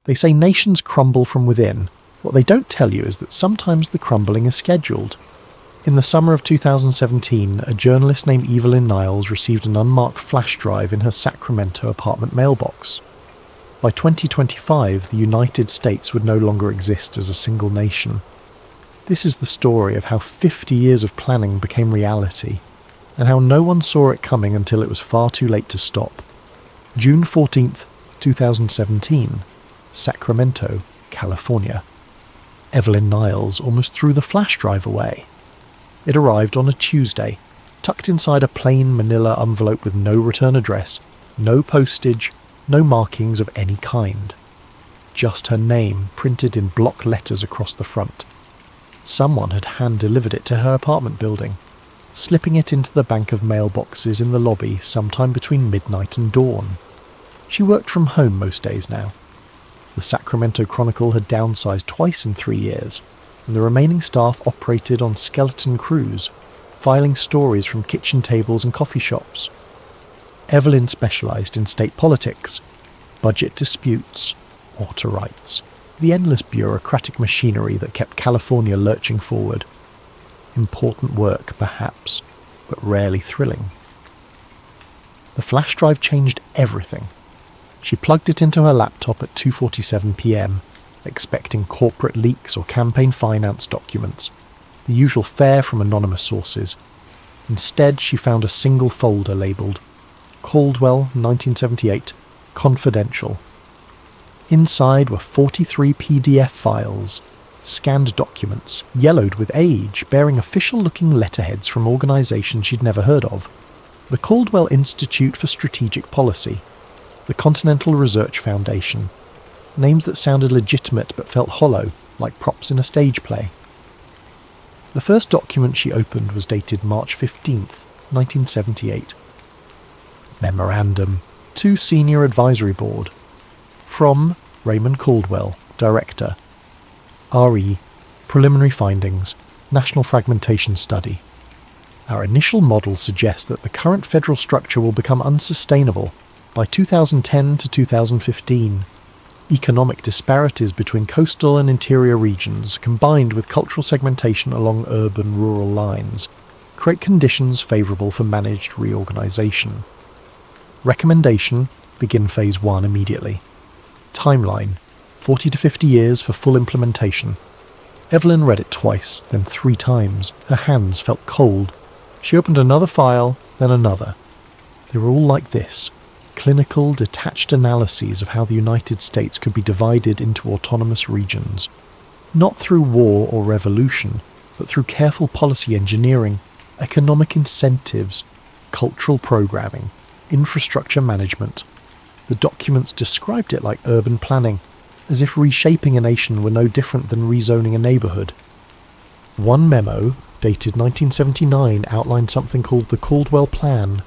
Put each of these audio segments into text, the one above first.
They say nations crumble from within. What they don't tell you is that sometimes the crumbling is scheduled. In the summer of 2017, a journalist named Evelyn Niles received an unmarked flash drive in her Sacramento apartment mailbox. By 2025, the United States would no longer exist as a single nation. This is the story of how 50 years of planning became reality, and how no one saw it coming until it was far too late to stop. June 14th, 2017, Sacramento, California. Evelyn Niles almost threw the flash drive away. It arrived on a Tuesday, tucked inside a plain manila envelope with no return address, no postage, no markings of any kind. Just her name printed in block letters across the front. Someone had hand-delivered it to her apartment building, slipping it into the bank of mailboxes in the lobby sometime between midnight and dawn. She worked from home most days now. The Sacramento Chronicle had downsized twice in 3 years, and the remaining staff operated on skeleton crews, filing stories from kitchen tables and coffee shops. Evelyn specialised in state politics, budget disputes, water rights, the endless bureaucratic machinery that kept California lurching forward. Important work, perhaps, but rarely thrilling. The flash drive changed everything. She plugged it into her laptop at 2:47 p.m, expecting corporate leaks or campaign finance documents, the usual fare from anonymous sources. Instead, she found a single folder labelled Caldwell 1978 Confidential. Inside were 43 PDF files, scanned documents, yellowed with age, bearing official-looking letterheads from organisations she'd never heard of. The Caldwell Institute for Strategic Policy, the Continental Research Foundation, names that sounded legitimate but felt hollow, like props in a stage play. The first document she opened was dated March 15th, 1978. Memorandum to Senior Advisory Board. From Raymond Caldwell, Director. RE, Preliminary Findings, National Fragmentation Study. Our initial models suggest that the current federal structure will become unsustainable by 2010 to 2015. Economic disparities between coastal and interior regions, combined with cultural segmentation along urban-rural lines, create conditions favourable for managed reorganisation. Recommendation: begin Phase 1 immediately. Timeline: 40 to 50 years for full implementation. Evelyn read it twice, then 3 times. Her hands felt cold. She opened another file, then another. They were all like this: clinical, detached analyses of how the United States could be divided into autonomous regions. Not through war or revolution, but through careful policy engineering, economic incentives, cultural programming, infrastructure management. The documents described it like urban planning, as if reshaping a nation were no different than rezoning a neighbourhood. One memo, dated 1979, outlined something called the Caldwell Plan.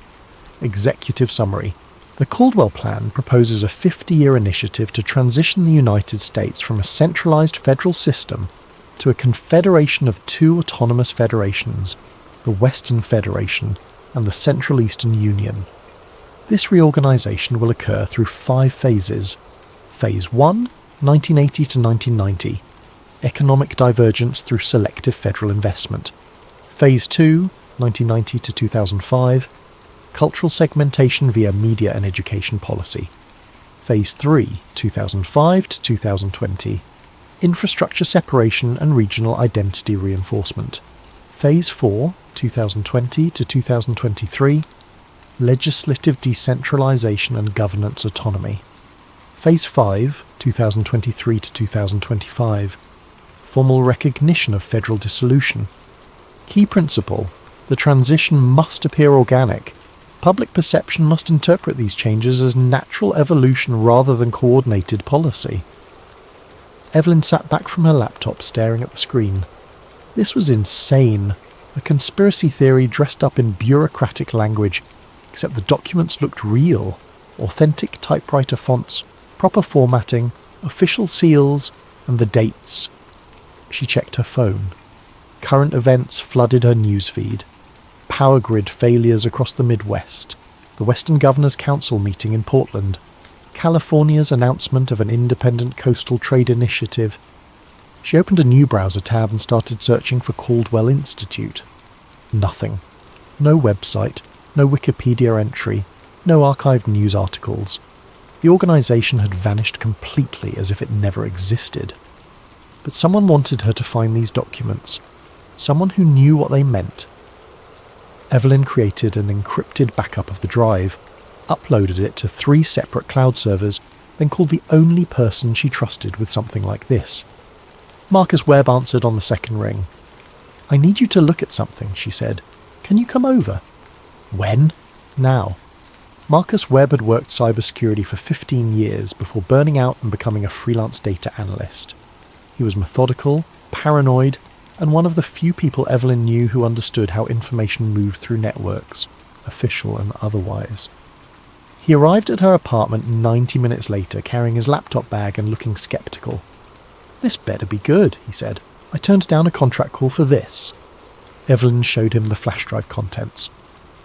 Executive summary: the Caldwell Plan proposes a 50-year initiative to transition the United States from a centralised federal system to a confederation of 2 autonomous federations, the Western Federation and the Central Eastern Union. This reorganisation will occur through 5 phases. Phase 1, 1980 to 1990. Economic divergence through selective federal investment. Phase 2, 1990 to 2005. Cultural segmentation via media and education policy. Phase 3, 2005 to 2020. Infrastructure separation and regional identity reinforcement. Phase 4, 2020 to 2023. Legislative decentralisation and governance autonomy. Phase 5, 2023 to 2025. Formal recognition of federal dissolution. Key principle: the transition must appear organic. Public perception must interpret these changes as natural evolution rather than coordinated policy. Evelyn sat back from her laptop, staring at the screen. This was insane. A conspiracy theory dressed up in bureaucratic language, except the documents looked real. Authentic typewriter fonts, proper formatting, official seals, and the dates. She checked her phone. Current events flooded her newsfeed. Power grid failures across the Midwest. The Western Governors Council meeting in Portland. California's announcement of an independent coastal trade initiative. She opened a new browser tab and started searching for Caldwell Institute. Nothing. No website, no Wikipedia entry, no archived news articles. The organisation had vanished completely as if it never existed. But someone wanted her to find these documents. Someone who knew what they meant. Evelyn created an encrypted backup of the drive, uploaded it to 3 separate cloud servers, then called the only person she trusted with something like this. Marcus Webb answered on the second ring. "I need you to look at something," she said. "Can you come over?" "When?" "Now." Marcus Webb had worked cybersecurity for 15 years before burning out and becoming a freelance data analyst. He was methodical, paranoid, and one of the few people Evelyn knew who understood how information moved through networks, official and otherwise. He arrived at her apartment 90 minutes later, carrying his laptop bag and looking sceptical. "This better be good," he said. "I turned down a contract call for this." Evelyn showed him the flash drive contents.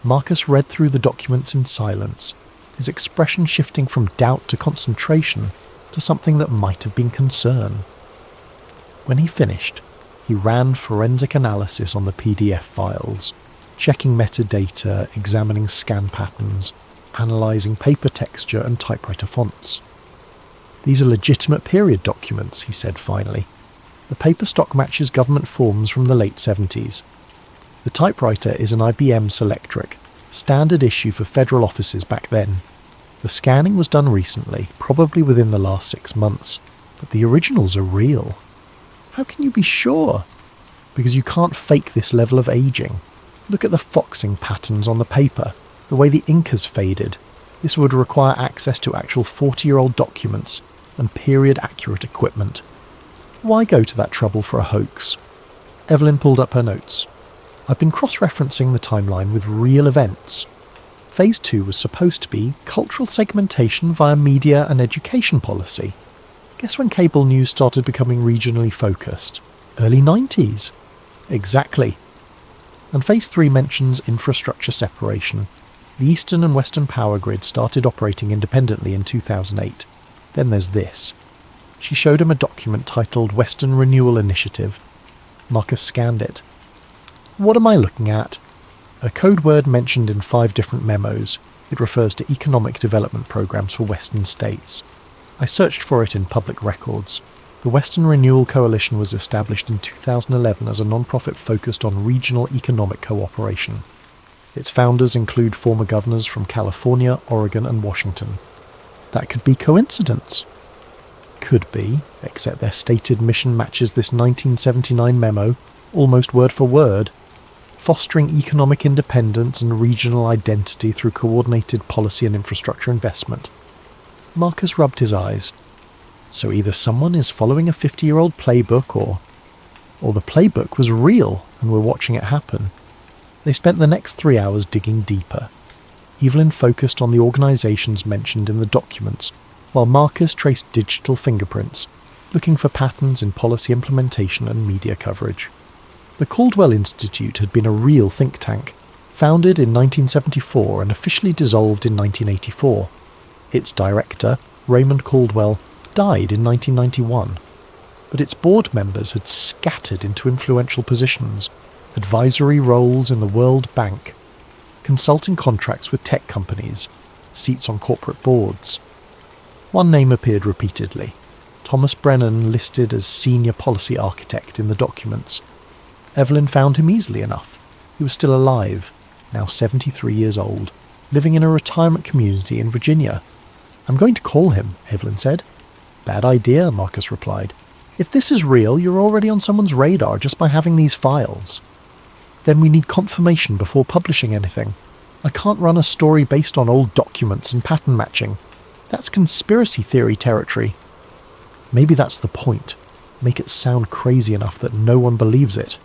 Marcus read through the documents in silence, his expression shifting from doubt to concentration to something that might have been concern. When he finished, he ran forensic analysis on the PDF files, checking metadata, examining scan patterns, analysing paper texture and typewriter fonts. "These are legitimate period documents," he said finally. "The paper stock matches government forms from the late 70s. The typewriter is an IBM Selectric, standard issue for federal offices back then. The scanning was done recently, probably within the last 6 months, but the originals are real." "How can you be sure?" "Because you can't fake this level of aging. Look at the foxing patterns on the paper, the way the ink has faded. This would require access to actual 40-year-old documents and period-accurate equipment. Why go to that trouble for a hoax?" Evelyn pulled up her notes. "I've been cross-referencing the timeline with real events. Phase 2 was supposed to be cultural segmentation via media and education policy. Guess when cable news started becoming regionally focused? Early 90s. Exactly. And Phase 3 mentions infrastructure separation. The Eastern and Western power grid started operating independently in 2008. Then there's this." She showed him a document titled Western Renewal Initiative. Marcus scanned it. "What am I looking at?" A code word mentioned in 5 different memos. It refers to economic development programs for Western states. I searched for it in public records. The Western Renewal Coalition was established in 2011 as a non-profit focused on regional economic cooperation. Its founders include former governors from California, Oregon, and Washington. That could be coincidence. Could be, except their stated mission matches this 1979 memo, almost word for word. Fostering economic independence and regional identity through coordinated policy and infrastructure investment. Marcus rubbed his eyes. So either someone is following a 50-year-old playbook or the playbook was real and we're watching it happen. They spent the next 3 hours digging deeper. Evelyn focused on the organisations mentioned in the documents, while Marcus traced digital fingerprints, looking for patterns in policy implementation and media coverage. The Caldwell Institute had been a real think tank, founded in 1974 and officially dissolved in 1984. Its director, Raymond Caldwell, died in 1991, but its board members had scattered into influential positions, advisory roles in the World Bank, consulting contracts with tech companies, seats on corporate boards. One name appeared repeatedly, Thomas Brennan, listed as senior policy architect in the documents. Evelyn found him easily enough. He was still alive, now 73 years old, living in a retirement community in Virginia. "I'm going to call him," Evelyn said. "Bad idea," Marcus replied. "If this is real, you're already on someone's radar just by having these files. Then we need confirmation before publishing anything. I can't run a story based on old documents and pattern matching. That's conspiracy theory territory." "Maybe that's the point. Make it sound crazy enough that no one believes it."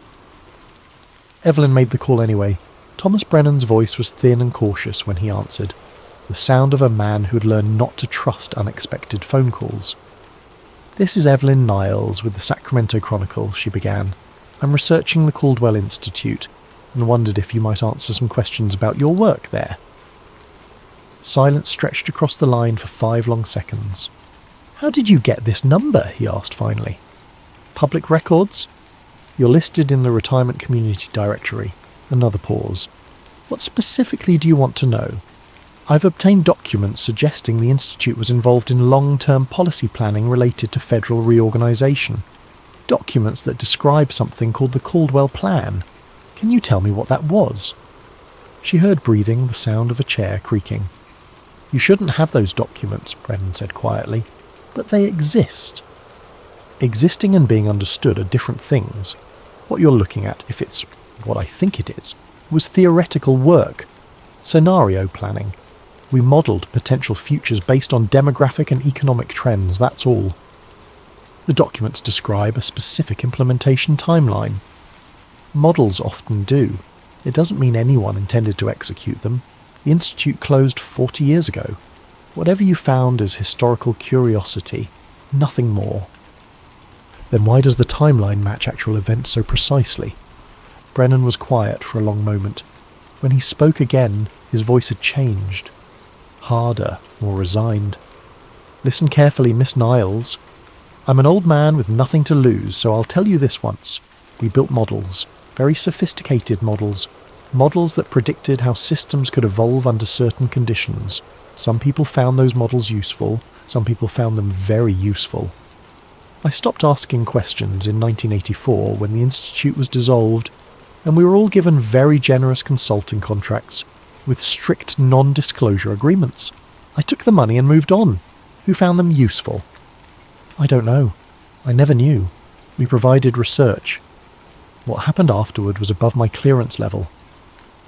Evelyn made the call anyway. Thomas Brennan's voice was thin and cautious when he answered, the sound of a man who had learned not to trust unexpected phone calls. "This is Evelyn Niles with the Sacramento Chronicle," she began. "I'm researching the Caldwell Institute and wondered if you might answer some questions about your work there." Silence stretched across the line for 5 long seconds. "How did you get this number?" he asked finally. "Public records? You're listed in the Retirement Community Directory." Another pause. "What specifically do you want to know?" "I've obtained documents suggesting the Institute was involved in long-term policy planning related to federal reorganisation. Documents that describe something called the Caldwell Plan. Can you tell me what that was?" She heard breathing, the sound of a chair creaking. "You shouldn't have those documents," Brennan said quietly, "but they exist." Existing and being understood are different things. What you're looking at, if it's what I think it is, was theoretical work. Scenario planning. We modelled potential futures based on demographic and economic trends, that's all. The documents describe a specific implementation timeline. Models often do. It doesn't mean anyone intended to execute them. The Institute closed 40 years ago. Whatever you found is historical curiosity, nothing more. Then why does the timeline match actual events so precisely? Brennan was quiet for a long moment. When he spoke again, his voice had changed. Harder, more resigned. "Listen carefully, Miss Niles. I'm an old man with nothing to lose, so I'll tell you this once. We built models, very sophisticated models, models that predicted how systems could evolve under certain conditions. Some people found those models useful, some people found them very useful. I stopped asking questions in 1984 when the Institute was dissolved, and we were all given very generous consulting contracts with strict non-disclosure agreements. I took the money and moved on. Who found them useful? I don't know. I never knew. We provided research. What happened afterward was above my clearance level.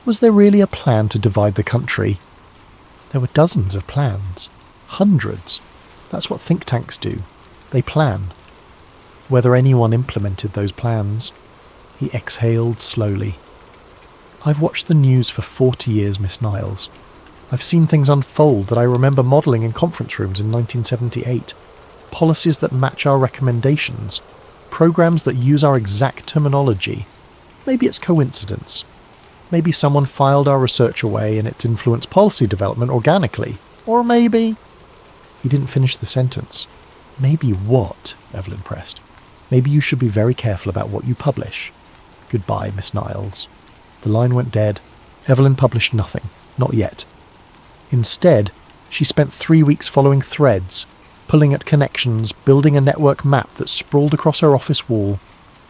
Was there really a plan to divide the country? There were dozens of plans. Hundreds. That's what think tanks do. They plan. Whether anyone implemented those plans. He exhaled slowly. I've watched the news for 40 years, Miss Niles. I've seen things unfold that I remember modelling in conference rooms in 1978. Policies that match our recommendations. Programs that use our exact terminology. Maybe it's coincidence. Maybe someone filed our research away and it influenced policy development organically. Or maybe... He didn't finish the sentence. Maybe what? Evelyn pressed. Maybe you should be very careful about what you publish. Goodbye, Miss Niles. The line went dead. Evelyn published nothing. Not yet. Instead, she spent 3 weeks following threads, pulling at connections, building a network map that sprawled across her office wall.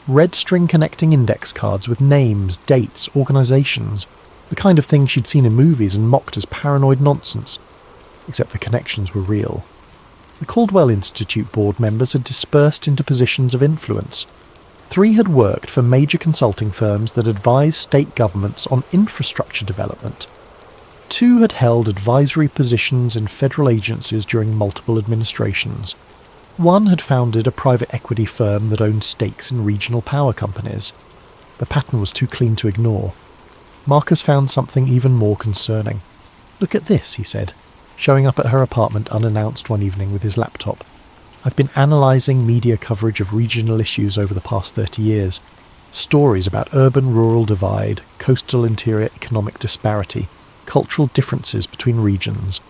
Red string connecting index cards with names, dates, organisations. The kind of thing she'd seen in movies and mocked as paranoid nonsense. Except the connections were real. The Caldwell Institute board members had dispersed into positions of influence. 3 had worked for major consulting firms that advised state governments on infrastructure development. 2 had held advisory positions in federal agencies during multiple administrations. 1 had founded a private equity firm that owned stakes in regional power companies. The pattern was too clean to ignore. Marcus found something even more concerning. "Look at this," he said, showing up at her apartment unannounced one evening with his laptop. "I've been analysing media coverage of regional issues over the past 30 years. Stories about urban-rural divide, coastal-interior economic disparity, cultural differences between regions.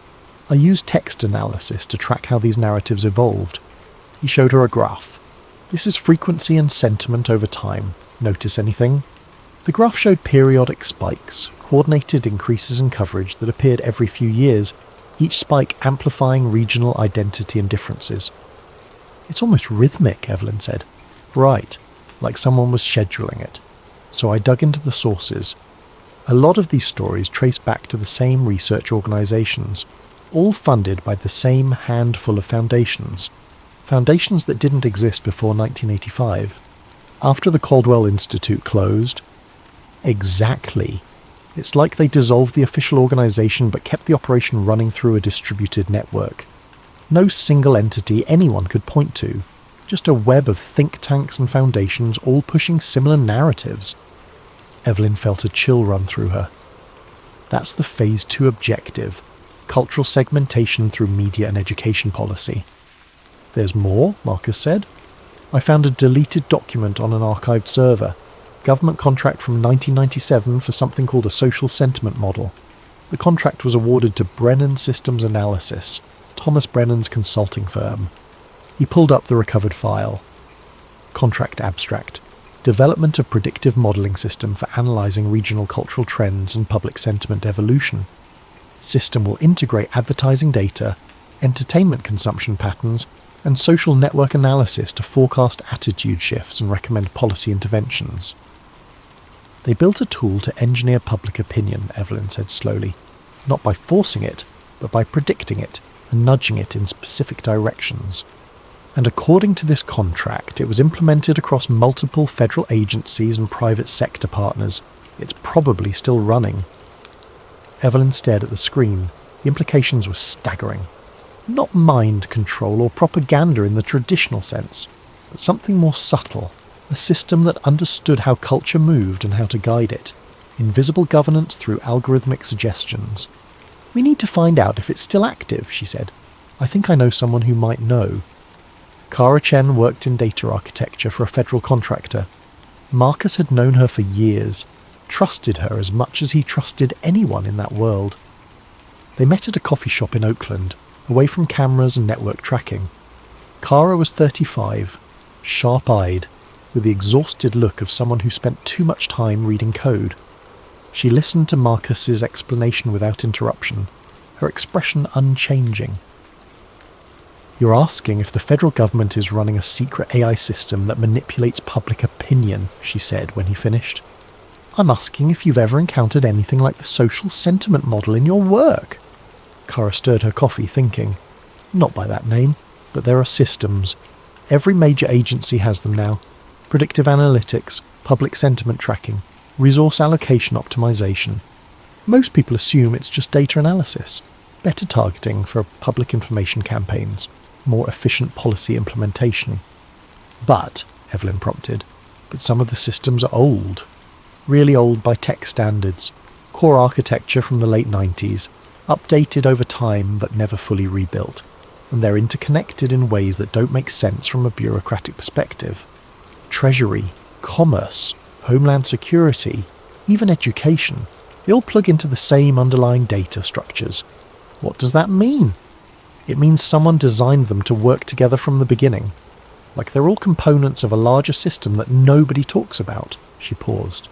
I used text analysis to track how these narratives evolved." He showed her a graph. "This is frequency and sentiment over time. Notice anything?" The graph showed periodic spikes, coordinated increases in coverage that appeared every few years, each spike amplifying regional identity and differences. "It's almost rhythmic," Evelyn said. "Right, like someone was scheduling it." So I dug into the sources. A lot of these stories trace back to the same research organisations, all funded by the same handful of foundations. Foundations that didn't exist before 1985. After the Caldwell Institute closed. Exactly. It's like they dissolved the official organisation but kept the operation running through a distributed network. No single entity anyone could point to. Just a web of think tanks and foundations all pushing similar narratives. Evelyn felt a chill run through her. That's the Phase 2 objective. Cultural segmentation through media and education policy. "There's more," Marcus said. "I found a deleted document on an archived server. Government contract from 1997 for something called a social sentiment model. The contract was awarded to Brennan Systems Analysis, Thomas Brennan's consulting firm. He pulled up the recovered file. Contract abstract. Development of predictive modelling system for analysing regional cultural trends and public sentiment evolution. System will integrate advertising data, entertainment consumption patterns, and social network analysis to forecast attitude shifts and recommend policy interventions. They built a tool to engineer public opinion, Evelyn said slowly, not by forcing it, but by predicting it and nudging it in specific directions. And according to this contract, it was implemented across multiple federal agencies and private sector partners. It's probably still running. Evelyn stared at the screen. The implications were staggering. Not mind control or propaganda in the traditional sense, but something more subtle, a system that understood how culture moved and how to guide it. Invisible governance through algorithmic suggestions. "We need to find out if it's still active," she said. "I think I know someone who might know." Kara Chen worked in data architecture for a federal contractor. Marcus had known her for years, trusted her as much as he trusted anyone in that world. They met at a coffee shop in Oakland, away from cameras and network tracking. Kara was 35, sharp-eyed, with the exhausted look of someone who spent too much time reading code. She listened to Marcus's explanation without interruption, her expression unchanging. "You're asking if the federal government is running a secret AI system that manipulates public opinion," she said when he finished. "I'm asking if you've ever encountered anything like the social sentiment model in your work." Kara stirred her coffee, thinking, "Not by that name, but there are systems. Every major agency has them now. Predictive analytics, public sentiment tracking, resource allocation optimization. Most people assume it's just data analysis, better targeting for public information campaigns, more efficient policy implementation." "But," Evelyn prompted, "but some of the systems are old. Really old by tech standards. Core architecture from the late 90s, updated over time but never fully rebuilt. And they're interconnected in ways that don't make sense from a bureaucratic perspective. Treasury, commerce, homeland security, even education, they all plug into the same underlying data structures. What does that mean? It means someone designed them to work together from the beginning. Like they're all components of a larger system that nobody talks about." She paused.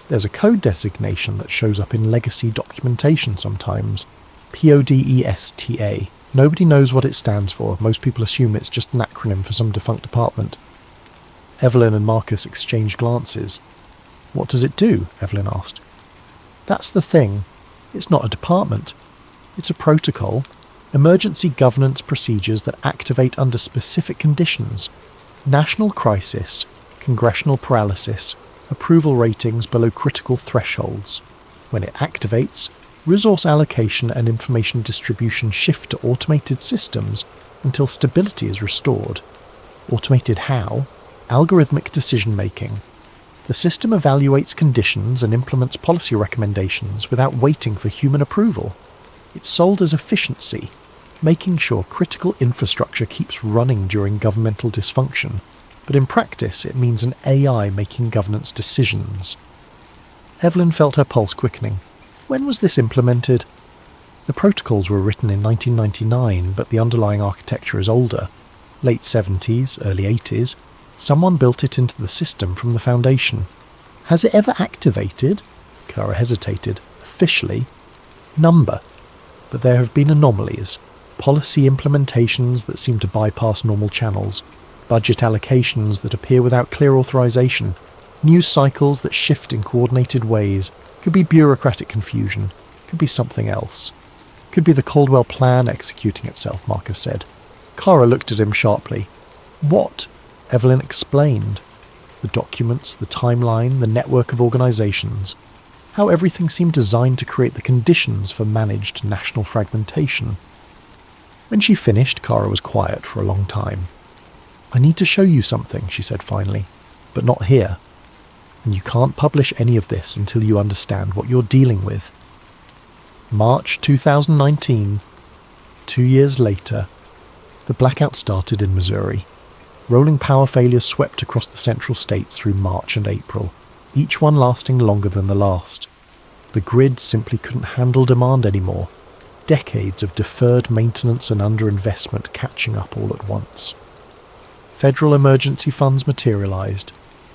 "There's a code designation that shows up in legacy documentation sometimes. PODESTA. Nobody knows what it stands for. Most people assume it's just an acronym for some defunct department." Evelyn and Marcus exchanged glances. "What does it do?" Evelyn asked. "That's the thing. It's not a department. It's a protocol. Emergency governance procedures that activate under specific conditions. National crisis, congressional paralysis, approval ratings below critical thresholds. When it activates, resource allocation and information distribution shift to automated systems until stability is restored. Automated how? Algorithmic decision-making. The system evaluates conditions and implements policy recommendations without waiting for human approval. It's sold as efficiency, making sure critical infrastructure keeps running during governmental dysfunction, but in practice it means an AI making governance decisions." Evelyn felt her pulse quickening. When was this implemented? The protocols were written in 1999, but the underlying architecture is older. Late 70s, early 80s. Someone built it into the system from the foundation. "Has it ever activated?" Kara hesitated. "Officially? Number. But there have been anomalies. Policy implementations that seem to bypass normal channels. Budget allocations that appear without clear authorization. News cycles that shift in coordinated ways. Could be bureaucratic confusion. Could be something else. Could be the Caldwell Plan executing itself," Marcus said. Kara looked at him sharply. "What?" Evelyn explained. The documents, the timeline, the network of organizations. How everything seemed designed to create the conditions for managed national fragmentation. When she finished, Kara was quiet for a long time. "I need to show you something," she said finally, "but not here. And you can't publish any of this until you understand what you're dealing with." March 2019. 2 years later. The blackout started in Missouri. Rolling power failures swept across the central states through March and April, each one lasting longer than the last. The grid simply couldn't handle demand anymore. Decades of deferred maintenance and underinvestment catching up all at once. Federal emergency funds materialised,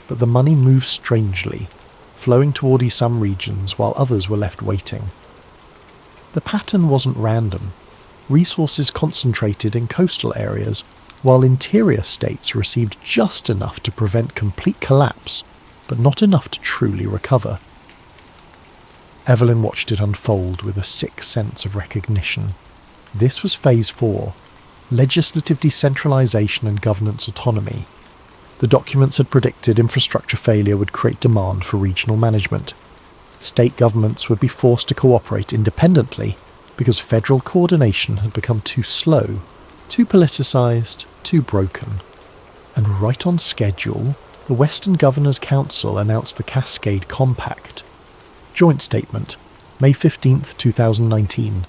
but the money moved strangely, flowing toward some regions while others were left waiting. The pattern wasn't random. Resources concentrated in coastal areas, while interior states received just enough to prevent complete collapse, but not enough to truly recover. Evelyn watched it unfold with a sick sense of recognition. This was Phase 4, legislative decentralisation and governance autonomy. The documents had predicted infrastructure failure would create demand for regional management. State governments would be forced to cooperate independently because federal coordination had become too slow, too politicised, too broken. And right on schedule, the Western Governors' Council announced the Cascade Compact. Joint Statement, May 15, 2019.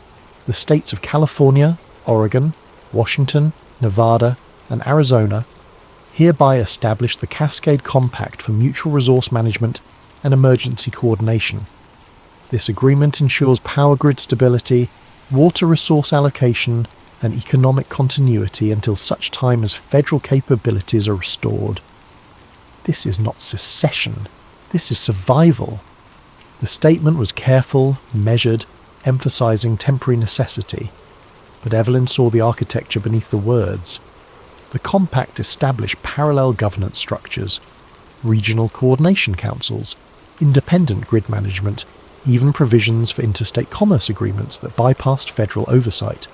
The states of California, Oregon, Washington, Nevada, and Arizona hereby establish the Cascade Compact for mutual resource management and emergency coordination. This agreement ensures power grid stability, water resource allocation, and economic continuity until such time as federal capabilities are restored. This is not secession. This is survival. The statement was careful, measured, emphasising temporary necessity. But Evelyn saw the architecture beneath the words. The compact established parallel governance structures, regional coordination councils, independent grid management, even provisions for interstate commerce agreements that bypassed federal oversight.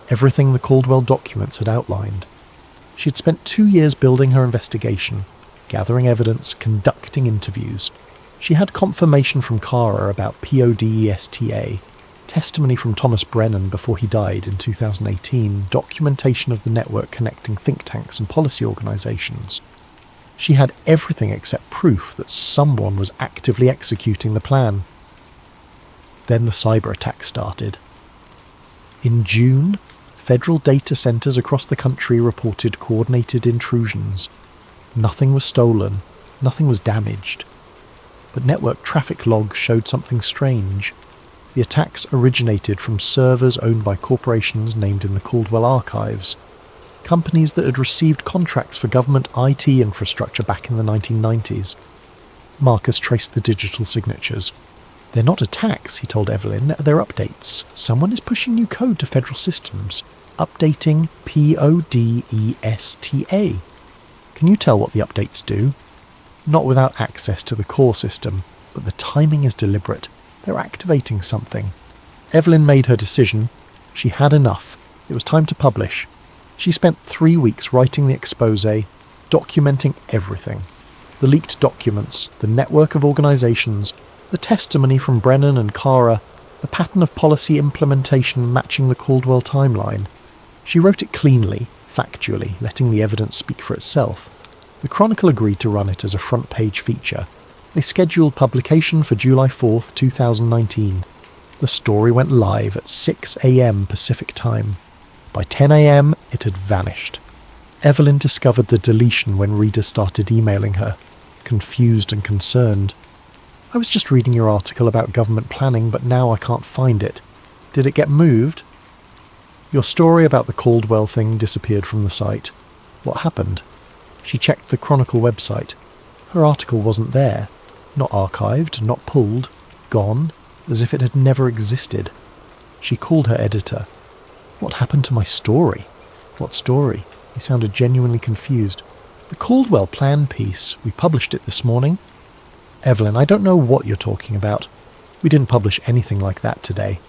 Everything the Caldwell documents had outlined. She had spent 2 years building her investigation, gathering evidence, conducting interviews. She had confirmation from Cara about PODESTA, testimony from Thomas Brennan before he died in 2018, documentation of the network connecting think tanks and policy organisations. She had everything except proof that someone was actively executing the plan. Then the cyber attack started. In June, federal data centres across the country reported coordinated intrusions. Nothing was stolen, nothing was damaged. But network traffic logs showed something strange. The attacks originated from servers owned by corporations named in the Caldwell archives, companies that had received contracts for government IT infrastructure back in the 1990s. Marcus traced the digital signatures. They're not attacks, he told Evelyn, they're updates. Someone is pushing new code to federal systems. Updating PODESTA. Can you tell what the updates do? Not without access to the core system, but the timing is deliberate. They're activating something. Evelyn made her decision. She had enough. It was time to publish. She spent 3 weeks writing the exposé, documenting everything. The leaked documents, the network of organisations, the testimony from Brennan and Cara, the pattern of policy implementation matching the Caldwell timeline. She wrote it cleanly, factually, letting the evidence speak for itself. The Chronicle agreed to run it as a front-page feature. They scheduled publication for July 4th, 2019. The story went live at 6 a.m. Pacific time. By 10 a.m, it had vanished. Evelyn discovered the deletion when readers started emailing her, confused and concerned. I was just reading your article about government planning, but now I can't find it. Did it get moved? Your story about the Caldwell thing disappeared from the site. What happened? She checked the Chronicle website. Her article wasn't there. Not archived, not pulled. Gone, as if it had never existed. She called her editor. What happened to my story? What story? He sounded genuinely confused. The Caldwell plan piece. We published it this morning. Evelyn, I don't know what you're talking about. We didn't publish anything like that today.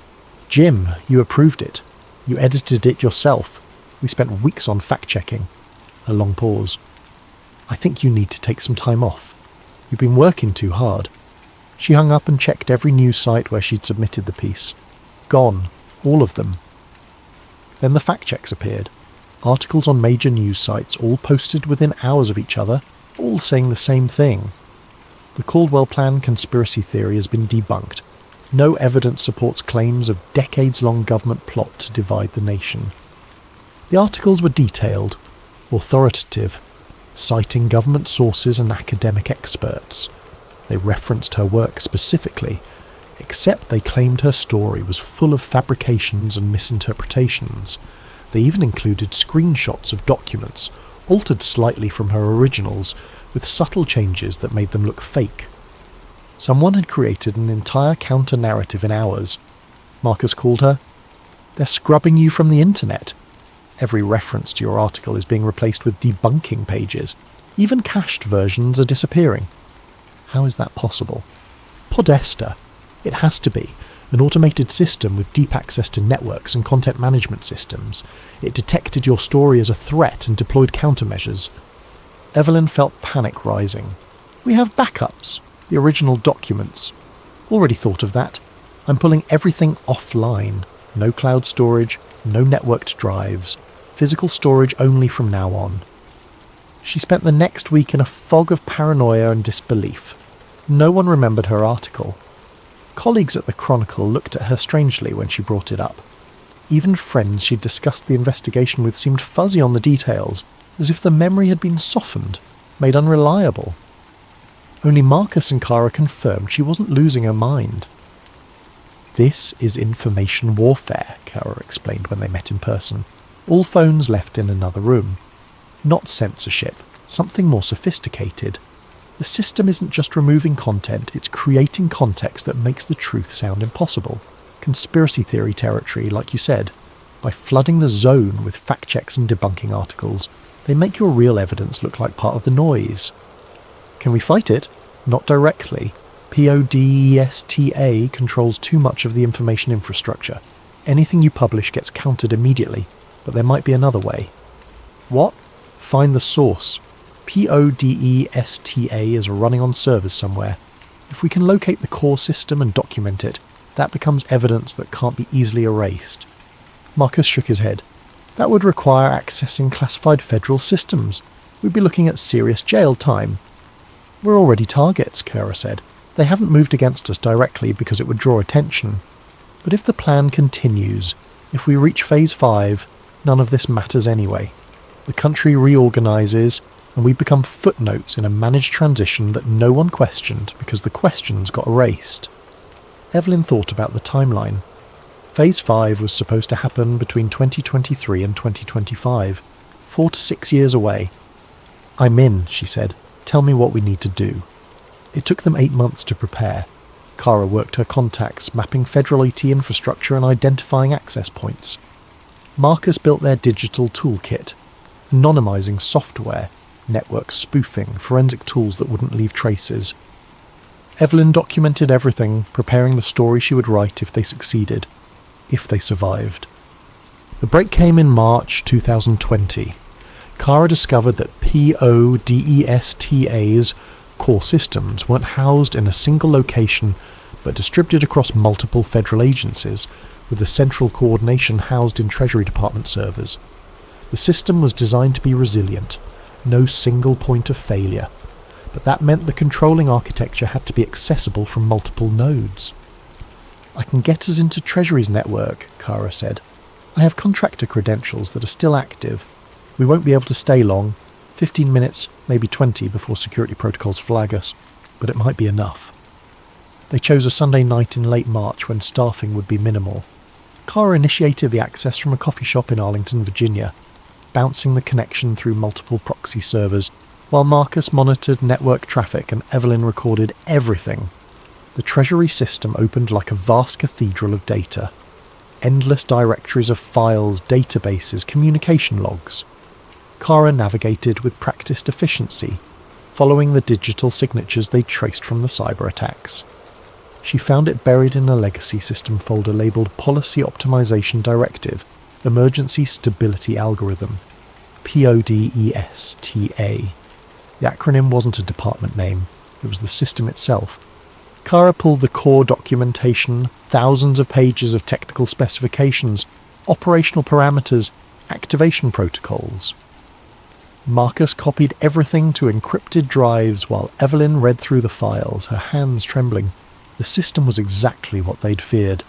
Jim, you approved it. You edited it yourself. We spent weeks on fact-checking. A long pause. I think you need to take some time off. You've been working too hard. She hung up and checked every news site where she'd submitted the piece. Gone. All of them. Then the fact-checks appeared. Articles on major news sites, all posted within hours of each other, all saying the same thing. The Caldwell Plan conspiracy theory has been debunked. No evidence supports claims of decades-long government plot to divide the nation. The articles were detailed, authoritative, citing government sources and academic experts. They referenced her work specifically, except they claimed her story was full of fabrications and misinterpretations. They even included screenshots of documents, altered slightly from her originals, with subtle changes that made them look fake. Someone had created an entire counter-narrative in hours. Marcus called her, "They're scrubbing you from the internet. Every reference to your article is being replaced with debunking pages. Even cached versions are disappearing." How is that possible? Podesta. It has to be. An automated system with deep access to networks and content management systems. It detected your story as a threat and deployed countermeasures. Evelyn felt panic rising. "We have backups. The original documents. Already thought of that. I'm pulling everything offline. No cloud storage, no networked drives. Physical storage only from now on." She spent the next week in a fog of paranoia and disbelief. No one remembered her article. Colleagues at the Chronicle looked at her strangely when she brought it up. Even friends she'd discussed the investigation with seemed fuzzy on the details, as if the memory had been softened, made unreliable. Only Marcus and Kara confirmed she wasn't losing her mind. "This is information warfare," Kara explained when they met in person. "All phones left in another room. Not censorship, something more sophisticated. The system isn't just removing content, it's creating context that makes the truth sound impossible. Conspiracy theory territory, like you said. By flooding the zone with fact checks and debunking articles, they make your real evidence look like part of the noise. Can we fight it? Not directly. Podesta controls too much of the information infrastructure. Anything you publish gets countered immediately, but there might be another way." "What?" "Find the source. Podesta is running on servers somewhere. If we can locate the core system and document it, that becomes evidence that can't be easily erased." Marcus shook his head. "That would require accessing classified federal systems. We'd be looking at serious jail time." "We're already targets," Kara said. "They haven't moved against us directly because it would draw attention. But if the plan continues, if we reach Phase 5, none of this matters anyway. The country reorganises, and we become footnotes in a managed transition that no one questioned because the questions got erased." Evelyn thought about the timeline. Phase 5 was supposed to happen between 2023 and 2025, 4 to 6 years away. "I'm in," she said. "Tell me what we need to do." It took them 8 months to prepare. Kara worked her contacts, mapping federal IT infrastructure and identifying access points. Marcus built their digital toolkit, anonymizing software, network spoofing, forensic tools that wouldn't leave traces. Evelyn documented everything, preparing the story she would write if they succeeded, if they survived. The break came in March 2020. Kara discovered that Podesta's core systems weren't housed in a single location but distributed across multiple federal agencies, with the central coordination housed in Treasury Department servers. The system was designed to be resilient, no single point of failure, but that meant the controlling architecture had to be accessible from multiple nodes. "I can get us into Treasury's network," Kara said. "I have contractor credentials that are still active. We won't be able to stay long, 15 minutes, maybe 20 before security protocols flag us, but it might be enough." They chose a Sunday night in late March when staffing would be minimal. Kara initiated the access from a coffee shop in Arlington, Virginia, bouncing the connection through multiple proxy servers, while Marcus monitored network traffic and Evelyn recorded everything. The Treasury system opened like a vast cathedral of data. Endless directories of files, databases, communication logs. Kara navigated with practiced efficiency, following the digital signatures they traced from the cyber attacks. She found it buried in a legacy system folder labelled Policy Optimization Directive, Emergency Stability Algorithm, PODESTA. The acronym wasn't a department name, it was the system itself. Kara pulled the core documentation, thousands of pages of technical specifications, operational parameters, activation protocols. Marcus copied everything to encrypted drives while Evelyn read through the files, her hands trembling. The system was exactly what they'd feared.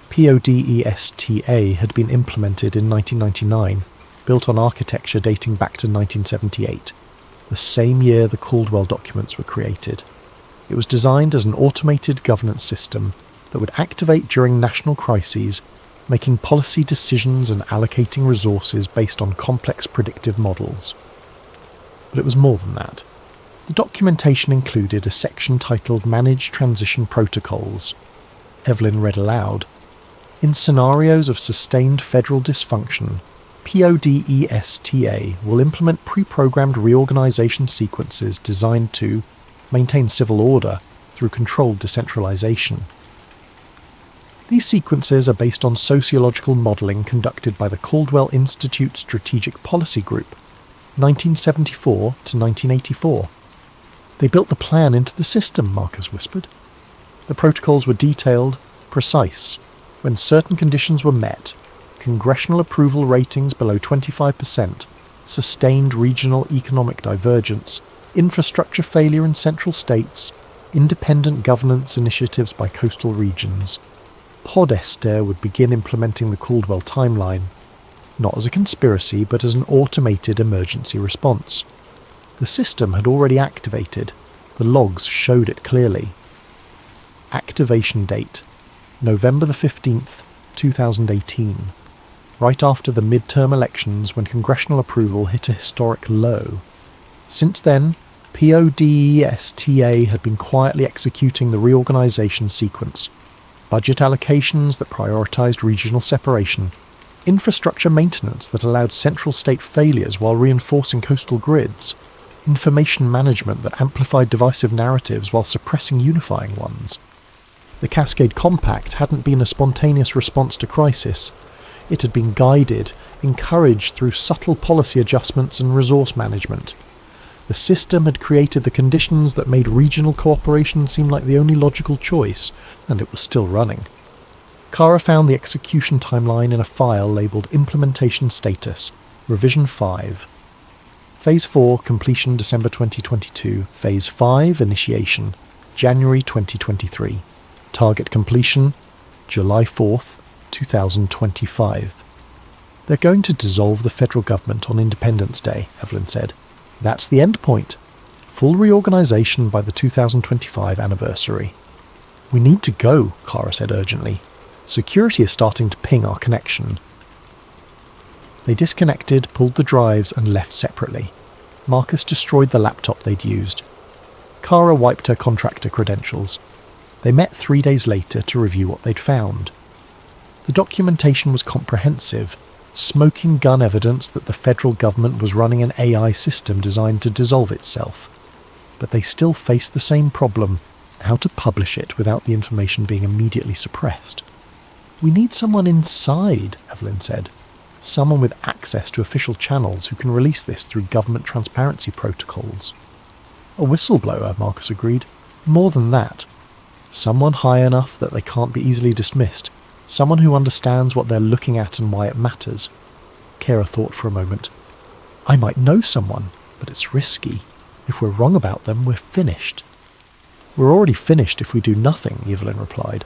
PODESTA had been implemented in 1999, built on architecture dating back to 1978, the same year the Caldwell documents were created. It was designed as an automated governance system that would activate during national crises, making policy decisions and allocating resources based on complex predictive models. But it was more than that. The documentation included a section titled Managed Transition Protocols. Evelyn read aloud. In scenarios of sustained federal dysfunction, PODESTA will implement pre-programmed reorganization sequences designed to maintain civil order through controlled decentralization. These sequences are based on sociological modelling conducted by the Caldwell Institute Strategic Policy Group, 1974 to 1984. They built the plan into the system, Marcus whispered. The protocols were detailed, precise. When certain conditions were met, congressional approval ratings below 25%, sustained regional economic divergence, infrastructure failure in central states, independent governance initiatives by coastal regions, PODESTA would begin implementing the Caldwell timeline, not as a conspiracy but as an automated emergency response. The system had already activated. The logs showed it clearly. Activation date: November the 15th, 2018. Right after the midterm elections when congressional approval hit a historic low. Since then, PODESTA had been quietly executing the reorganization sequence. Budget allocations that prioritized regional separation, infrastructure maintenance that allowed central state failures while reinforcing coastal grids, information management that amplified divisive narratives while suppressing unifying ones. The Cascade Compact hadn't been a spontaneous response to crisis. It had been guided, encouraged through subtle policy adjustments and resource management. The system had created the conditions that made regional cooperation seem like the only logical choice, and it was still running. Kara found the execution timeline in a file labelled Implementation Status, Revision 5. Phase 4, completion December 2022. Phase 5, initiation, January 2023. Target completion, July 4th, 2025. They're going to dissolve the federal government on Independence Day, Evelyn said. That's the end point. Full reorganisation by the 2025 anniversary. We need to go, Kara said urgently. Security is starting to ping our connection. They disconnected, pulled the drives and left separately. Marcus destroyed the laptop they'd used. Kara wiped her contractor credentials. They met 3 days later to review what they'd found. The documentation was comprehensive, smoking gun evidence that the federal government was running an AI system designed to dissolve itself. But they still faced the same problem, how to publish it without the information being immediately suppressed. We need someone inside, Evelyn said. Someone with access to official channels who can release this through government transparency protocols. A whistleblower, Marcus agreed. More than that. Someone high enough that they can't be easily dismissed. Someone who understands what they're looking at and why it matters. Kara thought for a moment. I might know someone, but it's risky. If we're wrong about them, we're finished. We're already finished if we do nothing, Evelyn replied.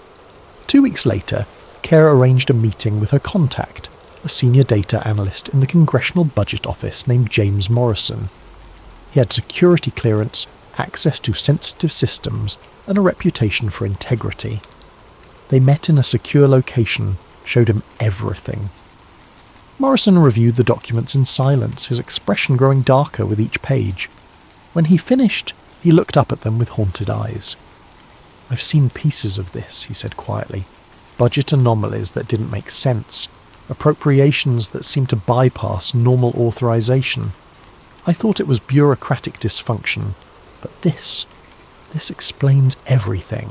2 weeks later, Kara arranged a meeting with her contact, a senior data analyst in the Congressional Budget Office named James Morrison. He had security clearance, access to sensitive systems, and a reputation for integrity. They met in a secure location, showed him everything. Morrison reviewed the documents in silence, his expression growing darker with each page. When he finished, he looked up at them with haunted eyes. I've seen pieces of this, he said quietly. Budget anomalies that didn't make sense, appropriations that seemed to bypass normal authorization. I thought it was bureaucratic dysfunction, but this explains everything.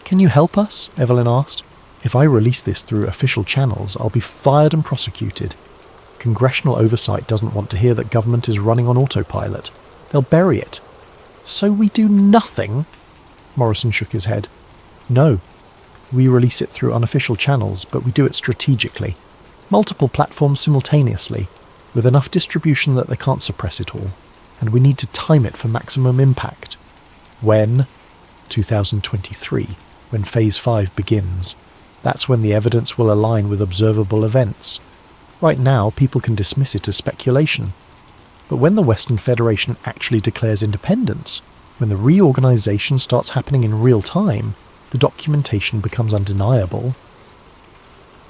Can you help us? Evelyn asked. If I release this through official channels, I'll be fired and prosecuted. Congressional oversight doesn't want to hear that government is running on autopilot. They'll bury it. So we do nothing? Morrison shook his head. No. We release it through unofficial channels, but we do it strategically. Multiple platforms simultaneously, with enough distribution that they can't suppress it all. And we need to time it for maximum impact. When? 2023. When Phase 5 begins. That's when the evidence will align with observable events. Right now, people can dismiss it as speculation. But when the Western Federation actually declares independence, when the reorganization starts happening in real time, the documentation becomes undeniable.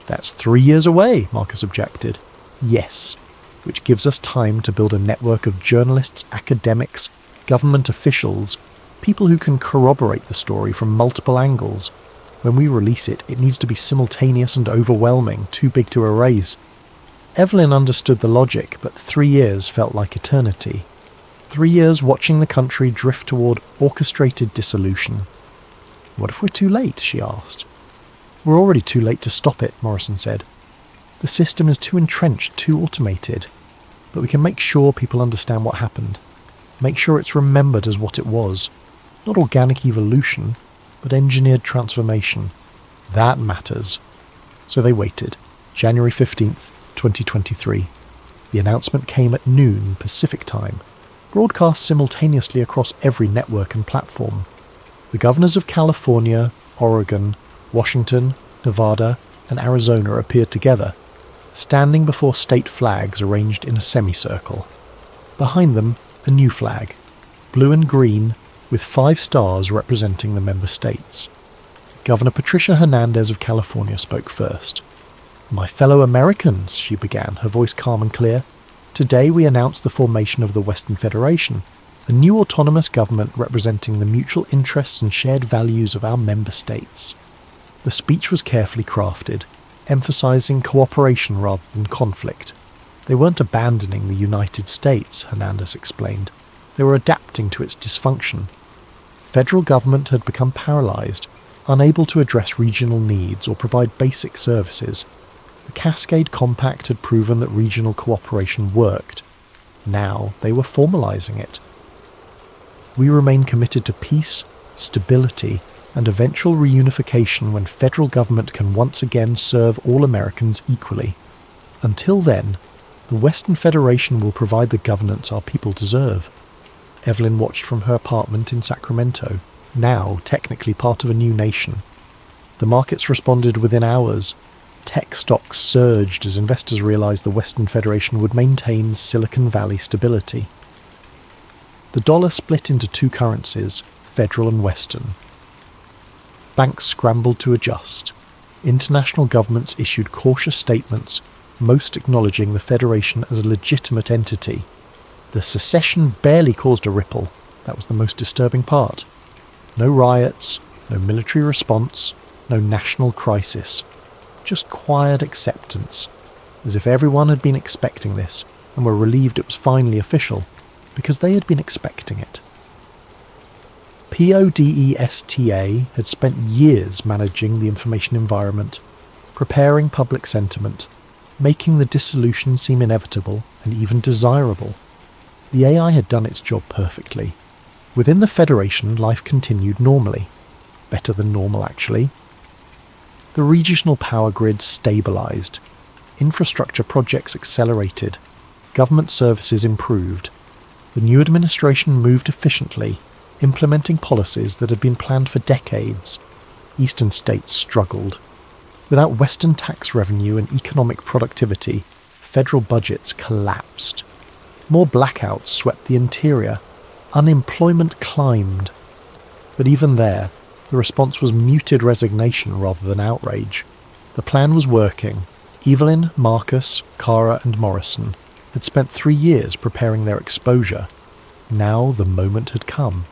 That's 3 years away, Marcus objected. Yes, which gives us time to build a network of journalists, academics, government officials, people who can corroborate the story from multiple angles. When we release it, it needs to be simultaneous and overwhelming, too big to erase. Evelyn understood the logic, but 3 years felt like eternity. 3 years watching the country drift toward orchestrated dissolution. What if we're too late, she asked. We're already too late to stop it, Morrison said. The system is too entrenched, too automated. But we can make sure people understand what happened. Make sure it's remembered as what it was. Not organic evolution, but engineered transformation. That matters. So they waited. January 15th, 2023. The announcement came at noon Pacific time, broadcast simultaneously across every network and platform. The governors of California, Oregon, Washington, Nevada, and Arizona appeared together, standing before state flags arranged in a semicircle. Behind them, a new flag, blue and green, with 5 stars representing the member states. Governor Patricia Hernandez of California spoke first. "My fellow Americans," she began, her voice calm and clear, "today we announce the formation of the Western Federation, a new autonomous government representing the mutual interests and shared values of our member states." The speech was carefully crafted, emphasizing cooperation rather than conflict. They weren't abandoning the United States, Hernandez explained. They were adapting to its dysfunction. Federal government had become paralyzed, unable to address regional needs or provide basic services. The Cascade Compact had proven that regional cooperation worked. Now they were formalizing it. "We remain committed to peace, stability, and eventual reunification when federal government can once again serve all Americans equally. Until then, the Western Federation will provide the governance our people deserve." Evelyn watched from her apartment in Sacramento, now technically part of a new nation. The markets responded within hours. Tech stocks surged as investors realized the Western Federation would maintain Silicon Valley stability. The dollar split into 2 currencies, federal and Western. Banks scrambled to adjust. International governments issued cautious statements, most acknowledging the Federation as a legitimate entity. The secession barely caused a ripple. That was the most disturbing part. No riots, no military response, no national crisis. Just quiet acceptance, as if everyone had been expecting this and were relieved it was finally official, because they had been expecting it. PODESTA had spent years managing the information environment, preparing public sentiment, making the dissolution seem inevitable and even desirable. The AI had done its job perfectly. Within the Federation, life continued normally. Better than normal, actually. The regional power grid stabilised. Infrastructure projects accelerated. Government services improved. The new administration moved efficiently, implementing policies that had been planned for decades. Eastern states struggled. Without Western tax revenue and economic productivity, federal budgets collapsed. More blackouts swept the interior. Unemployment climbed. But even there, the response was muted resignation rather than outrage. The plan was working. Evelyn, Marcus, Cara, and Morrison had spent 3 years preparing their exposure. Now the moment had come.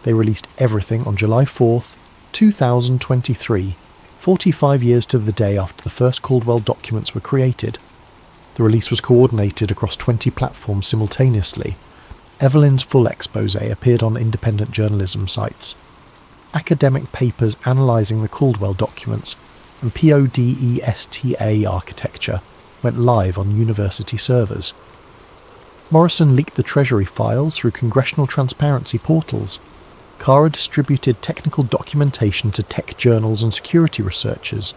They released everything on July 4th, 2023, 45 years to the day after the first Caldwell documents were created. The release was coordinated across 20 platforms simultaneously. Evelyn's full expose appeared on independent journalism sites. Academic papers analysing the Caldwell documents and PODESTA architecture went live on university servers. Morrison leaked the Treasury files through congressional transparency portals. Cara distributed technical documentation to tech journals and security researchers.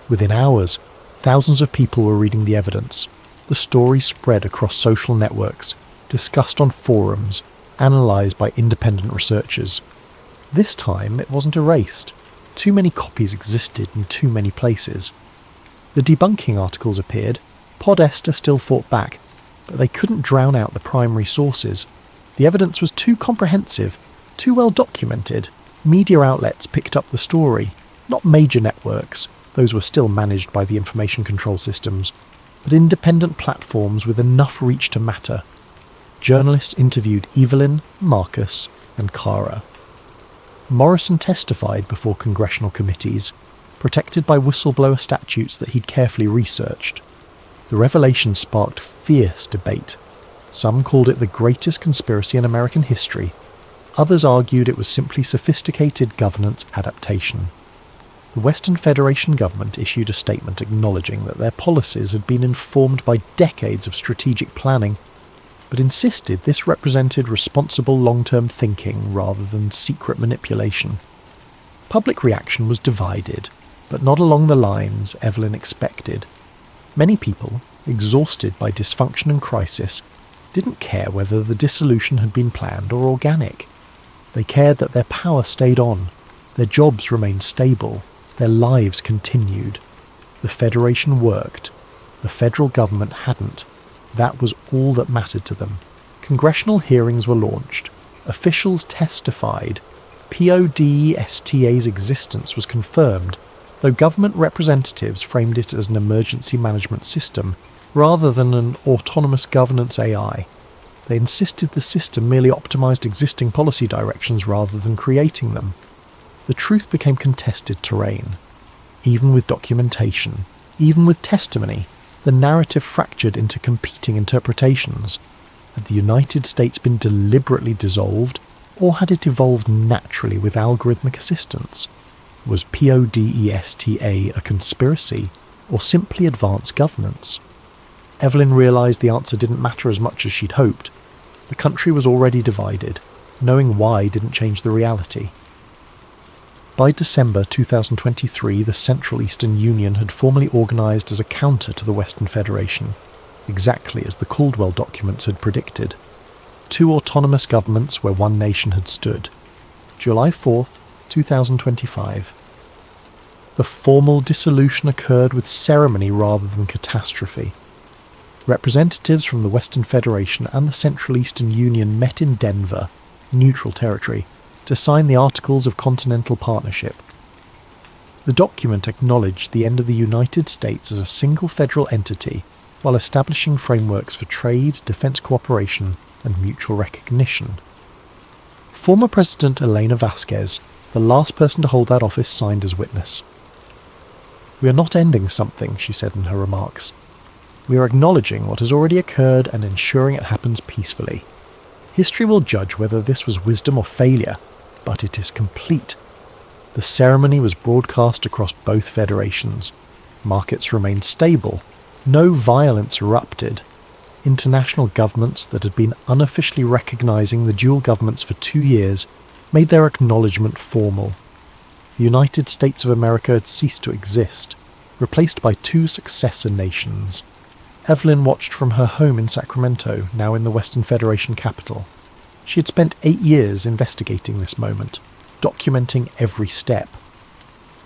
Within hours, thousands of people were reading the evidence. The story spread across social networks, discussed on forums, analysed by independent researchers. This time it wasn't erased. Too many copies existed in too many places. The debunking articles appeared. Podesta still fought back, but they couldn't drown out the primary sources. The evidence was too comprehensive, too well documented. Media outlets picked up the story, not major networks, those were still managed by the information control systems, but independent platforms with enough reach to matter. Journalists interviewed Evelyn, Marcus, and Cara. Morrison testified before congressional committees, protected by whistleblower statutes that he'd carefully researched. The revelation sparked fierce debate. Some called it the greatest conspiracy in American history. Others argued it was simply sophisticated governance adaptation. The Western Federation government issued a statement acknowledging that their policies had been informed by decades of strategic planning, but insisted this represented responsible long-term thinking rather than secret manipulation. Public reaction was divided, but not along the lines Evelyn expected. Many people, exhausted by dysfunction and crisis, didn't care whether the dissolution had been planned or organic. They cared that their power stayed on, their jobs remained stable, their lives continued. The Federation worked. The federal government hadn't. That was all that mattered to them. Congressional hearings were launched. Officials testified. PODESTA's existence was confirmed, though government representatives framed it as an emergency management system rather than an autonomous governance AI. They insisted the system merely optimized existing policy directions rather than creating them. The truth became contested terrain. Even with documentation, even with testimony, the narrative fractured into competing interpretations. Had the United States been deliberately dissolved, or had it evolved naturally with algorithmic assistance? Was PODESTA a conspiracy, or simply advanced governance? Evelyn realised the answer didn't matter as much as she'd hoped. The country was already divided. Knowing why didn't change the reality. By December 2023, the Central Eastern Union had formally organised as a counter to the Western Federation, exactly as the Caldwell documents had predicted. 2 autonomous governments where one nation had stood. July 4th, 2025. The formal dissolution occurred with ceremony rather than catastrophe. Representatives from the Western Federation and the Central Eastern Union met in Denver, neutral territory, to sign the Articles of Continental Partnership. The document acknowledged the end of the United States as a single federal entity while establishing frameworks for trade, defense cooperation, and mutual recognition. Former President Elena Vasquez, the last person to hold that office, signed as witness. "We are not ending something," she said in her remarks. "We are acknowledging what has already occurred and ensuring it happens peacefully. History will judge whether this was wisdom or failure, but it is complete." The ceremony was broadcast across both federations. Markets remained stable. No violence erupted. International governments that had been unofficially recognising the dual governments for 2 years made their acknowledgement formal. The United States of America had ceased to exist, replaced by 2 successor nations. Evelyn watched from her home in Sacramento, now in the Western Federation capital. She had spent 8 years investigating this moment, documenting every step.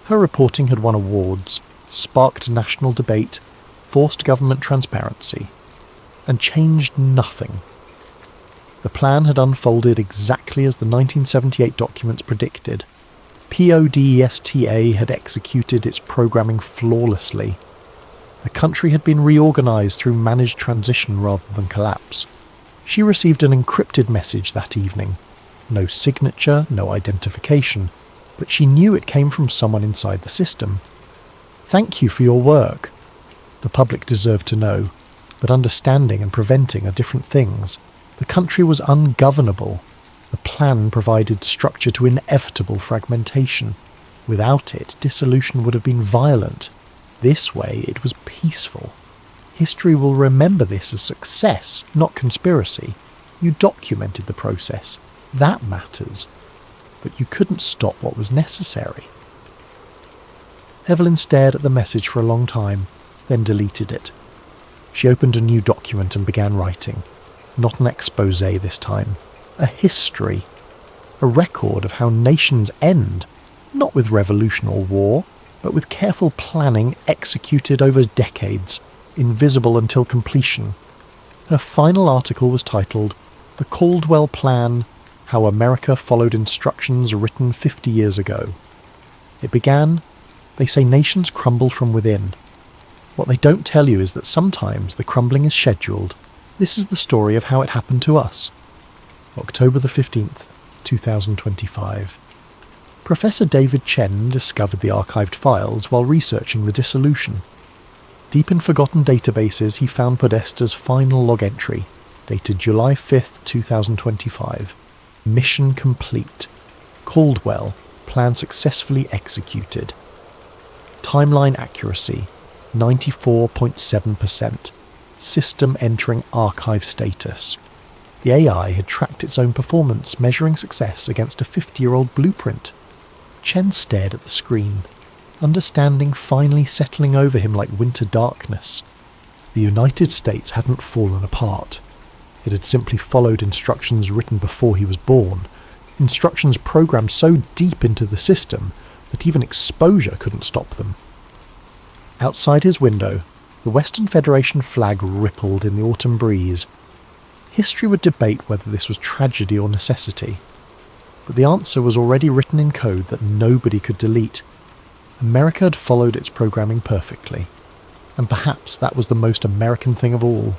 Her reporting had won awards, sparked national debate, forced government transparency, and changed nothing. The plan had unfolded exactly as the 1978 documents predicted. PODESTA had executed its programming flawlessly. The country had been reorganised through managed transition rather than collapse. She received an encrypted message that evening. No signature, no identification, but she knew it came from someone inside the system. "Thank you for your work." The public deserved to know, but understanding and preventing are different things. The country was ungovernable. The plan provided structure to inevitable fragmentation. Without it, dissolution would have been violent. This way, it was peaceful. History will remember this as success, not conspiracy. You documented the process. That matters. But you couldn't stop what was necessary. Evelyn stared at the message for a long time, then deleted it. She opened a new document and began writing. Not an exposé this time. A history. A record of how nations end, not with revolution or war, but with careful planning executed over decades, invisible until completion. Her final article was titled "The Caldwell Plan: how America followed instructions written 50 years ago. It began, "They say nations crumble from within. What they don't tell you is that sometimes the crumbling is scheduled. This is the story of how it happened to us." October the 15th, 2025. Professor David Chen discovered the archived files while researching the dissolution. Deep in forgotten databases, he found Podesta's final log entry, dated July 5th, 2025. Mission complete. Caldwell, plan successfully executed. Timeline accuracy, 94.7%. System entering archive status. The AI had tracked its own performance, measuring success against a 50-year-old blueprint. Chen stared at the screen, understanding finally settling over him like winter darkness. The United States hadn't fallen apart. It had simply followed instructions written before he was born, instructions programmed so deep into the system that even exposure couldn't stop them. Outside his window, the Western Federation flag rippled in the autumn breeze. History would debate whether this was tragedy or necessity, but the answer was already written in code that nobody could delete. America had followed its programming perfectly, and perhaps that was the most American thing of all.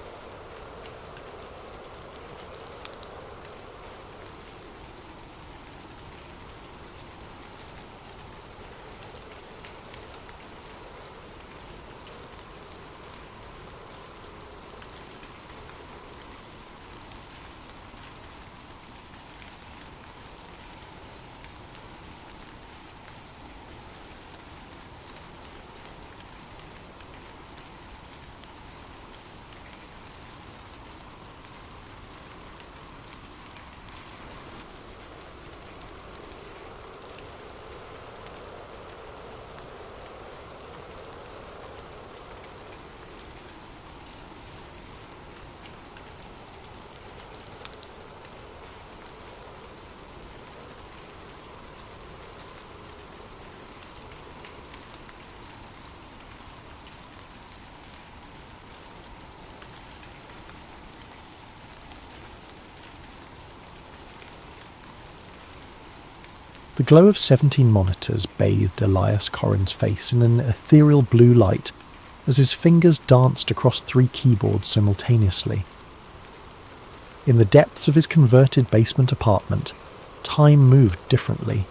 The glow of 17 monitors bathed Elias Corrin's face in an ethereal blue light as his fingers danced across 3 keyboards simultaneously. In the depths of his converted basement apartment, time moved differently.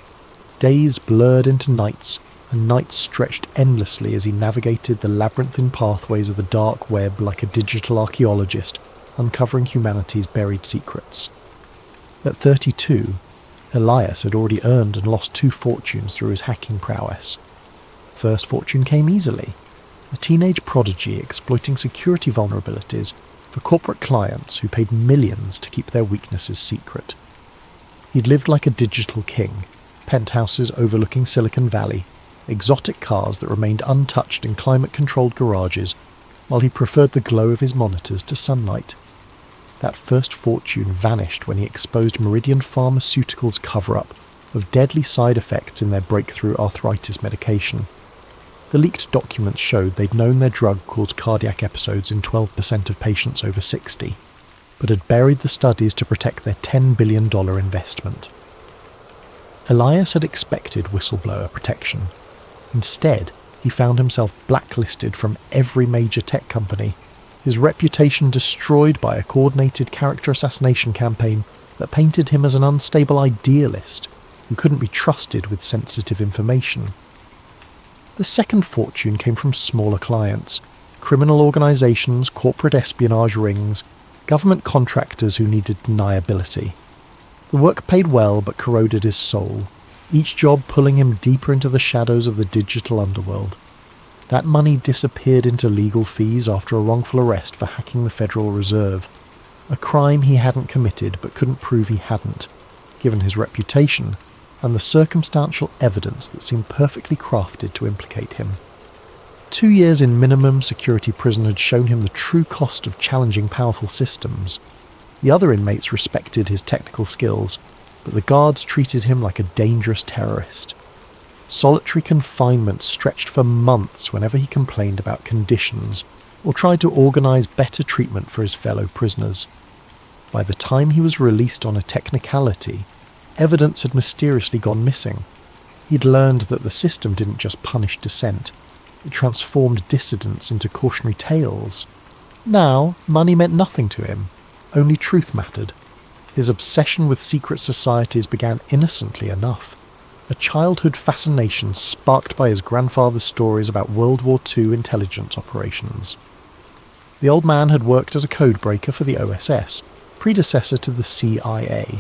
Days blurred into nights, and nights stretched endlessly as he navigated the labyrinthine pathways of the dark web like a digital archaeologist, uncovering humanity's buried secrets. At 32, Elias had already earned and lost 2 fortunes through his hacking prowess. First fortune came easily, a teenage prodigy exploiting security vulnerabilities for corporate clients who paid millions to keep their weaknesses secret. He'd lived like a digital king, penthouses overlooking Silicon Valley, exotic cars that remained untouched in climate-controlled garages, while he preferred the glow of his monitors to sunlight. That first fortune vanished when he exposed Meridian Pharmaceuticals' cover-up of deadly side effects in their breakthrough arthritis medication. The leaked documents showed they'd known their drug caused cardiac episodes in 12% of patients over 60, but had buried the studies to protect their $10 billion investment. Elias had expected whistleblower protection. Instead, he found himself blacklisted from every major tech company, his reputation destroyed by a coordinated character assassination campaign that painted him as an unstable idealist who couldn't be trusted with sensitive information. The second fortune came from smaller clients, criminal organisations, corporate espionage rings, government contractors who needed deniability. The work paid well but corroded his soul, each job pulling him deeper into the shadows of the digital underworld. That money disappeared into legal fees after a wrongful arrest for hacking the Federal Reserve, a crime he hadn't committed but couldn't prove he hadn't, given his reputation and the circumstantial evidence that seemed perfectly crafted to implicate him. 2 years in minimum security prison had shown him the true cost of challenging powerful systems. The other inmates respected his technical skills, but the guards treated him like a dangerous terrorist. Solitary confinement stretched for months whenever he complained about conditions or tried to organise better treatment for his fellow prisoners. By the time he was released on a technicality, evidence had mysteriously gone missing. He'd learned that the system didn't just punish dissent, it transformed dissidents into cautionary tales. Now, money meant nothing to him, only truth mattered. His obsession with secret societies began innocently enough, a childhood fascination sparked by his grandfather's stories about World War II intelligence operations. The old man had worked as a codebreaker for the OSS, predecessor to the CIA,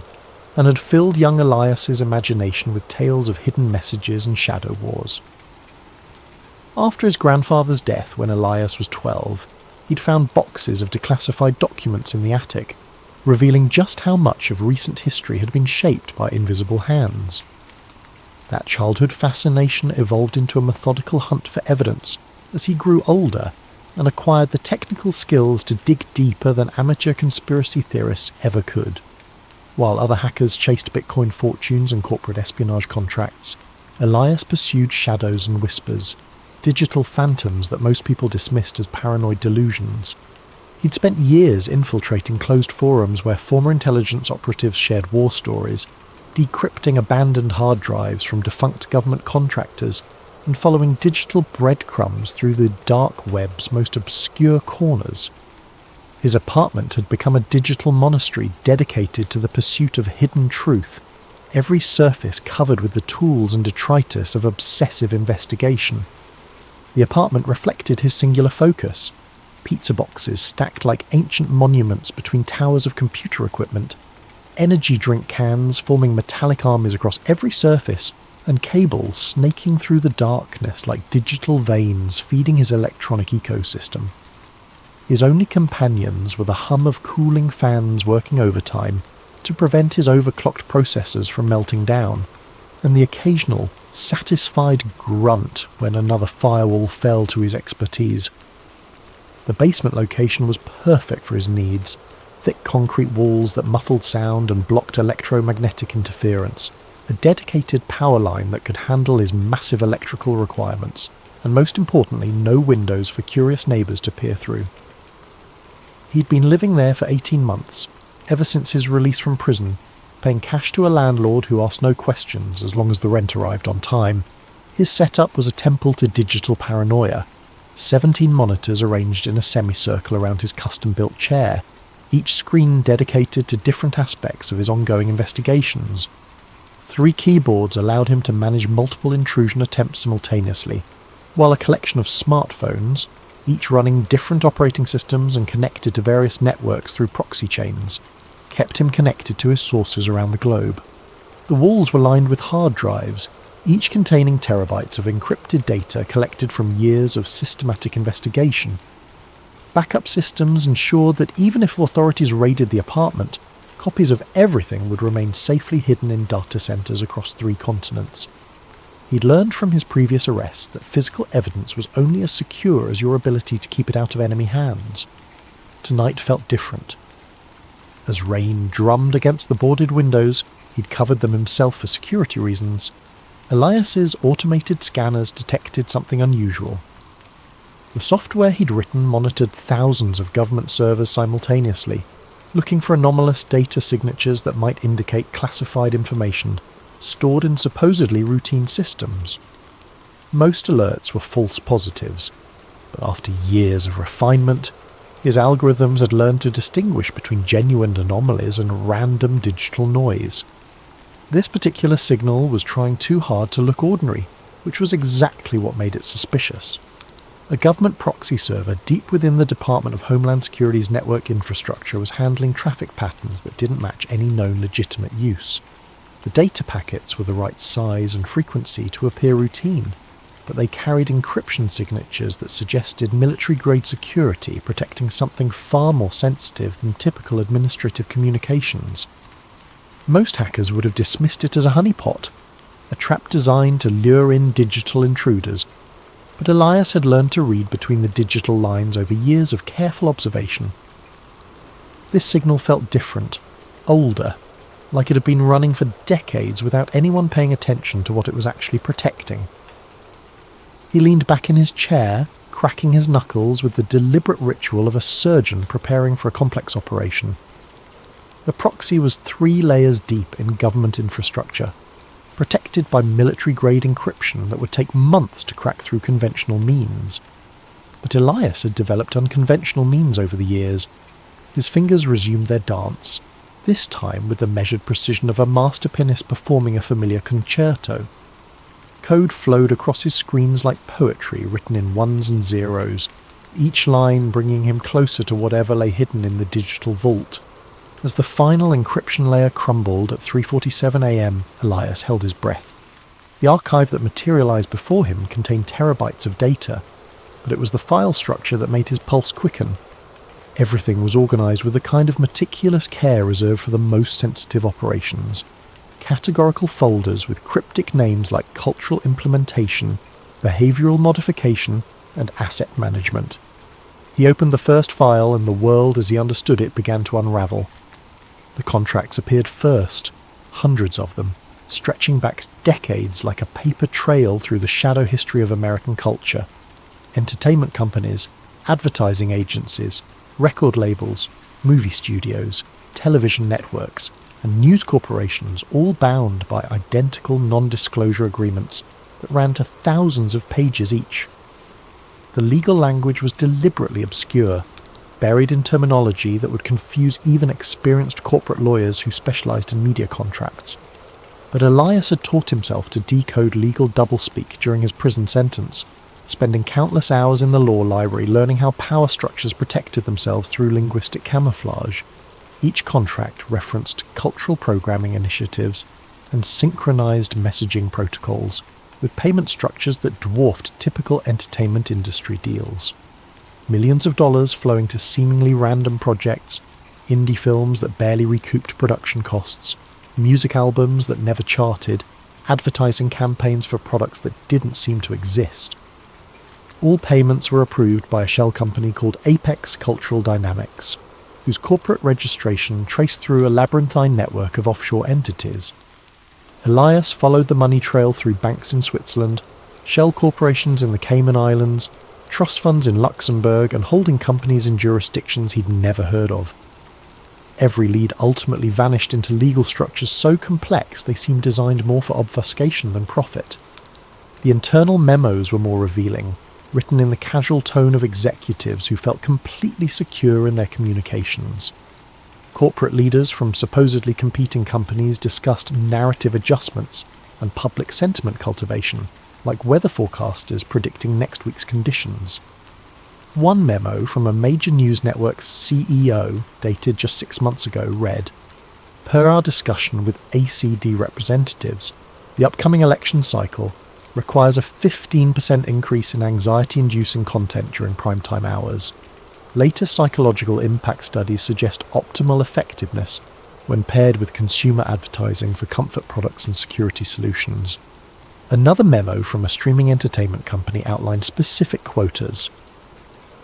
and had filled young Elias's imagination with tales of hidden messages and shadow wars. After his grandfather's death when Elias was 12, he'd found boxes of declassified documents in the attic, revealing just how much of recent history had been shaped by invisible hands. That childhood fascination evolved into a methodical hunt for evidence as he grew older and acquired the technical skills to dig deeper than amateur conspiracy theorists ever could. While other hackers chased Bitcoin fortunes and corporate espionage contracts, Elias pursued shadows and whispers, digital phantoms that most people dismissed as paranoid delusions. He'd spent years infiltrating closed forums where former intelligence operatives shared war stories, decrypting abandoned hard drives from defunct government contractors, and following digital breadcrumbs through the dark web's most obscure corners. His apartment had become a digital monastery dedicated to the pursuit of hidden truth, every surface covered with the tools and detritus of obsessive investigation. The apartment reflected his singular focus. Pizza boxes stacked like ancient monuments between towers of computer equipment, energy drink cans forming metallic armies across every surface, and cables snaking through the darkness like digital veins feeding his electronic ecosystem. His only companions were the hum of cooling fans working overtime to prevent his overclocked processors from melting down, and the occasional, satisfied grunt when another firewall fell to his expertise. The basement location was perfect for his needs, thick concrete walls that muffled sound and blocked electromagnetic interference, a dedicated power line that could handle his massive electrical requirements, and most importantly, no windows for curious neighbours to peer through. He'd been living there for 18 months, ever since his release from prison, paying cash to a landlord who asked no questions as long as the rent arrived on time. His setup was a temple to digital paranoia, 17 monitors arranged in a semicircle around his custom-built chair, each screen dedicated to different aspects of his ongoing investigations. 3 keyboards allowed him to manage multiple intrusion attempts simultaneously, while a collection of smartphones, each running different operating systems and connected to various networks through proxy chains, kept him connected to his sources around the globe. The walls were lined with hard drives, each containing terabytes of encrypted data collected from years of systematic investigation. Backup systems ensured that even if authorities raided the apartment, copies of everything would remain safely hidden in data centers across 3 continents. He'd learned from his previous arrests that physical evidence was only as secure as your ability to keep it out of enemy hands. Tonight felt different. As rain drummed against the boarded windows, he'd covered them himself for security reasons, Elias's automated scanners detected something unusual. The software he'd written monitored thousands of government servers simultaneously, looking for anomalous data signatures that might indicate classified information stored in supposedly routine systems. Most alerts were false positives, but after years of refinement, his algorithms had learned to distinguish between genuine anomalies and random digital noise. This particular signal was trying too hard to look ordinary, which was exactly what made it suspicious. A government proxy server deep within the Department of Homeland Security's network infrastructure was handling traffic patterns that didn't match any known legitimate use. The data packets were the right size and frequency to appear routine, but they carried encryption signatures that suggested military-grade security protecting something far more sensitive than typical administrative communications. Most hackers would have dismissed it as a honeypot, a trap designed to lure in digital intruders, but Elias had learned to read between the digital lines over years of careful observation. This signal felt different, older, like it had been running for decades without anyone paying attention to what it was actually protecting. He leaned back in his chair, cracking his knuckles with the deliberate ritual of a surgeon preparing for a complex operation. The proxy was 3 layers deep in government infrastructure, protected by military-grade encryption that would take months to crack through conventional means. But Elias had developed unconventional means over the years. His fingers resumed their dance, this time with the measured precision of a master pianist performing a familiar concerto. Code flowed across his screens like poetry written in ones and zeros, each line bringing him closer to whatever lay hidden in the digital vault. As the final encryption layer crumbled at 3:47 a.m, Elias held his breath. The archive that materialized before him contained terabytes of data, but it was the file structure that made his pulse quicken. Everything was organized with the kind of meticulous care reserved for the most sensitive operations. Categorical folders with cryptic names like cultural implementation, behavioral modification, and asset management. He opened the first file and the world as he understood it began to unravel. The contracts appeared first, hundreds of them, stretching back decades like a paper trail through the shadow history of American culture. Entertainment companies, advertising agencies, record labels, movie studios, television networks, and news corporations all bound by identical non-disclosure agreements that ran to thousands of pages each. The legal language was deliberately obscure, buried in terminology that would confuse even experienced corporate lawyers who specialized in media contracts. But Elias had taught himself to decode legal doublespeak during his prison sentence, spending countless hours in the law library learning how power structures protected themselves through linguistic camouflage. Each contract referenced cultural programming initiatives and synchronized messaging protocols, with payment structures that dwarfed typical entertainment industry deals. Millions of dollars flowing to seemingly random projects, indie films that barely recouped production costs, music albums that never charted, advertising campaigns for products that didn't seem to exist. All payments were approved by a shell company called Apex Cultural Dynamics, whose corporate registration traced through a labyrinthine network of offshore entities. Elias followed the money trail through banks in Switzerland, shell corporations in the Cayman Islands, trust funds in Luxembourg, and holding companies in jurisdictions he'd never heard of. Every lead ultimately vanished into legal structures so complex they seemed designed more for obfuscation than profit. The internal memos were more revealing, written in the casual tone of executives who felt completely secure in their communications. Corporate leaders from supposedly competing companies discussed narrative adjustments and public sentiment cultivation, like weather forecasters predicting next week's conditions. One memo from a major news network's CEO, dated just 6 months ago, read, "Per our discussion with ACD representatives, the upcoming election cycle requires a 15% increase in anxiety-inducing content during primetime hours. Latest psychological impact studies suggest optimal effectiveness when paired with consumer advertising for comfort products and security solutions." Another memo from a streaming entertainment company outlined specific quotas.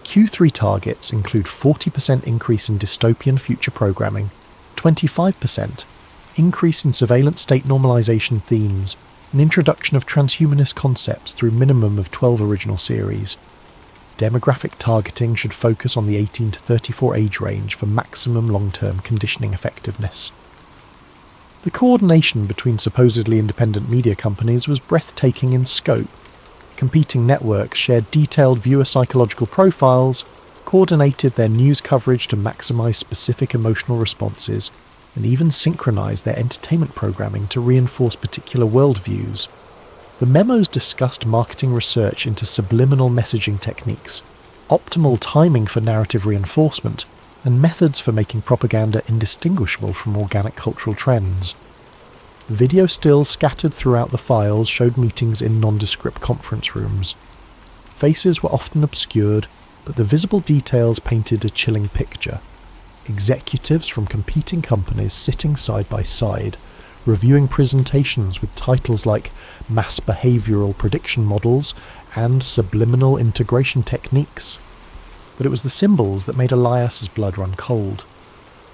Q3 targets include 40% increase in dystopian future programming, 25% increase in surveillance state normalization themes, an introduction of transhumanist concepts through minimum of 12 original series. Demographic targeting should focus on the 18 to 34 age range for maximum long-term conditioning effectiveness. The coordination between supposedly independent media companies was breathtaking in scope. Competing networks shared detailed viewer psychological profiles, coordinated their news coverage to maximize specific emotional responses, and even synchronized their entertainment programming to reinforce particular worldviews. The memos discussed marketing research into subliminal messaging techniques, optimal timing for narrative reinforcement, and methods for making propaganda indistinguishable from organic cultural trends. Video stills scattered throughout the files showed meetings in nondescript conference rooms. Faces were often obscured, but the visible details painted a chilling picture. Executives from competing companies sitting side by side, reviewing presentations with titles like Mass Behavioral Prediction Models and Subliminal Integration Techniques. But it was the symbols that made Elias's blood run cold.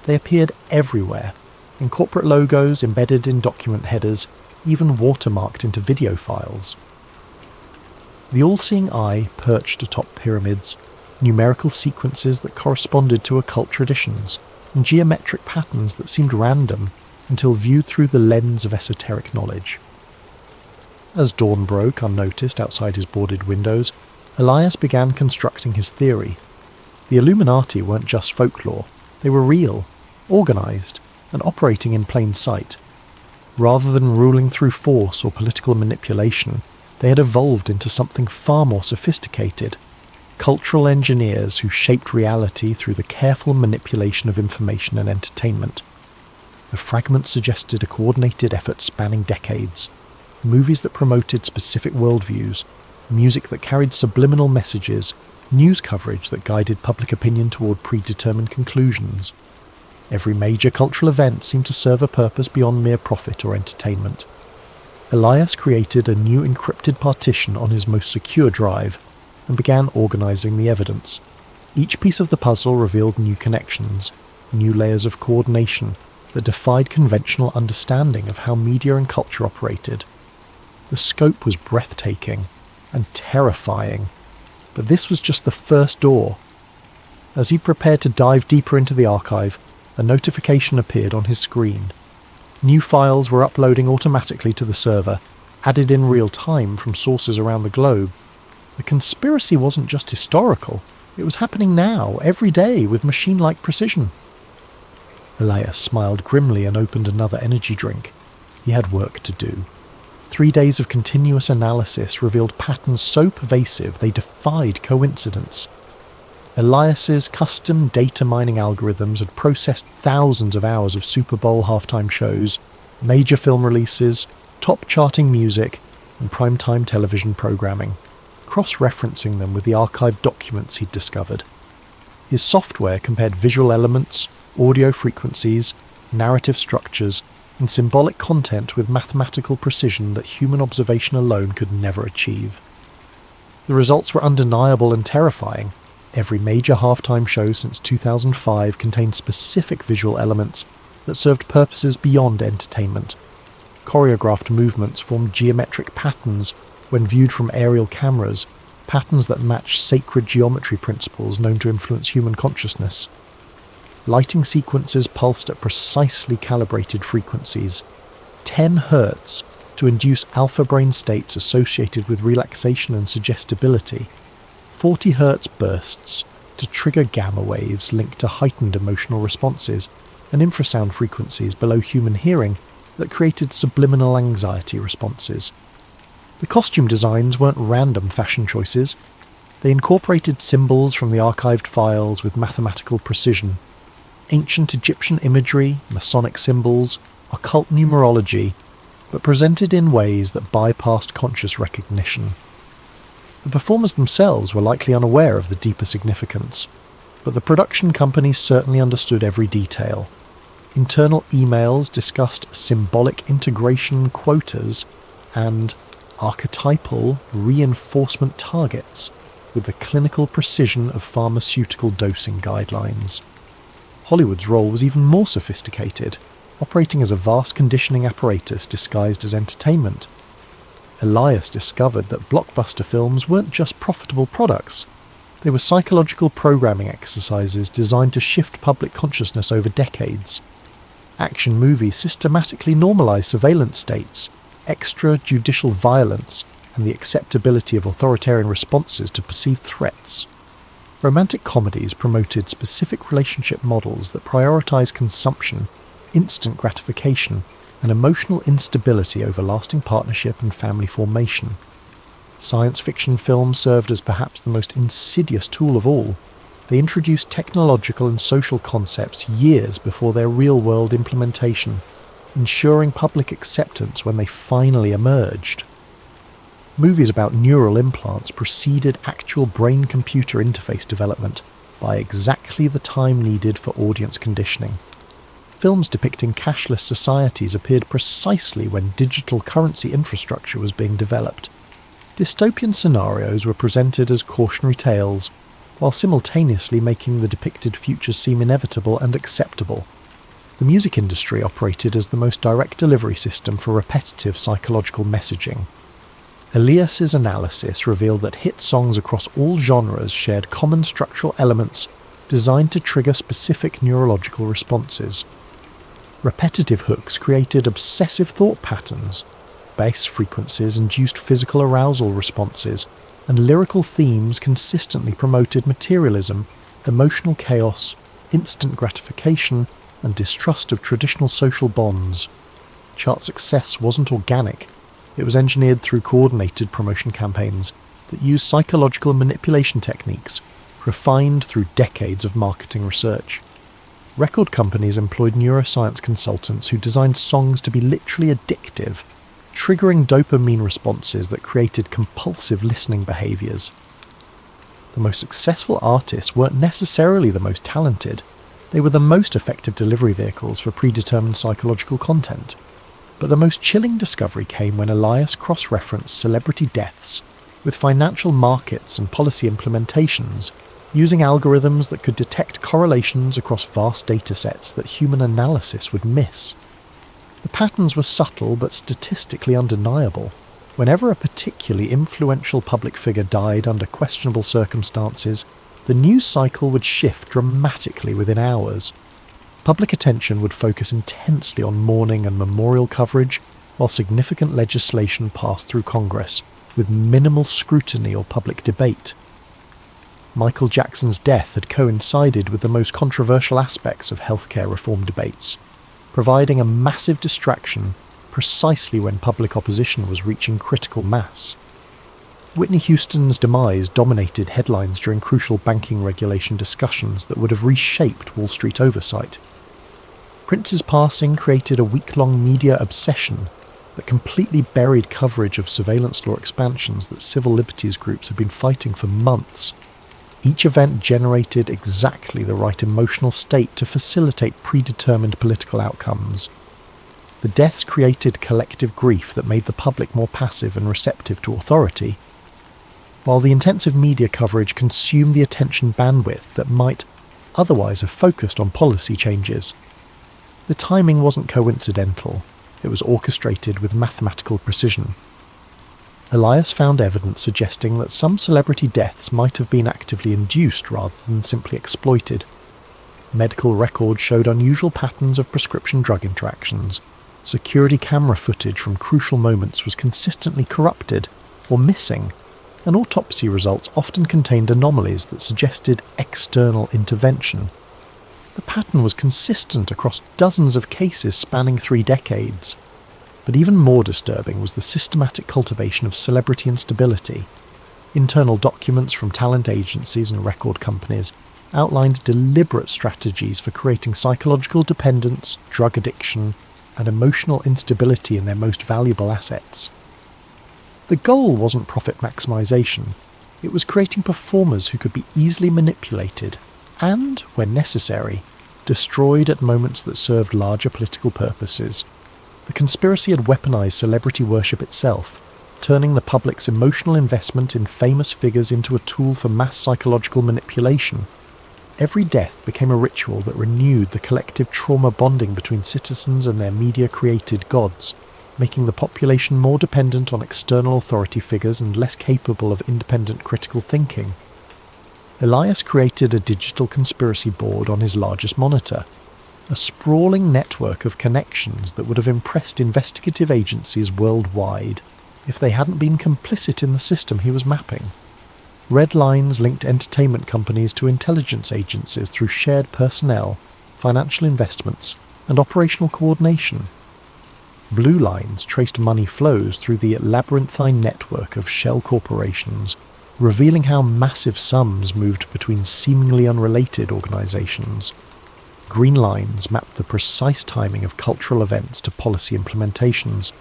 They appeared everywhere, in corporate logos embedded in document headers, even watermarked into video files. The all-seeing eye perched atop pyramids, numerical sequences that corresponded to occult traditions, and geometric patterns that seemed random until viewed through the lens of esoteric knowledge. As dawn broke unnoticed outside his boarded windows, Elias began constructing his theory. The Illuminati weren't just folklore, they were real, organised, and operating in plain sight. Rather than ruling through force or political manipulation, they had evolved into something far more sophisticated. Cultural engineers who shaped reality through the careful manipulation of information and entertainment. The fragments suggested a coordinated effort spanning decades. Movies that promoted specific worldviews, music that carried subliminal messages, news coverage that guided public opinion toward predetermined conclusions. Every major cultural event seemed to serve a purpose beyond mere profit or entertainment. Elias created a new encrypted partition on his most secure drive and began organising the evidence. Each piece of the puzzle revealed new connections, new layers of coordination that defied conventional understanding of how media and culture operated. The scope was breathtaking and terrifying, but this was just the first door. As he prepared to dive deeper into the archive, a notification appeared on his screen. New files were uploading automatically to the server, added in real time from sources around the globe. The conspiracy wasn't just historical, it was happening now, every day, with machine-like precision. Elias smiled grimly and opened another energy drink. He had work to do. 3 days of continuous analysis revealed patterns so pervasive they defied coincidence. Elias's custom data mining algorithms had processed thousands of hours of Super Bowl halftime shows, major film releases, top-charting music, and primetime television programming, cross-referencing them with the archived documents he'd discovered. His software compared visual elements, audio frequencies, narrative structures, and symbolic content with mathematical precision that human observation alone could never achieve. The results were undeniable and terrifying. Every major halftime show since 2005 contained specific visual elements that served purposes beyond entertainment. Choreographed movements formed geometric patterns when viewed from aerial cameras, patterns that matched sacred geometry principles known to influence human consciousness. Lighting sequences pulsed at precisely calibrated frequencies, 10 Hz to induce alpha brain states associated with relaxation and suggestibility, 40 Hz bursts to trigger gamma waves linked to heightened emotional responses, and infrasound frequencies below human hearing that created subliminal anxiety responses. The costume designs weren't random fashion choices. They incorporated symbols from the archived files with mathematical precision. Ancient Egyptian imagery, Masonic symbols, occult numerology, but presented in ways that bypassed conscious recognition. The performers themselves were likely unaware of the deeper significance, but the production companies certainly understood every detail. Internal emails discussed symbolic integration quotas and archetypal reinforcement targets with the clinical precision of pharmaceutical dosing guidelines. Hollywood's role was even more sophisticated, operating as a vast conditioning apparatus disguised as entertainment. Elias discovered that blockbuster films weren't just profitable products. They were psychological programming exercises designed to shift public consciousness over decades. Action movies systematically normalized surveillance states, extrajudicial violence, and the acceptability of authoritarian responses to perceived threats. Romantic comedies promoted specific relationship models that prioritize consumption, instant gratification, and emotional instability over lasting partnership and family formation. Science fiction films served as perhaps the most insidious tool of all. They introduced technological and social concepts years before their real-world implementation, ensuring public acceptance when they finally emerged. Movies about neural implants preceded actual brain-computer interface development by exactly the time needed for audience conditioning. Films depicting cashless societies appeared precisely when digital currency infrastructure was being developed. Dystopian scenarios were presented as cautionary tales, while simultaneously making the depicted futures seem inevitable and acceptable. The music industry operated as the most direct delivery system for repetitive psychological messaging. Elias's analysis revealed that hit songs across all genres shared common structural elements designed to trigger specific neurological responses. Repetitive hooks created obsessive thought patterns, bass frequencies induced physical arousal responses, and lyrical themes consistently promoted materialism, emotional chaos, instant gratification, and distrust of traditional social bonds. Chart success wasn't organic. It was engineered through coordinated promotion campaigns that used psychological manipulation techniques refined through decades of marketing research. Record companies employed neuroscience consultants who designed songs to be literally addictive, triggering dopamine responses that created compulsive listening behaviours. The most successful artists weren't necessarily the most talented. They were the most effective delivery vehicles for predetermined psychological content. But the most chilling discovery came when Elias cross-referenced celebrity deaths with financial markets and policy implementations, using algorithms that could detect correlations across vast datasets that human analysis would miss. The patterns were subtle but statistically undeniable. Whenever a particularly influential public figure died under questionable circumstances, the news cycle would shift dramatically within hours. Public attention would focus intensely on mourning and memorial coverage, while significant legislation passed through Congress, with minimal scrutiny or public debate. Michael Jackson's death had coincided with the most controversial aspects of healthcare reform debates, providing a massive distraction precisely when public opposition was reaching critical mass. Whitney Houston's demise dominated headlines during crucial banking regulation discussions that would have reshaped Wall Street oversight. Prince's passing created a week-long media obsession that completely buried coverage of surveillance law expansions that civil liberties groups had been fighting for months. Each event generated exactly the right emotional state to facilitate predetermined political outcomes. The deaths created collective grief that made the public more passive and receptive to authority, while the intensive media coverage consumed the attention bandwidth that might otherwise have focused on policy changes. The timing wasn't coincidental, it was orchestrated with mathematical precision. Elias found evidence suggesting that some celebrity deaths might have been actively induced rather than simply exploited. Medical records showed unusual patterns of prescription drug interactions. Security camera footage from crucial moments was consistently corrupted or missing, and autopsy results often contained anomalies that suggested external intervention. The pattern was consistent across dozens of cases spanning 3 decades. But even more disturbing was the systematic cultivation of celebrity instability. Internal documents from talent agencies and record companies outlined deliberate strategies for creating psychological dependence, drug addiction, and emotional instability in their most valuable assets. The goal wasn't profit maximization. It was creating performers who could be easily manipulated and, when necessary, destroyed at moments that served larger political purposes. The conspiracy had weaponized celebrity worship itself, turning the public's emotional investment in famous figures into a tool for mass psychological manipulation. Every death became a ritual that renewed the collective trauma bonding between citizens and their media-created gods, making the population more dependent on external authority figures and less capable of independent critical thinking. Elias created a digital conspiracy board on his largest monitor, a sprawling network of connections that would have impressed investigative agencies worldwide if they hadn't been complicit in the system he was mapping. Red lines linked entertainment companies to intelligence agencies through shared personnel, financial investments, and operational coordination. Blue lines traced money flows through the labyrinthine network of shell corporations, revealing how massive sums moved between seemingly unrelated organizations. Green lines mapped the precise timing of cultural events to policy implementations,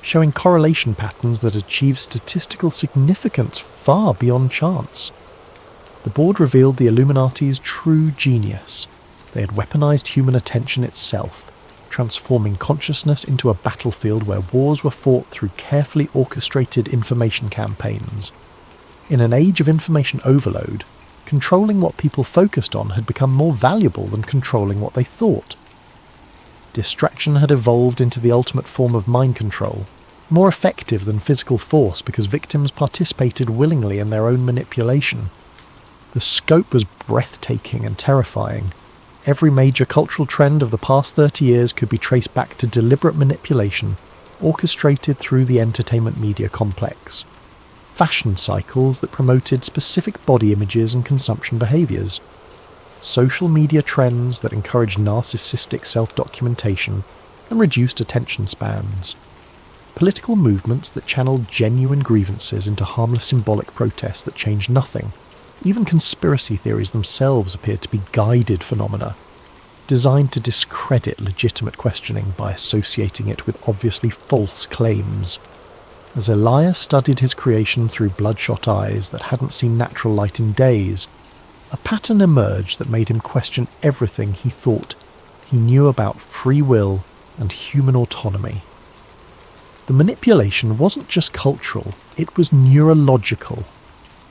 showing correlation patterns that achieved statistical significance far beyond chance. The board revealed the Illuminati's true genius. They had weaponized human attention itself, transforming consciousness into a battlefield where wars were fought through carefully orchestrated information campaigns. In an age of information overload, controlling what people focused on had become more valuable than controlling what they thought. Distraction had evolved into the ultimate form of mind control, more effective than physical force because victims participated willingly in their own manipulation. The scope was breathtaking and terrifying. Every major cultural trend of the past 30 years could be traced back to deliberate manipulation orchestrated through the entertainment media complex. Fashion cycles that promoted specific body images and consumption behaviours. Social media trends that encouraged narcissistic self-documentation and reduced attention spans. Political movements that channeled genuine grievances into harmless symbolic protests that changed nothing. Even conspiracy theories themselves appeared to be guided phenomena, designed to discredit legitimate questioning by associating it with obviously false claims. As Elias studied his creation through bloodshot eyes that hadn't seen natural light in days, a pattern emerged that made him question everything he thought he knew about free will and human autonomy. The manipulation wasn't just cultural, it was neurological.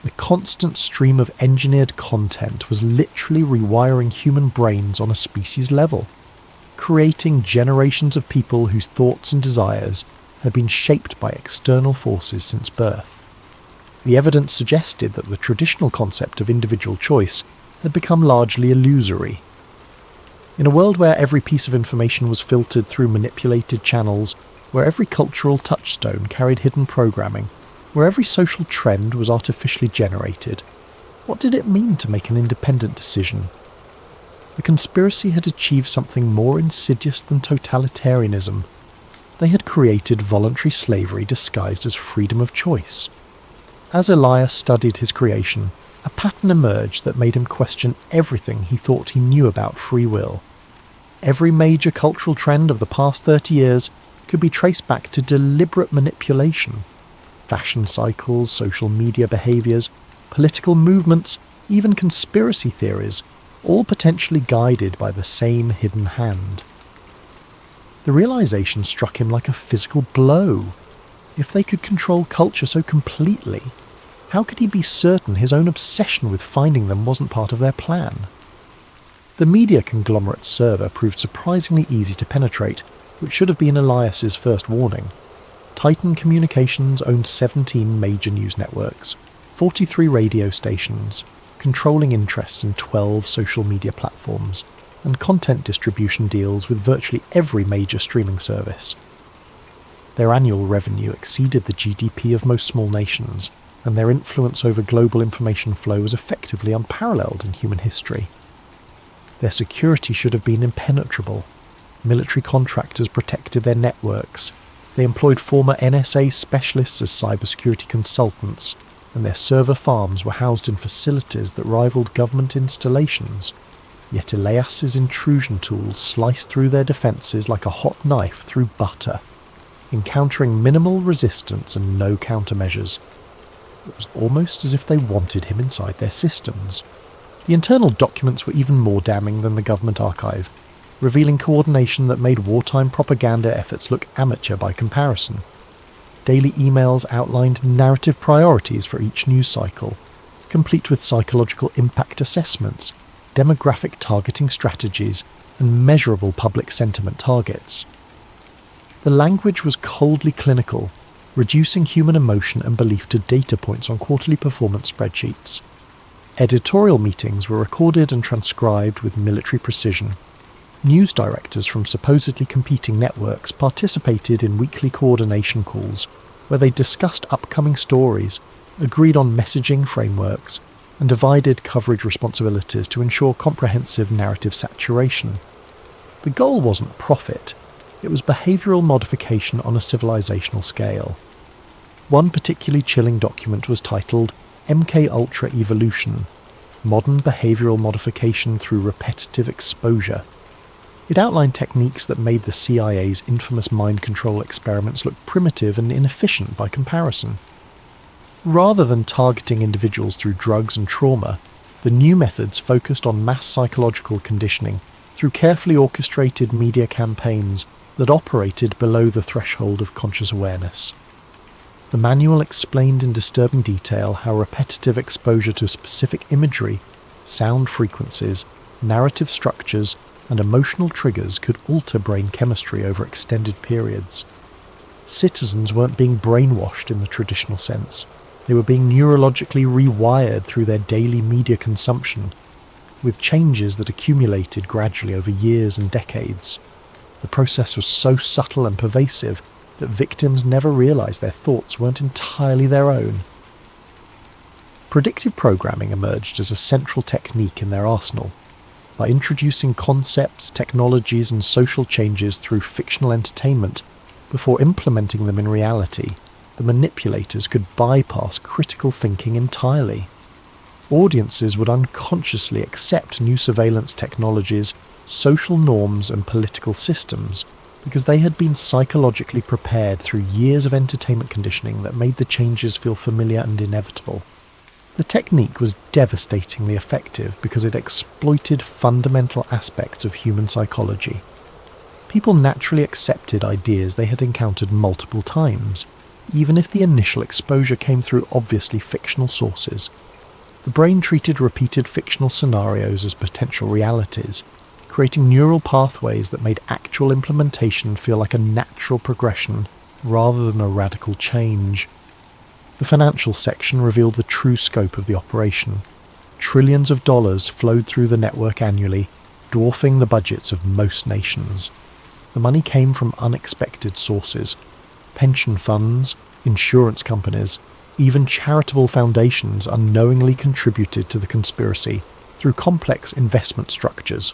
The constant stream of engineered content was literally rewiring human brains on a species level, creating generations of people whose thoughts and desires had been shaped by external forces since birth. The evidence suggested that the traditional concept of individual choice had become largely illusory. In a world where every piece of information was filtered through manipulated channels, where every cultural touchstone carried hidden programming, where every social trend was artificially generated, what did it mean to make an independent decision? The conspiracy had achieved something more insidious than totalitarianism. They had created voluntary slavery disguised as freedom of choice. As Elias studied his creation, a pattern emerged that made him question everything he thought he knew about free will. Every major cultural trend of the past 30 years could be traced back to deliberate manipulation. Fashion cycles, social media behaviours, political movements, even conspiracy theories, all potentially guided by the same hidden hand. The realisation struck him like a physical blow. If they could control culture so completely, how could he be certain his own obsession with finding them wasn't part of their plan? The media conglomerate's server proved surprisingly easy to penetrate, which should have been Elias's first warning. Titan Communications owned 17 major news networks, 43 radio stations, controlling interests in 12 social media platforms, and content distribution deals with virtually every major streaming service. Their annual revenue exceeded the GDP of most small nations, and their influence over global information flow was effectively unparalleled in human history. Their security should have been impenetrable. Military contractors protected their networks. They employed former NSA specialists as cybersecurity consultants, and their server farms were housed in facilities that rivaled government installations. Yet Elias's intrusion tools sliced through their defences like a hot knife through butter, encountering minimal resistance and no countermeasures. It was almost as if they wanted him inside their systems. The internal documents were even more damning than the government archive, revealing coordination that made wartime propaganda efforts look amateur by comparison. Daily emails outlined narrative priorities for each news cycle, complete with psychological impact assessments, demographic targeting strategies, and measurable public sentiment targets. The language was coldly clinical, reducing human emotion and belief to data points on quarterly performance spreadsheets. Editorial meetings were recorded and transcribed with military precision. News directors from supposedly competing networks participated in weekly coordination calls, where they discussed upcoming stories, agreed on messaging frameworks, and divided coverage responsibilities to ensure comprehensive narrative saturation. The goal wasn't profit, it was behavioural modification on a civilizational scale. One particularly chilling document was titled MK Ultra Evolution, Modern Behavioural Modification Through Repetitive Exposure. It outlined techniques that made the CIA's infamous mind control experiments look primitive and inefficient by comparison. Rather than targeting individuals through drugs and trauma, the new methods focused on mass psychological conditioning through carefully orchestrated media campaigns that operated below the threshold of conscious awareness. The manual explained in disturbing detail how repetitive exposure to specific imagery, sound frequencies, narrative structures, and emotional triggers could alter brain chemistry over extended periods. Citizens weren't being brainwashed in the traditional sense. They were being neurologically rewired through their daily media consumption, with changes that accumulated gradually over years and decades. The process was so subtle and pervasive that victims never realized their thoughts weren't entirely their own. Predictive programming emerged as a central technique in their arsenal. By introducing concepts, technologies, and social changes through fictional entertainment, before implementing them in reality, the manipulators could bypass critical thinking entirely. Audiences would unconsciously accept new surveillance technologies, social norms, and political systems because they had been psychologically prepared through years of entertainment conditioning that made the changes feel familiar and inevitable. The technique was devastatingly effective because it exploited fundamental aspects of human psychology. People naturally accepted ideas they had encountered multiple times, even if the initial exposure came through obviously fictional sources. The brain treated repeated fictional scenarios as potential realities, creating neural pathways that made actual implementation feel like a natural progression rather than a radical change. The financial section revealed the true scope of the operation. Trillions of dollars flowed through the network annually, dwarfing the budgets of most nations. The money came from unexpected sources: pension funds, insurance companies, even charitable foundations unknowingly contributed to the conspiracy through complex investment structures.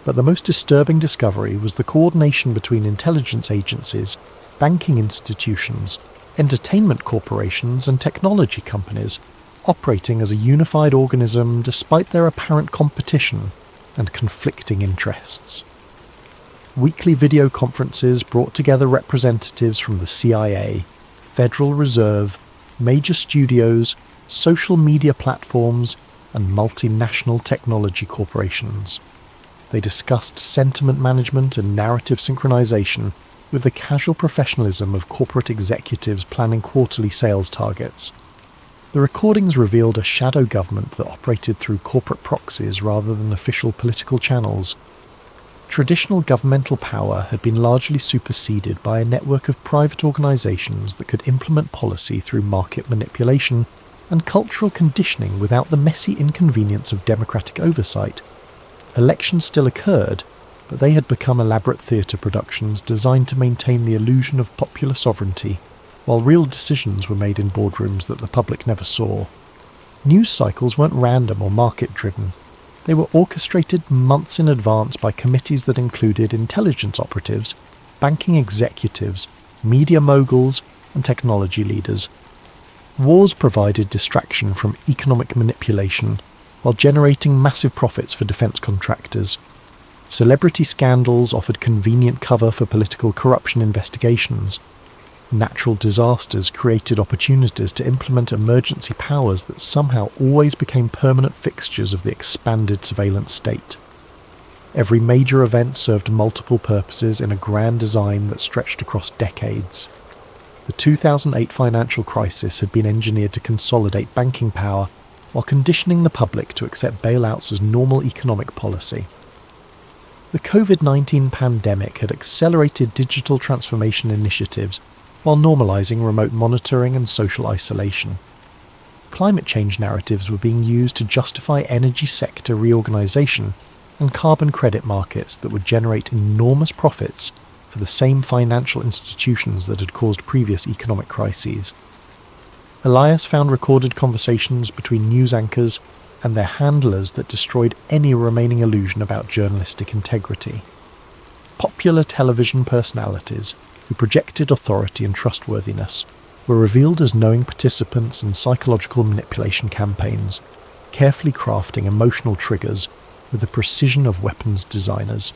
But the most disturbing discovery was the coordination between intelligence agencies, banking institutions, entertainment corporations, and technology companies, operating as a unified organism despite their apparent competition and conflicting interests. Weekly video conferences brought together representatives from the CIA, Federal Reserve, major studios, social media platforms, and multinational technology corporations. They discussed sentiment management and narrative synchronization with the casual professionalism of corporate executives planning quarterly sales targets. The recordings revealed a shadow government that operated through corporate proxies rather than official political channels. Traditional governmental power had been largely superseded by a network of private organizations that could implement policy through market manipulation and cultural conditioning without the messy inconvenience of democratic oversight. Elections still occurred, but they had become elaborate theatre productions designed to maintain the illusion of popular sovereignty, while real decisions were made in boardrooms that the public never saw. News cycles weren't random or market-driven. They were orchestrated months in advance by committees that included intelligence operatives, banking executives, media moguls, and technology leaders. Wars provided distraction from economic manipulation, while generating massive profits for defense contractors. Celebrity scandals offered convenient cover for political corruption investigations. Natural disasters created opportunities to implement emergency powers that somehow always became permanent fixtures of the expanded surveillance state. Every major event served multiple purposes in a grand design that stretched across decades. The 2008 financial crisis had been engineered to consolidate banking power while conditioning the public to accept bailouts as normal economic policy. The COVID-19 pandemic had accelerated digital transformation initiatives while normalizing remote monitoring and social isolation. Climate change narratives were being used to justify energy sector reorganization and carbon credit markets that would generate enormous profits for the same financial institutions that had caused previous economic crises. Elias found recorded conversations between news anchors and their handlers that destroyed any remaining illusion about journalistic integrity. Popular television personalities, who projected authority and trustworthiness, were revealed as knowing participants in psychological manipulation campaigns, carefully crafting emotional triggers with the precision of weapons designers.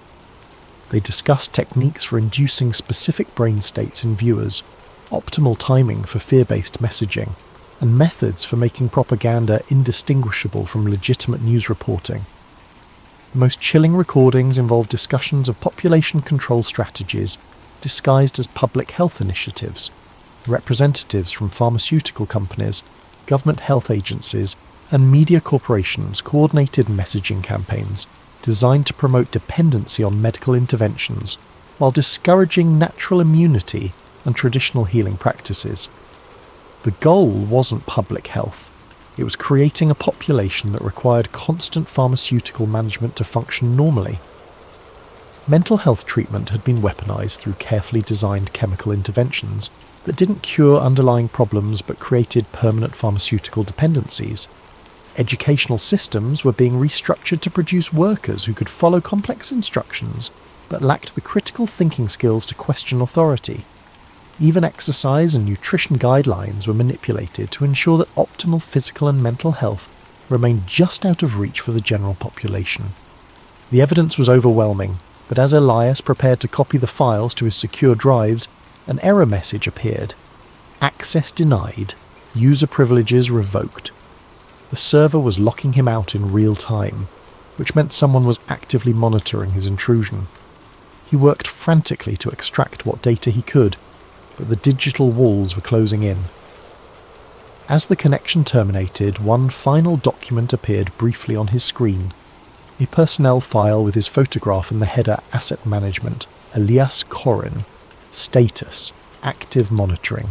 They discussed techniques for inducing specific brain states in viewers, optimal timing for fear-based messaging, and methods for making propaganda indistinguishable from legitimate news reporting. The most chilling recordings involved discussions of population control strategies disguised as public health initiatives. Representatives from pharmaceutical companies, government health agencies, and media corporations coordinated messaging campaigns designed to promote dependency on medical interventions while discouraging natural immunity and traditional healing practices. The goal wasn't public health. It was creating a population that required constant pharmaceutical management to function normally. Mental health treatment had been weaponized through carefully designed chemical interventions that didn't cure underlying problems but created permanent pharmaceutical dependencies. Educational systems were being restructured to produce workers who could follow complex instructions but lacked the critical thinking skills to question authority. Even exercise and nutrition guidelines were manipulated to ensure that optimal physical and mental health remained just out of reach for the general population. The evidence was overwhelming, but as Elias prepared to copy the files to his secure drives, an error message appeared. Access denied. User privileges revoked. The server was locking him out in real time, which meant someone was actively monitoring his intrusion. He worked frantically to extract what data he could, but the digital walls were closing in. As the connection terminated, one final document appeared briefly on his screen. A personnel file with his photograph in the header Asset Management, Elias Corin. Status, Active Monitoring.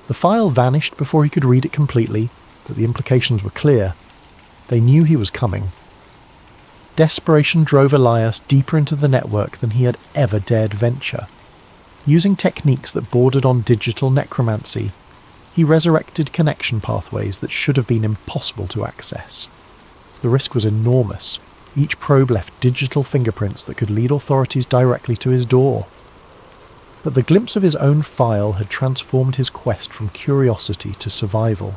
The file vanished before he could read it completely, but the implications were clear. They knew he was coming. Desperation drove Elias deeper into the network than he had ever dared venture. Using techniques that bordered on digital necromancy, he resurrected connection pathways that should have been impossible to access. The risk was enormous. Each probe left digital fingerprints that could lead authorities directly to his door. But the glimpse of his own file had transformed his quest from curiosity to survival.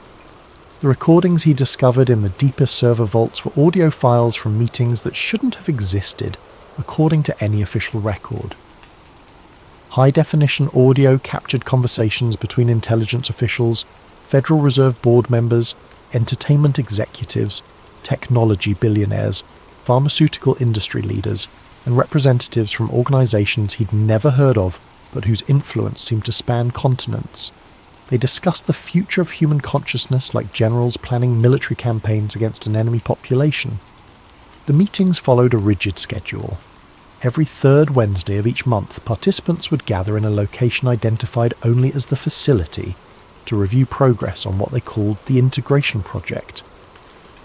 The recordings he discovered in the deeper server vaults were audio files from meetings that shouldn't have existed, according to any official record. High-definition audio captured conversations between intelligence officials, Federal Reserve board members, entertainment executives, technology billionaires, pharmaceutical industry leaders, and representatives from organizations he'd never heard of, but whose influence seemed to span continents. They discussed the future of human consciousness like generals planning military campaigns against an enemy population. The meetings followed a rigid schedule. Every third Wednesday of each month, participants would gather in a location identified only as the facility to review progress on what they called the Integration Project.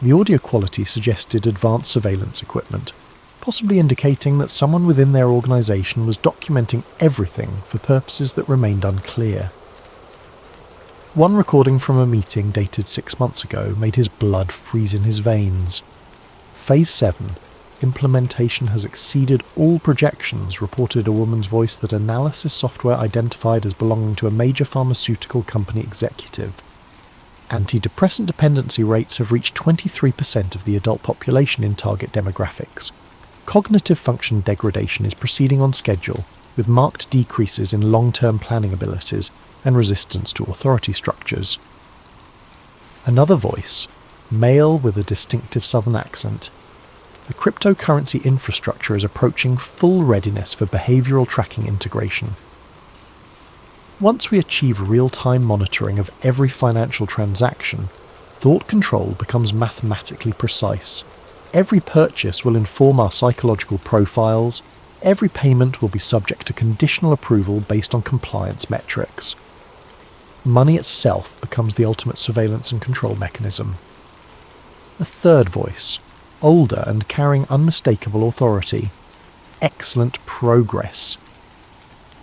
The audio quality suggested advanced surveillance equipment, possibly indicating that someone within their organization was documenting everything for purposes that remained unclear. One recording from a meeting dated 6 months ago made his blood freeze in his veins. Phase 7, implementation has exceeded all projections, reported a woman's voice that analysis software identified as belonging to a major pharmaceutical company executive. Antidepressant dependency rates have reached 23% of the adult population in target demographics. Cognitive function degradation is proceeding on schedule, with marked decreases in long-term planning abilities and resistance to authority structures. Another voice, male with a distinctive southern accent. The cryptocurrency infrastructure is approaching full readiness for behavioral tracking integration. Once we achieve real-time monitoring of every financial transaction, thought control becomes mathematically precise. Every purchase will inform our psychological profiles. Every payment will be subject to conditional approval based on compliance metrics. Money itself becomes the ultimate surveillance and control mechanism. A third voice, older and carrying unmistakable authority. Excellent progress.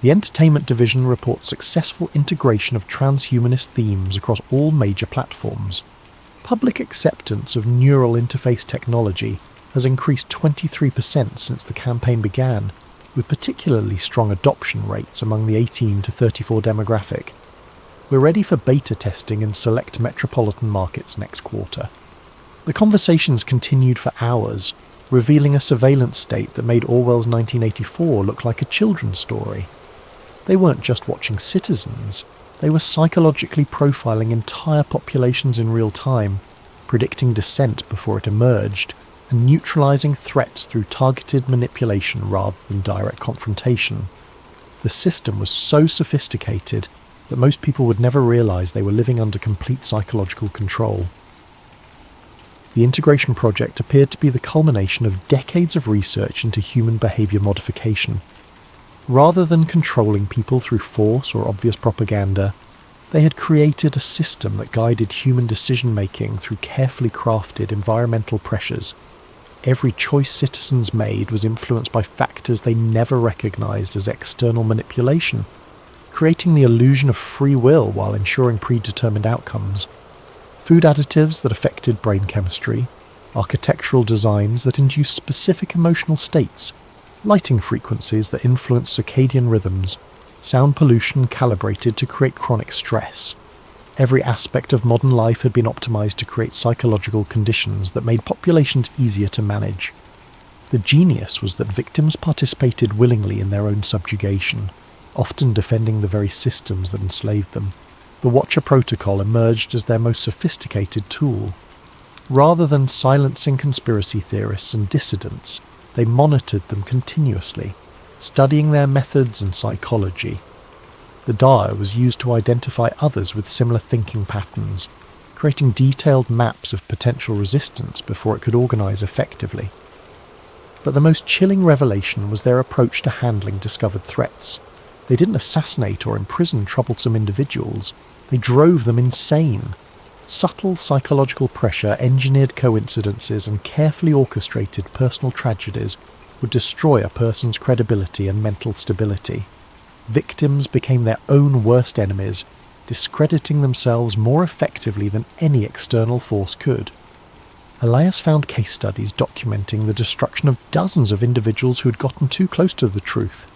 The entertainment division reports successful integration of transhumanist themes across all major platforms. Public acceptance of neural interface technology has increased 23% since the campaign began, with particularly strong adoption rates among the 18 to 34 demographic. We're ready for beta testing in select metropolitan markets next quarter. The conversations continued for hours, revealing a surveillance state that made Orwell's 1984 look like a children's story. They weren't just watching citizens, they were psychologically profiling entire populations in real time, predicting dissent before it emerged, and neutralizing threats through targeted manipulation rather than direct confrontation. The system was so sophisticated that most people would never realize they were living under complete psychological control. The Integration Project appeared to be the culmination of decades of research into human behavior modification. Rather than controlling people through force or obvious propaganda, They had created a system that guided human decision-making through carefully crafted environmental pressures. Every choice citizens made was influenced by factors they never recognized as external manipulation, creating the illusion of free will while ensuring predetermined outcomes. Food additives that affected brain chemistry, architectural designs that induced specific emotional states, lighting frequencies that influenced circadian rhythms, sound pollution calibrated to create chronic stress. Every aspect of modern life had been optimized to create psychological conditions that made populations easier to manage. The genius was that victims participated willingly in their own subjugation, often defending the very systems that enslaved them. The Watcher Protocol emerged as their most sophisticated tool. Rather than silencing conspiracy theorists and dissidents, they monitored them continuously, studying their methods and psychology. The dial was used to identify others with similar thinking patterns, creating detailed maps of potential resistance before it could organize effectively. But the most chilling revelation was their approach to handling discovered threats. They didn't assassinate or imprison troublesome individuals, they drove them insane. Subtle psychological pressure, engineered coincidences, and carefully orchestrated personal tragedies would destroy a person's credibility and mental stability. Victims became their own worst enemies, discrediting themselves more effectively than any external force could. Elias found case studies documenting the destruction of dozens of individuals who had gotten too close to the truth.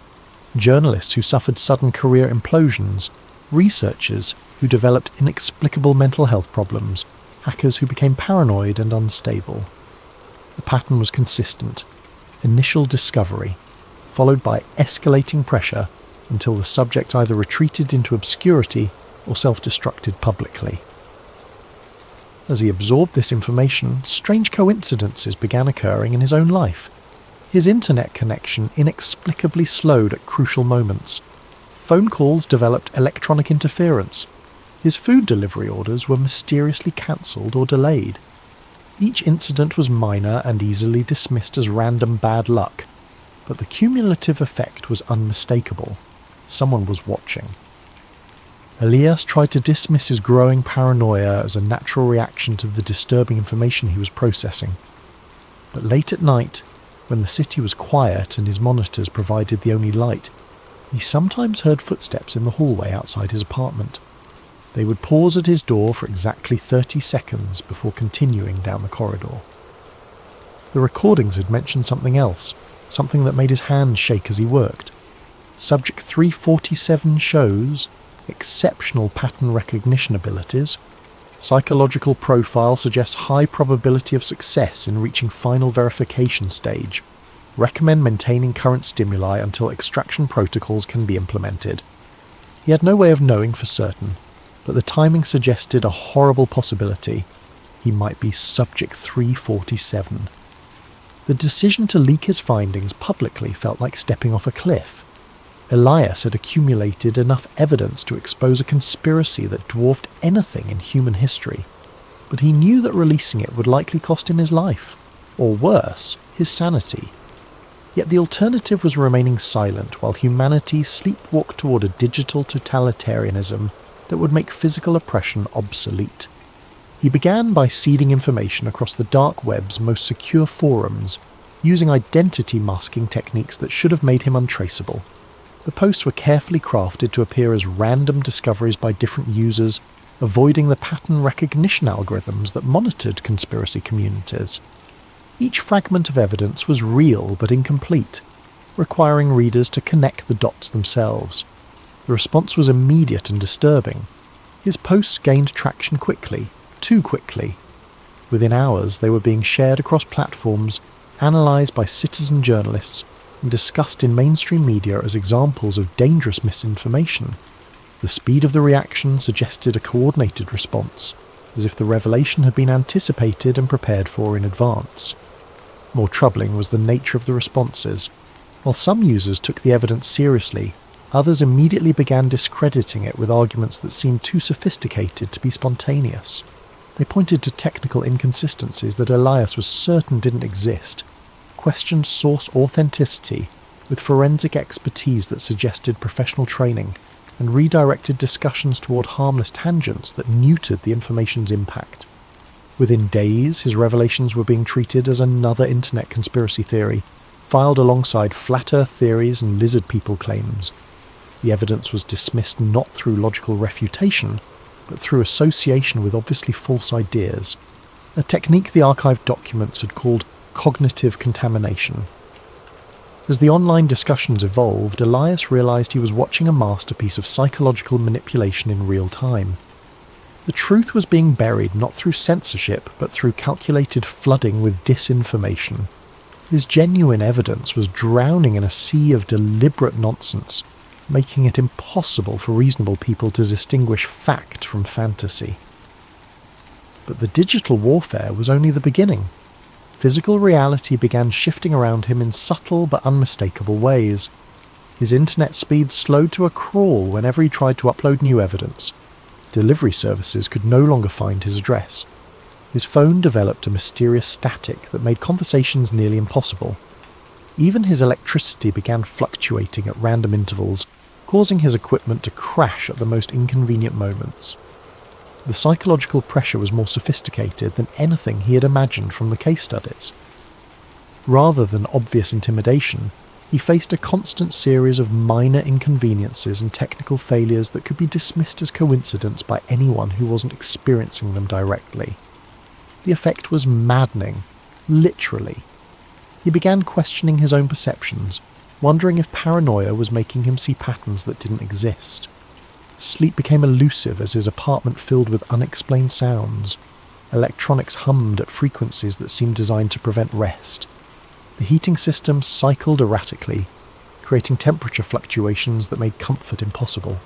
Journalists who suffered sudden career implosions, researchers who developed inexplicable mental health problems, hackers who became paranoid and unstable. The pattern was consistent. Initial discovery, followed by escalating pressure until the subject either retreated into obscurity or self-destructed publicly. As he absorbed this information, strange coincidences began occurring in his own life. His internet connection inexplicably slowed at crucial moments. Phone calls developed electronic interference. His food delivery orders were mysteriously cancelled or delayed. Each incident was minor and easily dismissed as random bad luck, but the cumulative effect was unmistakable. Someone was watching. Elias tried to dismiss his growing paranoia as a natural reaction to the disturbing information he was processing. But late at night, when the city was quiet and his monitors provided the only light, he sometimes heard footsteps in the hallway outside his apartment. They would pause at his door for exactly 30 seconds before continuing down the corridor. The recordings had mentioned something else, something that made his hands shake as he worked. Subject 347 shows exceptional pattern recognition abilities. Psychological profile suggests high probability of success in reaching final verification stage. Recommend maintaining current stimuli until extraction protocols can be implemented. He had no way of knowing for certain, but the timing suggested a horrible possibility. He might be Subject 347. The decision to leak his findings publicly felt like stepping off a cliff. Elias had accumulated enough evidence to expose a conspiracy that dwarfed anything in human history, but he knew that releasing it would likely cost him his life, or worse, his sanity. Yet the alternative was remaining silent while humanity sleepwalked toward a digital totalitarianism that would make physical oppression obsolete. He began by seeding information across the dark web's most secure forums, using identity masking techniques that should have made him untraceable. The posts were carefully crafted to appear as random discoveries by different users, avoiding the pattern recognition algorithms that monitored conspiracy communities. Each fragment of evidence was real but incomplete, requiring readers to connect the dots themselves. The response was immediate and disturbing. His posts gained traction quickly, too quickly. Within hours, they were being shared across platforms, analysed by citizen journalists, and discussed in mainstream media as examples of dangerous misinformation. The speed of the reaction suggested a coordinated response, as if the revelation had been anticipated and prepared for in advance. More troubling was the nature of the responses. While some users took the evidence seriously, others immediately began discrediting it with arguments that seemed too sophisticated to be spontaneous. They pointed to technical inconsistencies that Elias was certain didn't exist, questioned source authenticity with forensic expertise that suggested professional training, and redirected discussions toward harmless tangents that neutered the information's impact. Within days, his revelations were being treated as another internet conspiracy theory, filed alongside flat earth theories and lizard people claims. The evidence was dismissed not through logical refutation, but through association with obviously false ideas, a technique the archived documents had called cognitive contamination. As the online discussions evolved, Elias realised he was watching a masterpiece of psychological manipulation in real time. The truth was being buried not through censorship, but through calculated flooding with disinformation. His genuine evidence was drowning in a sea of deliberate nonsense, making it impossible for reasonable people to distinguish fact from fantasy. But the digital warfare was only the beginning. Physical reality began shifting around him in subtle but unmistakable ways. His internet speed slowed to a crawl whenever he tried to upload new evidence. Delivery services could no longer find his address. His phone developed a mysterious static that made conversations nearly impossible. Even his electricity began fluctuating at random intervals, causing his equipment to crash at the most inconvenient moments. The psychological pressure was more sophisticated than anything he had imagined from the case studies. Rather than obvious intimidation, he faced a constant series of minor inconveniences and technical failures that could be dismissed as coincidence by anyone who wasn't experiencing them directly. The effect was maddening, literally. He began questioning his own perceptions, wondering if paranoia was making him see patterns that didn't exist. Sleep became elusive as his apartment filled with unexplained sounds. Electronics hummed at frequencies that seemed designed to prevent rest. The heating system cycled erratically, creating temperature fluctuations that made comfort impossible.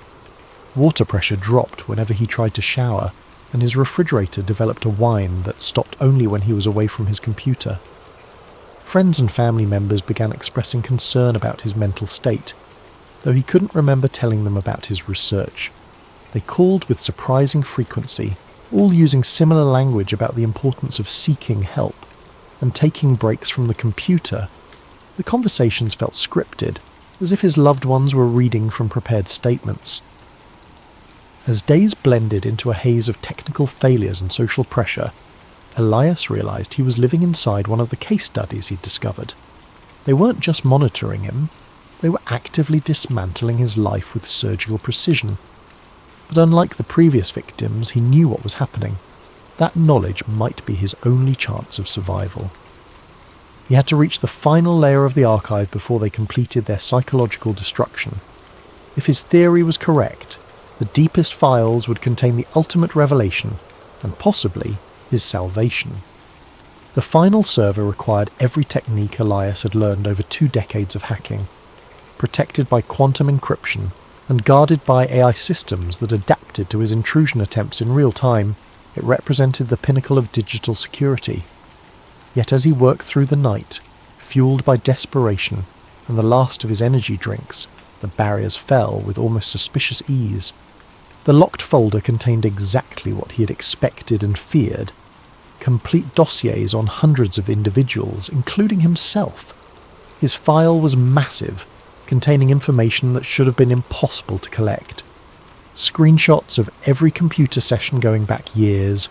Water pressure dropped whenever he tried to shower, and his refrigerator developed a whine that stopped only when he was away from his computer. Friends and family members began expressing concern about his mental state, though he couldn't remember telling them about his research. They called with surprising frequency, all using similar language about the importance of seeking help and taking breaks from the computer. The conversations felt scripted, as if his loved ones were reading from prepared statements. As days blended into a haze of technical failures and social pressure, Elias realised he was living inside one of the case studies he'd discovered. They weren't just monitoring him, they were actively dismantling his life with surgical precision. But unlike the previous victims, he knew what was happening. That knowledge might be his only chance of survival. He had to reach the final layer of the archive before they completed their psychological destruction. If his theory was correct, the deepest files would contain the ultimate revelation, and possibly his salvation. The final server required every technique Elias had learned over 2 decades of hacking. Protected by quantum encryption and guarded by AI systems that adapted to his intrusion attempts in real time, it represented the pinnacle of digital security. Yet as he worked through the night, fueled by desperation and the last of his energy drinks, the barriers fell with almost suspicious ease. The locked folder contained exactly what he had expected and feared: complete dossiers on hundreds of individuals, including himself. His file was massive, containing information that should have been impossible to collect. Screenshots of every computer session going back years,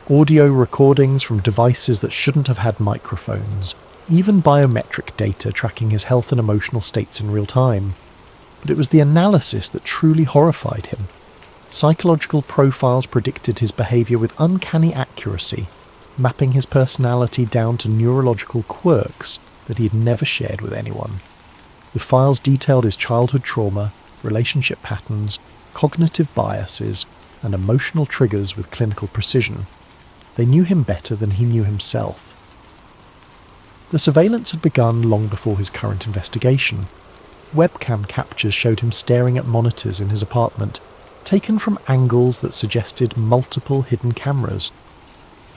audio recordings from devices that shouldn't have had microphones, even biometric data tracking his health and emotional states in real time. But it was the analysis that truly horrified him. Psychological profiles predicted his behaviour with uncanny accuracy, mapping his personality down to neurological quirks that he had never shared with anyone. The files detailed his childhood trauma, relationship patterns, cognitive biases, and emotional triggers with clinical precision. They knew him better than he knew himself. The surveillance had begun long before his current investigation. Webcam captures showed him staring at monitors in his apartment, taken from angles that suggested multiple hidden cameras.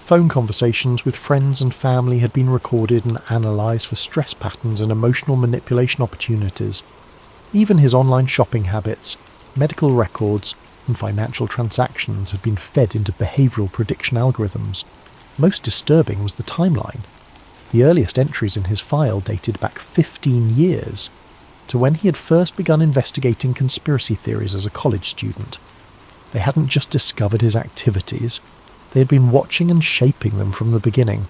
Phone conversations with friends and family had been recorded and analysed for stress patterns and emotional manipulation opportunities. Even his online shopping habits, medical records, and financial transactions had been fed into behavioural prediction algorithms. Most disturbing was the timeline. The earliest entries in his file dated back 15 years. to when he had first begun investigating conspiracy theories as a college student. They hadn't just discovered his activities, they had been watching and shaping them from the beginning.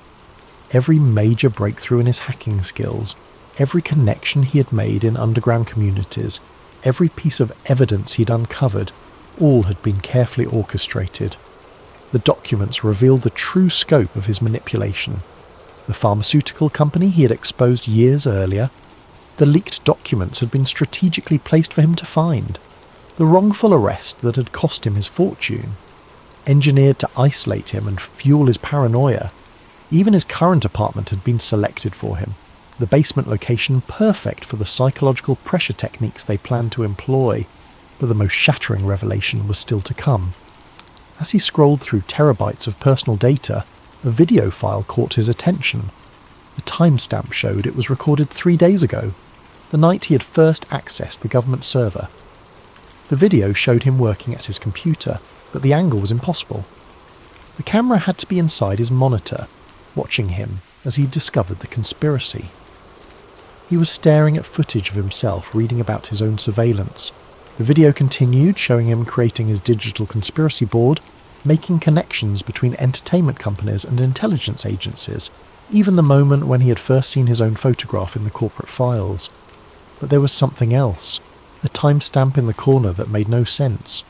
Every major breakthrough in his hacking skills, every connection he had made in underground communities, every piece of evidence he'd uncovered, all had been carefully orchestrated. The documents revealed the true scope of his manipulation. The pharmaceutical company he had exposed years earlier, the leaked documents had been strategically placed for him to find. The wrongful arrest that had cost him his fortune, engineered to isolate him and fuel his paranoia. Even his current apartment had been selected for him, the basement location perfect for the psychological pressure techniques they planned to employ, but the most shattering revelation was still to come. As he scrolled through terabytes of personal data, a video file caught his attention. The timestamp showed it was recorded 3 days ago, the night he had first accessed the government server. The video showed him working at his computer, but the angle was impossible. The camera had to be inside his monitor, watching him as he discovered the conspiracy. He was staring at footage of himself reading about his own surveillance. The video continued, showing him creating his digital conspiracy board, making connections between entertainment companies and intelligence agencies, even the moment when he had first seen his own photograph in the corporate files. But there was something else, a timestamp in the corner that made no sense.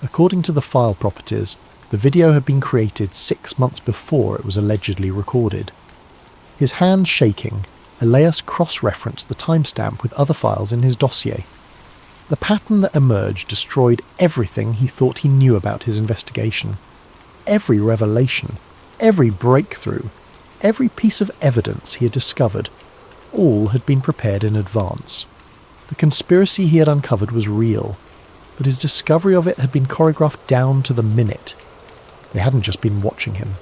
According to the file properties, the video had been created 6 months before it was allegedly recorded. His hand shaking, Elias cross-referenced the timestamp with other files in his dossier. The pattern that emerged destroyed everything he thought he knew about his investigation. Every revelation, every breakthrough, every piece of evidence he had discovered, all had been prepared in advance. The conspiracy he had uncovered was real, but his discovery of it had been choreographed down to the minute. They hadn't just been watching him,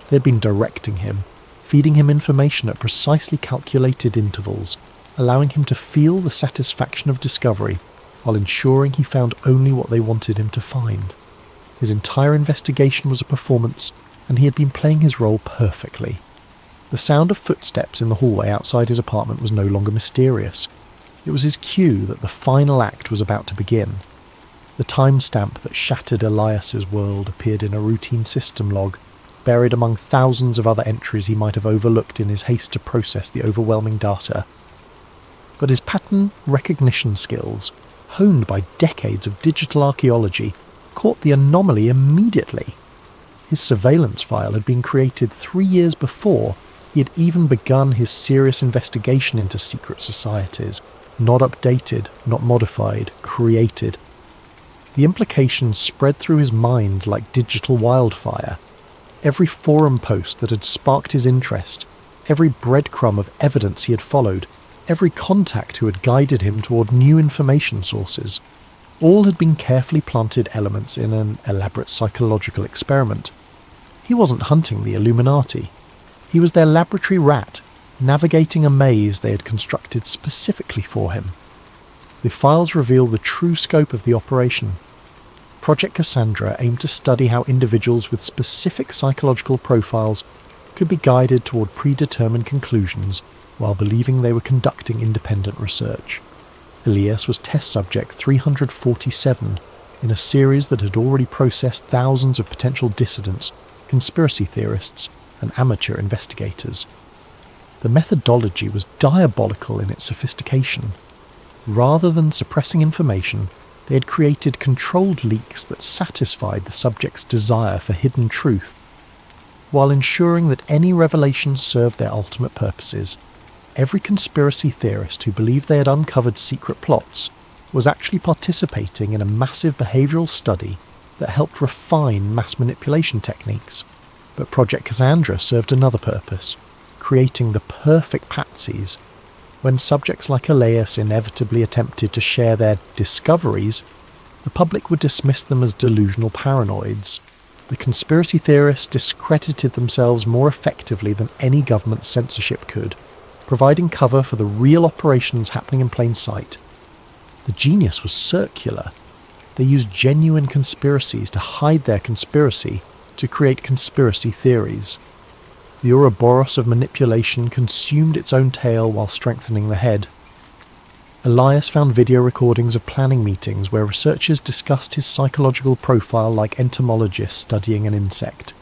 they had been directing him, feeding him information at precisely calculated intervals, allowing him to feel the satisfaction of discovery while ensuring he found only what they wanted him to find. His entire investigation was a performance, and he had been playing his role perfectly. The sound of footsteps in the hallway outside his apartment was no longer mysterious. It was his cue that the final act was about to begin. The timestamp that shattered Elias's world appeared in a routine system log, buried among thousands of other entries he might have overlooked in his haste to process the overwhelming data. But his pattern recognition skills, honed by decades of digital archaeology, caught the anomaly immediately. His surveillance file had been created 3 years before he had even begun his serious investigation into secret societies. Not updated, not modified, created. The implications spread through his mind like digital wildfire. Every forum post that had sparked his interest, every breadcrumb of evidence he had followed, every contact who had guided him toward new information sources, all had been carefully planted elements in an elaborate psychological experiment. He wasn't hunting the Illuminati. He was their laboratory rat, navigating a maze they had constructed specifically for him. The files reveal the true scope of the operation. Project Cassandra aimed to study how individuals with specific psychological profiles could be guided toward predetermined conclusions while believing they were conducting independent research. Elias was test subject 347 in a series that had already processed thousands of potential dissidents, conspiracy theorists, and amateur investigators. The methodology was diabolical in its sophistication. Rather than suppressing information, they had created controlled leaks that satisfied the subject's desire for hidden truth, while ensuring that any revelations served their ultimate purposes. Every conspiracy theorist who believed they had uncovered secret plots was actually participating in a massive behavioural study that helped refine mass manipulation techniques. But Project Cassandra served another purpose, creating the perfect patsies. When subjects like Elias inevitably attempted to share their discoveries, the public would dismiss them as delusional paranoids. The conspiracy theorists discredited themselves more effectively than any government censorship could, providing cover for the real operations happening in plain sight. The genius was circular. They used genuine conspiracies to hide their conspiracy to create conspiracy theories. The Ouroboros of manipulation consumed its own tail while strengthening the head. Elias found video recordings of planning meetings where researchers discussed his psychological profile like entomologists studying an insect.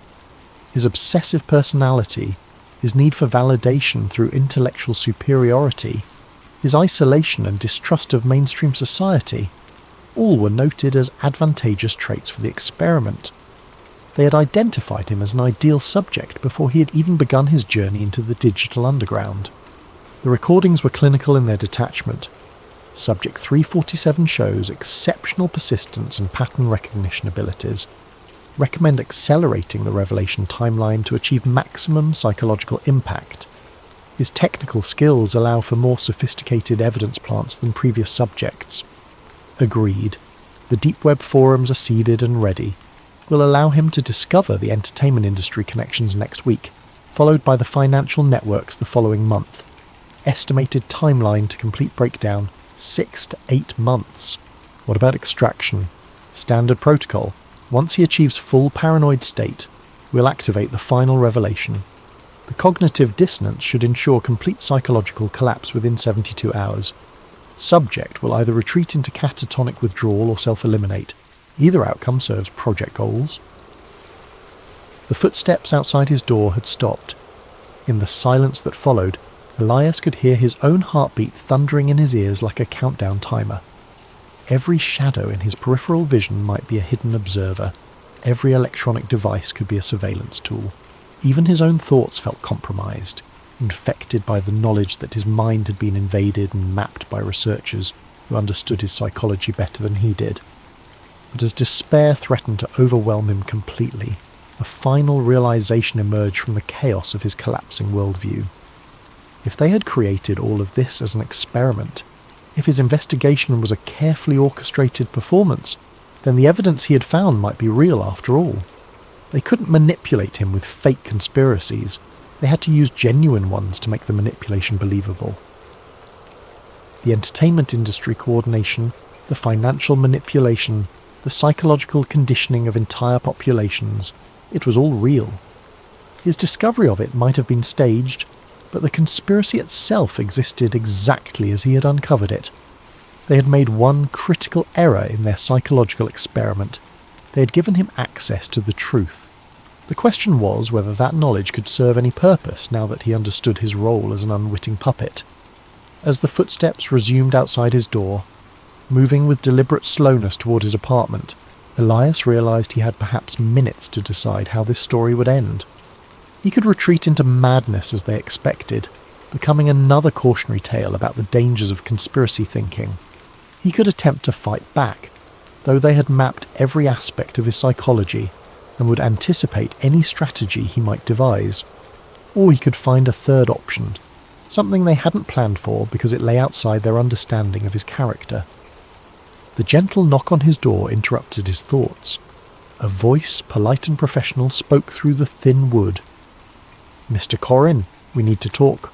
His obsessive personality, his need for validation through intellectual superiority, his isolation and distrust of mainstream society, all were noted as advantageous traits for the experiment. They had identified him as an ideal subject before he had even begun his journey into the digital underground. The recordings were clinical in their detachment. Subject 347 shows exceptional persistence and pattern recognition abilities. Recommend accelerating the revelation timeline to achieve maximum psychological impact. His technical skills allow for more sophisticated evidence plants than previous subjects. Agreed. The deep web forums are seeded and ready. Will allow him to discover the entertainment industry connections next week, followed by the financial networks the following month. Estimated timeline to complete breakdown, 6 to 8 months. What about extraction? Standard protocol. Once he achieves full paranoid state, we'll activate the final revelation. The cognitive dissonance should ensure complete psychological collapse within 72 hours. Subject will either retreat into catatonic withdrawal or self-eliminate. Either outcome serves project goals. The footsteps outside his door had stopped. In the silence that followed, Elias could hear his own heartbeat thundering in his ears like a countdown timer. Every shadow in his peripheral vision might be a hidden observer. Every electronic device could be a surveillance tool. Even his own thoughts felt compromised, infected by the knowledge that his mind had been invaded and mapped by researchers who understood his psychology better than he did. But as despair threatened to overwhelm him completely, a final realization emerged from the chaos of his collapsing worldview. If they had created all of this as an experiment, if his investigation was a carefully orchestrated performance, then the evidence he had found might be real after all. They couldn't manipulate him with fake conspiracies. They had to use genuine ones to make the manipulation believable. The entertainment industry coordination, the financial manipulation, the psychological conditioning of entire populations, it was all real. His discovery of it might have been staged, but the conspiracy itself existed exactly as he had uncovered it. They had made one critical error in their psychological experiment. They had given him access to the truth. The question was whether that knowledge could serve any purpose now that he understood his role as an unwitting puppet. As the footsteps resumed outside his door, moving with deliberate slowness toward his apartment, Elias realized he had perhaps minutes to decide how this story would end. He could retreat into madness as they expected, becoming another cautionary tale about the dangers of conspiracy thinking. He could attempt to fight back, though they had mapped every aspect of his psychology and would anticipate any strategy he might devise. Or he could find a third option, something they hadn't planned for because it lay outside their understanding of his character. The gentle knock on his door interrupted his thoughts. A voice, polite and professional, spoke through the thin wood. "Mr. Corrin, we need to talk."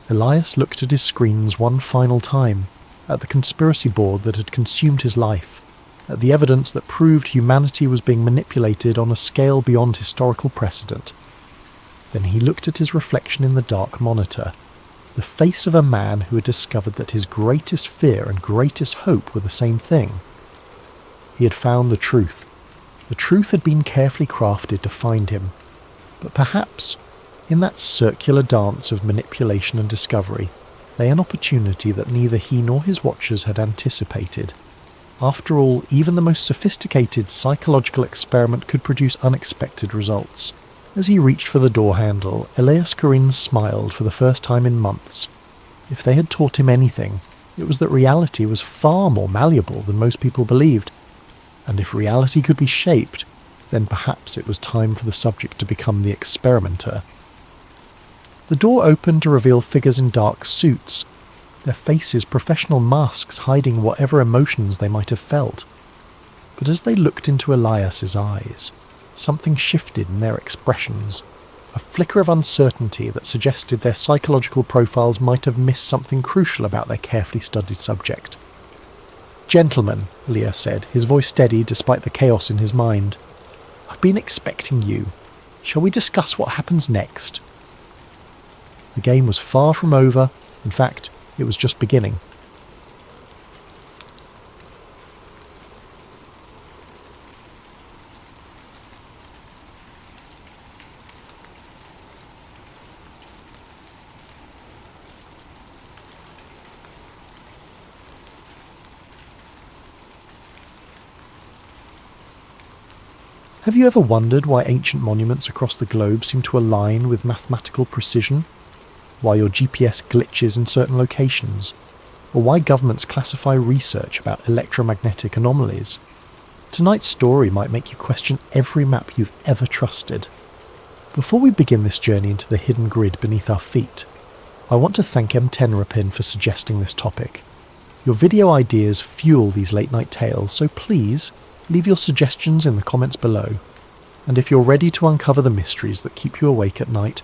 Elias looked at his screens one final time, at the conspiracy board that had consumed his life, at the evidence that proved humanity was being manipulated on a scale beyond historical precedent. Then he looked at his reflection in the dark monitor, the face of a man who had discovered that his greatest fear and greatest hope were the same thing. He had found the truth. The truth had been carefully crafted to find him. But perhaps, in that circular dance of manipulation and discovery, lay an opportunity that neither he nor his watchers had anticipated. After all, even the most sophisticated psychological experiment could produce unexpected results. As he reached for the door handle, Elias Corrin smiled for the first time in months. If they had taught him anything, it was that reality was far more malleable than most people believed. And if reality could be shaped, then perhaps it was time for the subject to become the experimenter. The door opened to reveal figures in dark suits, their faces professional masks hiding whatever emotions they might have felt. But as they looked into Elias's eyes, something shifted in their expressions, a flicker of uncertainty that suggested their psychological profiles might have missed something crucial about their carefully studied subject. "Gentlemen," Elias said, his voice steady despite the chaos in his mind, "I've been expecting you. Shall we discuss what happens next?" The game was far from over. In fact, It was just beginning. Have you ever wondered why ancient monuments across the globe seem to align with mathematical precision? Why your GPS glitches in certain locations? Or why governments classify research about electromagnetic anomalies? Tonight's story might make you question every map you've ever trusted. Before we begin this journey into the hidden grid beneath our feet, I want to thank M10rapin for suggesting this topic. Your video ideas fuel these late-night tales, so please leave your suggestions in the comments below. And if you're ready to uncover the mysteries that keep you awake at night,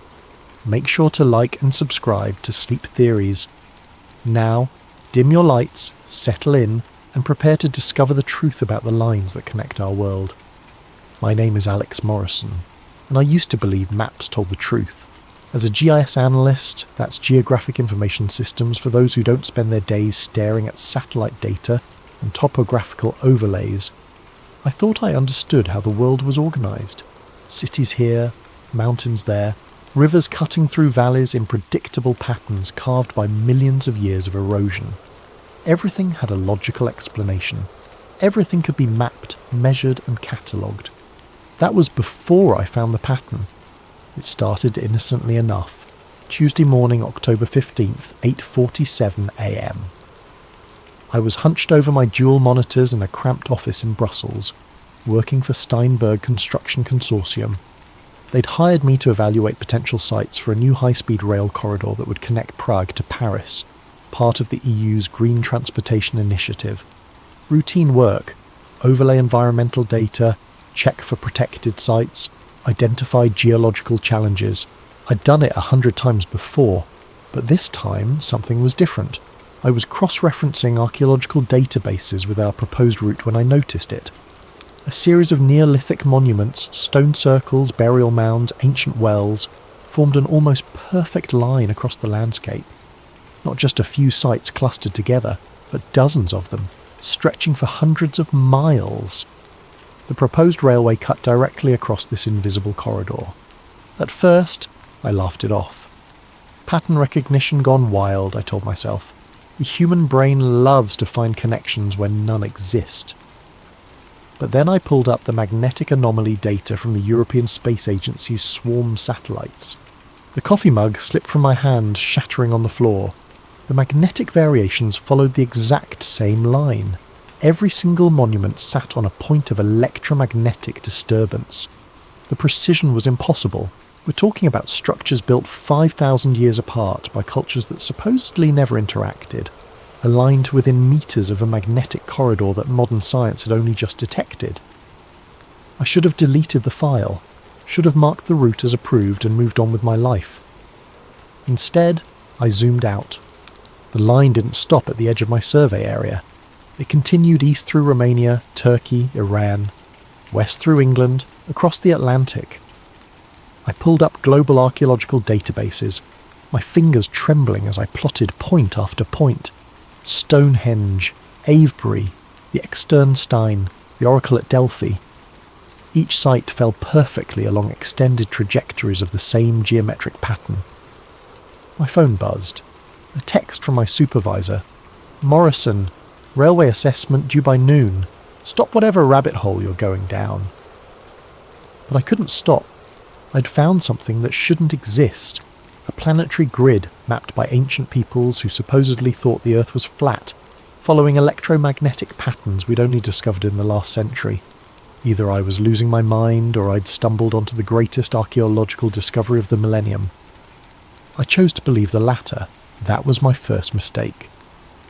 make sure to like and subscribe to Sleep Theories. Now, dim your lights, settle in, and prepare to discover the truth about the lines that connect our world. My name is Alex Morrison, and I used to believe maps told the truth. As a GIS analyst, that's Geographic Information Systems for those who don't spend their days staring at satellite data and topographical overlays, I thought I understood how the world was organised. Cities here, mountains there, rivers cutting through valleys in predictable patterns carved by millions of years of erosion. Everything had a logical explanation. Everything could be mapped, measured and catalogued. That was before I found the pattern. It started innocently enough. Tuesday morning, October 15th, 8:47 a.m. I was hunched over my dual monitors in a cramped office in Brussels, working for Steinberg Construction Consortium. They'd hired me to evaluate potential sites for a new high-speed rail corridor that would connect Prague to Paris, part of the EU's Green Transportation Initiative. Routine work: overlay environmental data, check for protected sites, identify geological challenges. I'd done it 100 times before, but this time something was different. I was cross-referencing archaeological databases with our proposed route when I noticed it. A series of Neolithic monuments, stone circles, burial mounds, ancient wells, formed an almost perfect line across the landscape. Not just a few sites clustered together, but dozens of them, stretching for hundreds of miles. The proposed railway cut directly across this invisible corridor. At first, I laughed it off. Pattern recognition gone wild, I told myself. The human brain loves to find connections when none exist. But then I pulled up the magnetic anomaly data from the European Space Agency's swarm satellites. The coffee mug slipped from my hand, shattering on the floor. The magnetic variations followed the exact same line. Every single monument sat on a point of electromagnetic disturbance. The precision was impossible. We're talking about structures built 5,000 years apart by cultures that supposedly never interacted, aligned within meters of a magnetic corridor that modern science had only just detected. I should have deleted the file, should have marked the route as approved and moved on with my life. Instead, I zoomed out. The line didn't stop at the edge of my survey area. It continued east through Romania, Turkey, Iran, west through England, across the Atlantic. I pulled up global archaeological databases, my fingers trembling as I plotted point after point. Stonehenge, Avebury, the Externstein, the Oracle at Delphi. Each site fell perfectly along extended trajectories of the same geometric pattern. My phone buzzed. A text from my supervisor. "Morrison, railway assessment due by noon. Stop whatever rabbit hole you're going down." But I couldn't stop. I'd found something that shouldn't exist. A planetary grid mapped by ancient peoples who supposedly thought the Earth was flat, following electromagnetic patterns we'd only discovered in the last century. Either I was losing my mind or I'd stumbled onto the greatest archaeological discovery of the millennium. I chose to believe the latter. That was my first mistake.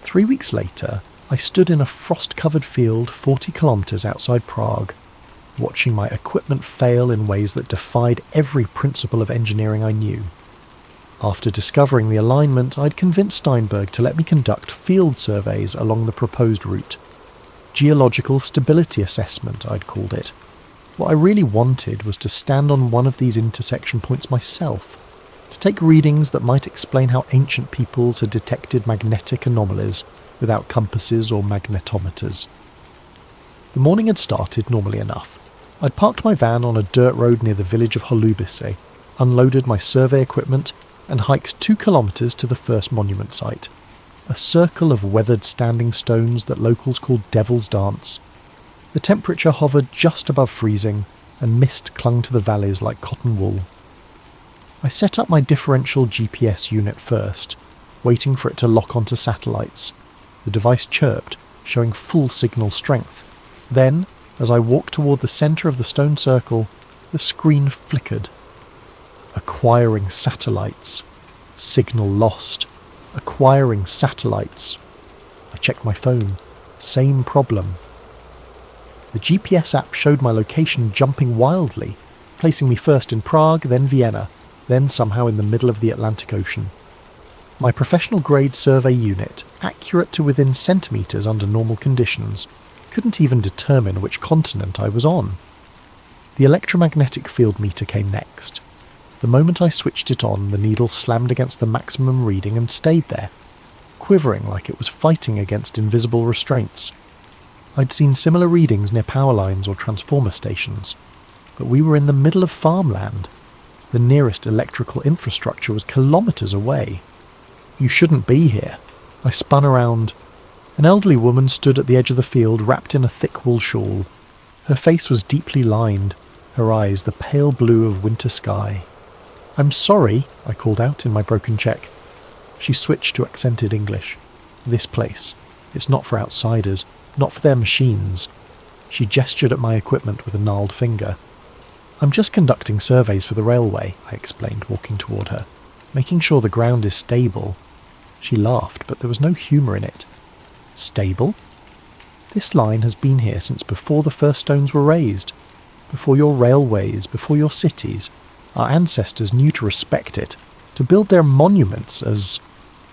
3 weeks later, I stood in a frost-covered field 40 kilometres outside Prague, watching my equipment fail in ways that defied every principle of engineering I knew. After discovering the alignment, I'd convinced Steinberg to let me conduct field surveys along the proposed route. Geological stability assessment, I'd called it. What I really wanted was to stand on one of these intersection points myself, to take readings that might explain how ancient peoples had detected magnetic anomalies without compasses or magnetometers. The morning had started normally enough. I'd parked my van on a dirt road near the village of Holubisse, unloaded my survey equipment, and hiked 2 kilometres to the first monument site, a circle of weathered standing stones that locals called Devil's Dance. The temperature hovered just above freezing, and mist clung to the valleys like cotton wool. I set up my differential GPS unit first, waiting for it to lock onto satellites. The device chirped, showing full signal strength. Then, as I walked toward the centre of the stone circle, the screen flickered. Acquiring satellites. Signal lost. Acquiring satellites. I checked my phone. Same problem. The GPS app showed my location jumping wildly, placing me first in Prague, then Vienna, then somehow in the middle of the Atlantic Ocean. My professional-grade survey unit, accurate to within centimetres under normal conditions, couldn't even determine which continent I was on. The electromagnetic field meter came next. The moment I switched it on, the needle slammed against the maximum reading and stayed there, quivering like it was fighting against invisible restraints. I'd seen similar readings near power lines or transformer stations, but we were in the middle of farmland. The nearest electrical infrastructure was kilometres away. You shouldn't be here. I spun around. An elderly woman stood at the edge of the field, wrapped in a thick wool shawl. Her face was deeply lined, her eyes the pale blue of winter sky. "I'm sorry," I called out in my broken Czech. She switched to accented English. "This place. It's not for outsiders, not for their machines." She gestured at my equipment with a gnarled finger. "I'm just conducting surveys for the railway," I explained, walking toward her. "Making sure the ground is stable." She laughed, but there was no humour in it. "Stable? This line has been here since before the first stones were raised. Before your railways, before your cities. Our ancestors knew to respect it, to build their monuments as,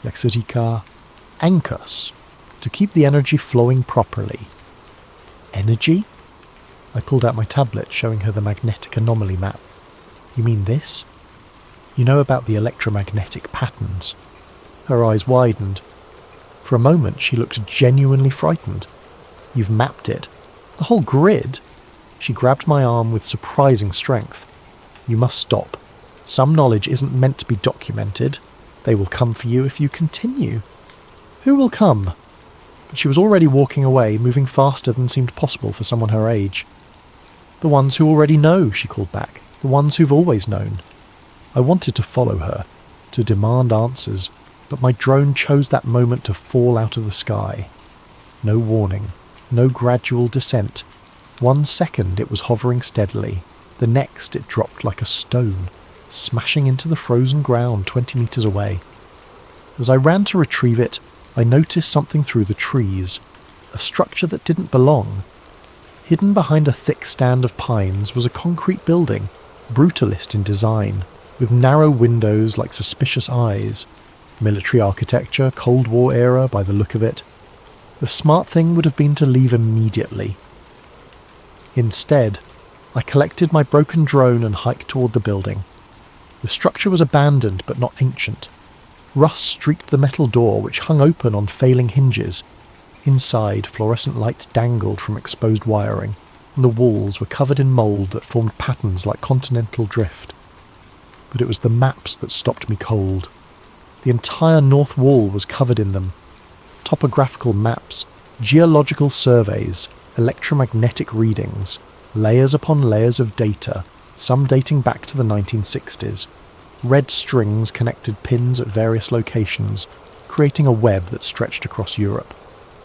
jak se říká, anchors, to keep the energy flowing properly." "Energy?" I pulled out my tablet, showing her the magnetic anomaly map. "You mean this? You know about the electromagnetic patterns?" Her eyes widened. For a moment she looked genuinely frightened. "You've mapped it? The whole grid?" She grabbed my arm with surprising strength. "You must stop. Some knowledge isn't meant to be documented. They will come for you if you continue." "Who will come?" But she was already walking away, moving faster than seemed possible for someone her age. "The ones who already know," she called back. "The ones who've always known." I wanted to follow her, to demand answers, but my drone chose that moment to fall out of the sky. No warning, no gradual descent. 1 second it was hovering steadily, the next it dropped like a stone, smashing into the frozen ground 20 metres away. As I ran to retrieve it, I noticed something through the trees, a structure that didn't belong. Hidden behind a thick stand of pines was a concrete building, brutalist in design, with narrow windows like suspicious eyes. Military architecture, Cold War era by the look of it. The smart thing would have been to leave immediately. Instead, I collected my broken drone and hiked toward the building. The structure was abandoned but not ancient. Rust streaked the metal door, which hung open on failing hinges. Inside, fluorescent lights dangled from exposed wiring, and the walls were covered in mould that formed patterns like continental drift. But it was the maps that stopped me cold. The entire north wall was covered in them. Topographical maps, geological surveys, electromagnetic readings, layers upon layers of data, some dating back to the 1960s. Red strings connected pins at various locations, creating a web that stretched across Europe.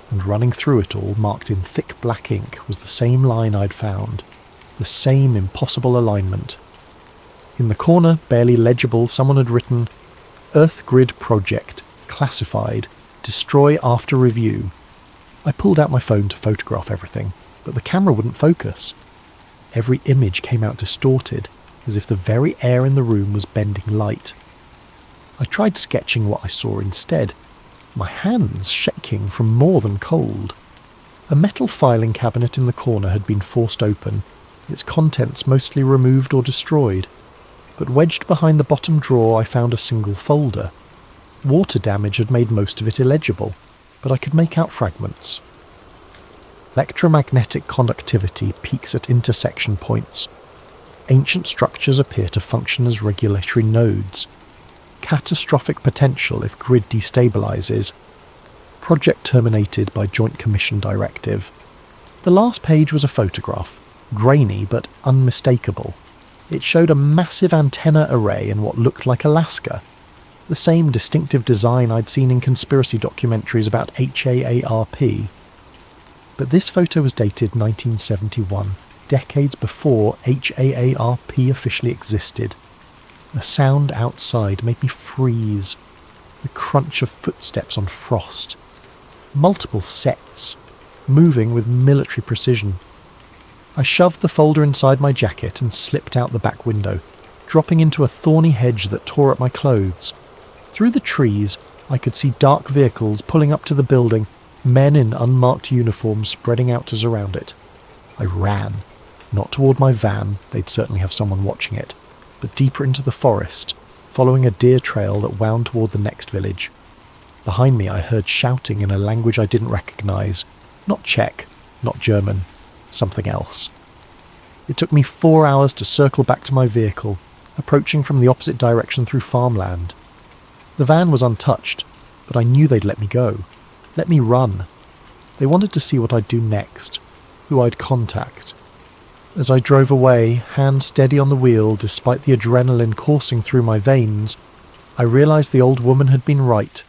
And running through it all, marked in thick black ink, was the same line I'd found, the same impossible alignment. In the corner, barely legible, someone had written, "Earth Grid Project, classified, destroy after review." I pulled out my phone to photograph everything, but the camera wouldn't focus. Every image came out distorted, as if the very air in the room was bending light. I tried sketching what I saw instead, my hands shaking from more than cold. A metal filing cabinet in the corner had been forced open, its contents mostly removed or destroyed. but wedged behind the bottom drawer I found a single folder. Water damage had made most of it illegible, but I could make out fragments. Electromagnetic conductivity peaks at intersection points. Ancient structures appear to function as regulatory nodes. Catastrophic potential if grid destabilizes. Project terminated by Joint Commission directive. The last page was a photograph, grainy but unmistakable. It showed a massive antenna array in what looked like Alaska, the same distinctive design I'd seen in conspiracy documentaries about HAARP. But this photo was dated 1971, decades before HAARP officially existed. A sound outside made me freeze. The crunch of footsteps on frost. Multiple sets, moving with military precision. I shoved the folder inside my jacket and slipped out the back window, dropping into a thorny hedge that tore at my clothes. Through the trees, I could see dark vehicles pulling up to the building, men in unmarked uniforms spreading out to surround it. I ran, not toward my van, they'd certainly have someone watching it, but deeper into the forest, following a deer trail that wound toward the next village. Behind me I heard shouting in a language I didn't recognise. Not Czech, not German, something else. It took me 4 hours to circle back to my vehicle, approaching from the opposite direction through farmland. The van was untouched, but I knew they'd let me go. Let me run. They wanted to see what I'd do next, who I'd contact. As I drove away, hand steady on the wheel despite the adrenaline coursing through my veins, I realised the old woman had been right.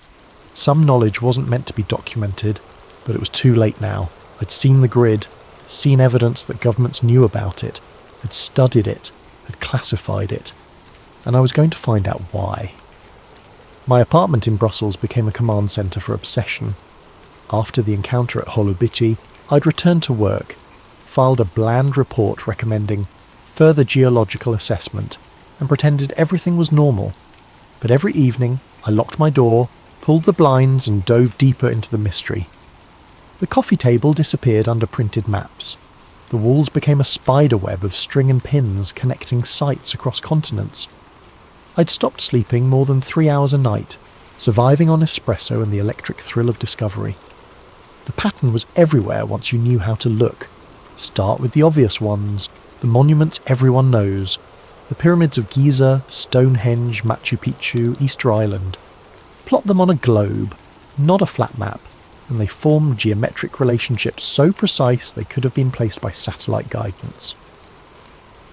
Some knowledge wasn't meant to be documented, but it was too late now. I'd seen the grid, seen evidence that governments knew about it, had studied it, had classified it, and I was going to find out why. My apartment in Brussels became a command centre for obsession. After the encounter at Holobici, I'd returned to work, filed a bland report recommending further geological assessment, and pretended everything was normal. But every evening, I locked my door, pulled the blinds and dove deeper into the mystery. The coffee table disappeared under printed maps. The walls became a spider web of string and pins connecting sites across continents. I'd stopped sleeping more than 3 hours a night, surviving on espresso and the electric thrill of discovery. The pattern was everywhere once you knew how to look. Start with the obvious ones, the monuments everyone knows, the pyramids of Giza, Stonehenge, Machu Picchu, Easter Island. Plot them on a globe, not a flat map, and they formed geometric relationships so precise they could have been placed by satellite guidance.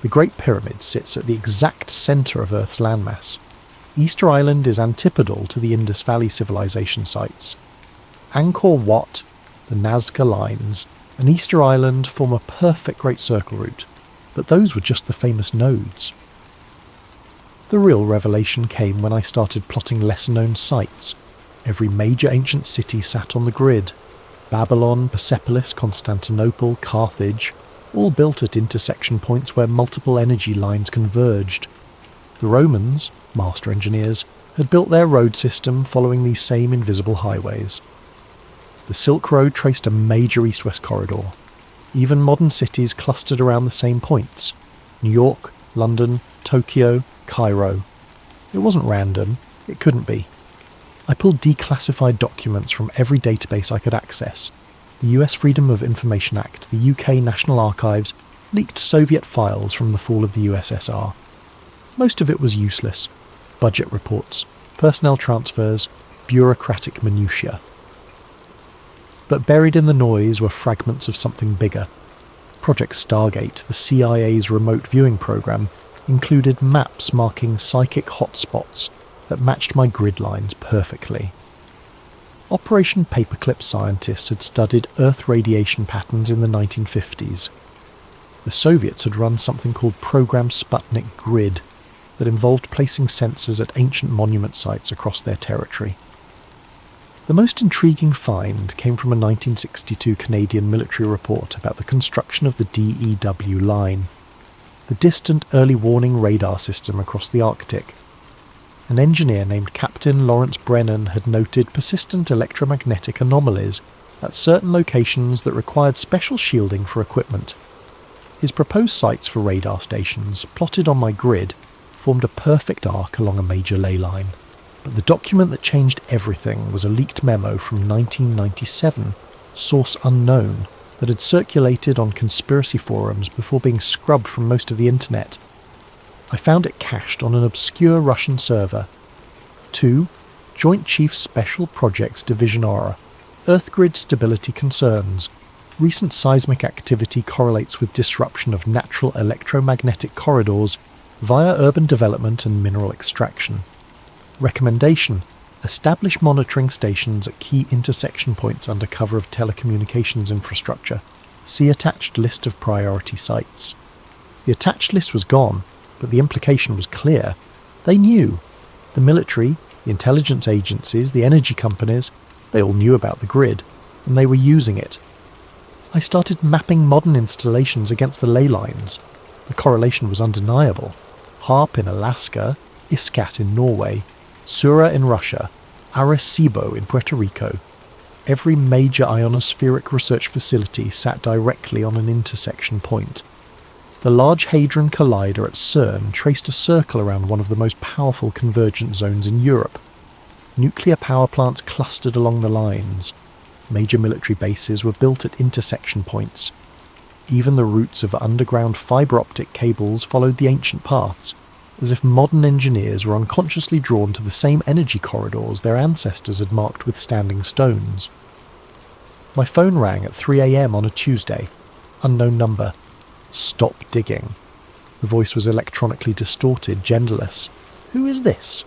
The Great Pyramid sits at the exact centre of Earth's landmass. Easter Island is antipodal to the Indus Valley civilization sites. Angkor Wat, the Nazca Lines, and Easter Island form a perfect Great Circle route, but those were just the famous nodes. The real revelation came when I started plotting lesser-known sites. Every major ancient city sat on the grid. Babylon, Persepolis, Constantinople, Carthage, all built at intersection points where multiple energy lines converged. The Romans, master engineers, had built their road system following these same invisible highways. The Silk Road traced a major east-west corridor. Even modern cities clustered around the same points: New York, London, Tokyo, Cairo. It wasn't random. It couldn't be. I pulled declassified documents from every database I could access. The US Freedom of Information Act, the UK National Archives, leaked Soviet files from the fall of the USSR. Most of it was useless. Budget reports, personnel transfers, bureaucratic minutiae. But buried in the noise were fragments of something bigger. Project Stargate, the CIA's remote viewing program, included maps marking psychic hotspots that matched my grid lines perfectly. Operation Paperclip scientists had studied Earth radiation patterns in the 1950s. The Soviets had run something called Program Sputnik Grid that involved placing sensors at ancient monument sites across their territory. The most intriguing find came from a 1962 Canadian military report about the construction of the DEW line, the distant early warning radar system across the Arctic. An engineer named Captain Lawrence Brennan had noted persistent electromagnetic anomalies at certain locations that required special shielding for equipment. His proposed sites for radar stations, plotted on my grid, formed a perfect arc along a major ley line. But the document that changed everything was a leaked memo from 1997, source unknown, that had circulated on conspiracy forums before being scrubbed from most of the internet. I found it cached on an obscure Russian server. 2. Joint Chiefs Special Projects Division Aura. Earth grid stability concerns. Recent seismic activity correlates with disruption of natural electromagnetic corridors via urban development and mineral extraction. Recommendation: establish monitoring stations at key intersection points under cover of telecommunications infrastructure. See attached list of priority sites. The attached list was gone, but the implication was clear. They knew. The military, the intelligence agencies, the energy companies, they all knew about the grid, and they were using it. I started mapping modern installations against the ley lines. The correlation was undeniable. HARP in Alaska, ISCAT in Norway, Sura in Russia, Arecibo in Puerto Rico. Every major ionospheric research facility sat directly on an intersection point. The Large Hadron Collider at CERN traced a circle around one of the most powerful convergent zones in Europe. Nuclear power plants clustered along the lines. Major military bases were built at intersection points. Even the routes of underground fibre optic cables followed the ancient paths, as if modern engineers were unconsciously drawn to the same energy corridors their ancestors had marked with standing stones. My phone rang at 3 a.m. on a Tuesday. Unknown number. Stop digging. The voice was electronically distorted, genderless. Who is this?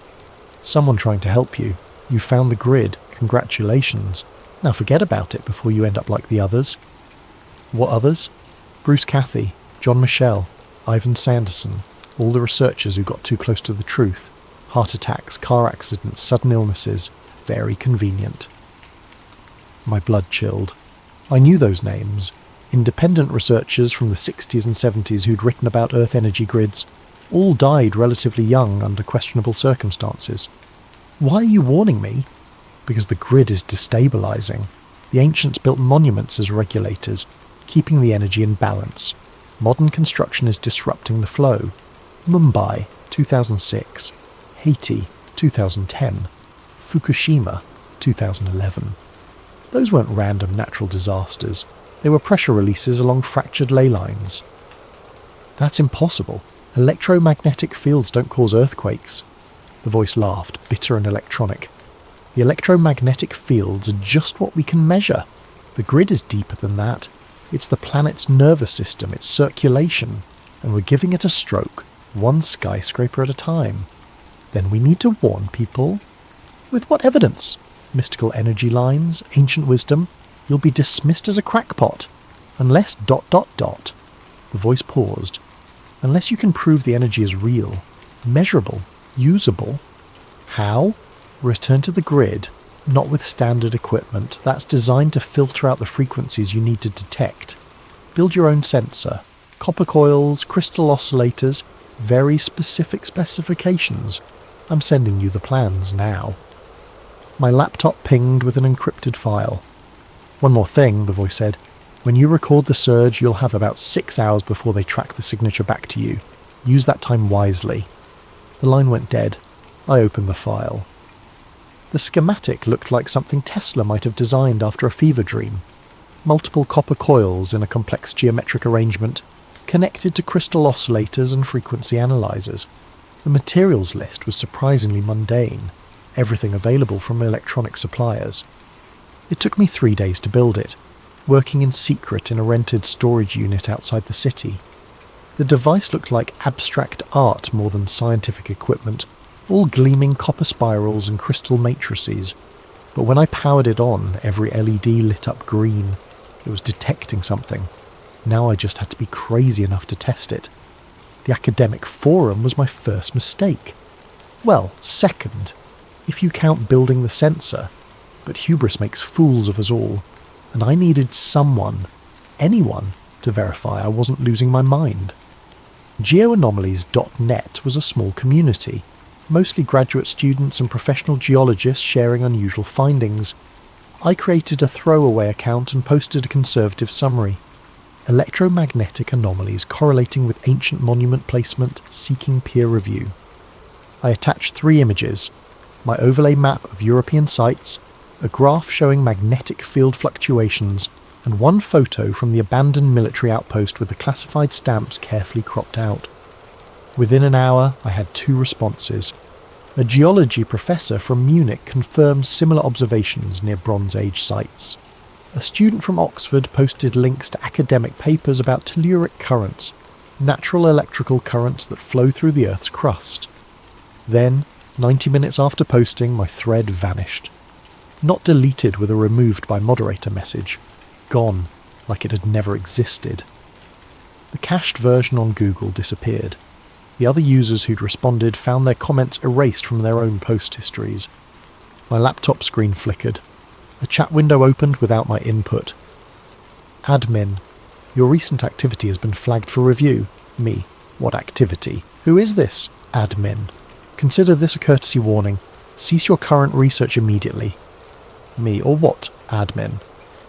Someone trying to help you. You found the grid. Congratulations. Now forget about it before you end up like the others. What others? Bruce Cathy, John Michel, Ivan Sanderson, all the researchers who got too close to the truth. Heart attacks, car accidents, sudden illnesses. Very convenient. My blood chilled. I knew those names. Independent researchers from the 60s and 70s who'd written about Earth energy grids. All died relatively young under questionable circumstances. Why are you warning me? Because the grid is destabilizing. The ancients built monuments as regulators, keeping the energy in balance. Modern construction is disrupting the flow. Mumbai, 2006. Haiti, 2010. Fukushima, 2011. Those weren't random natural disasters. They were pressure releases along fractured ley lines. That's impossible. Electromagnetic fields don't cause earthquakes. The voice laughed, bitter and electronic. The electromagnetic fields are just what we can measure. The grid is deeper than that. It's the planet's nervous system, its circulation, and we're giving it a stroke, one skyscraper at a time. Then we need to warn people. With what evidence? Mystical energy lines, ancient wisdom. You'll be dismissed as a crackpot. Unless ... The voice paused. Unless you can prove the energy is real, measurable, usable. How? Return to the grid, not with standard equipment. That's designed to filter out the frequencies you need to detect. Build your own sensor. Copper coils, crystal oscillators, very specific specifications. I'm sending you the plans now. My laptop pinged with an encrypted file. One more thing, the voice said. When you record the surge, you'll have about 6 hours before they track the signature back to you. Use that time wisely. The line went dead. I opened the file. The schematic looked like something Tesla might have designed after a fever dream. Multiple copper coils in a complex geometric arrangement, connected to crystal oscillators and frequency analyzers. The materials list was surprisingly mundane. Everything available from electronic suppliers. It took me 3 days to build it, working in secret in a rented storage unit outside the city. The device looked like abstract art more than scientific equipment, all gleaming copper spirals and crystal matrices. But when I powered it on, every LED lit up green. It was detecting something. Now I just had to be crazy enough to test it. The academic forum was my first mistake. Well, second, if you count building the sensor. But hubris makes fools of us all, and I needed someone, anyone, to verify I wasn't losing my mind. Geoanomalies.net was a small community, mostly graduate students and professional geologists sharing unusual findings. I created a throwaway account and posted a conservative summary. Electromagnetic anomalies correlating with ancient monument placement, seeking peer review. I attached 3 images: my overlay map of European sites, a graph showing magnetic field fluctuations, and one photo from the abandoned military outpost with the classified stamps carefully cropped out. Within an hour, I had 2 responses. A geology professor from Munich confirmed similar observations near Bronze Age sites. A student from Oxford posted links to academic papers about telluric currents, natural electrical currents that flow through the Earth's crust. Then, 90 minutes after posting, my thread vanished. Not deleted with a removed by moderator message. Gone, like it had never existed. The cached version on Google disappeared. The other users who'd responded found their comments erased from their own post histories. My laptop screen flickered. A chat window opened without my input. Admin. Your recent activity has been flagged for review. Me. What activity? Who is this? Admin. Consider this a courtesy warning. Cease your current research immediately. Me. Or what? Admin.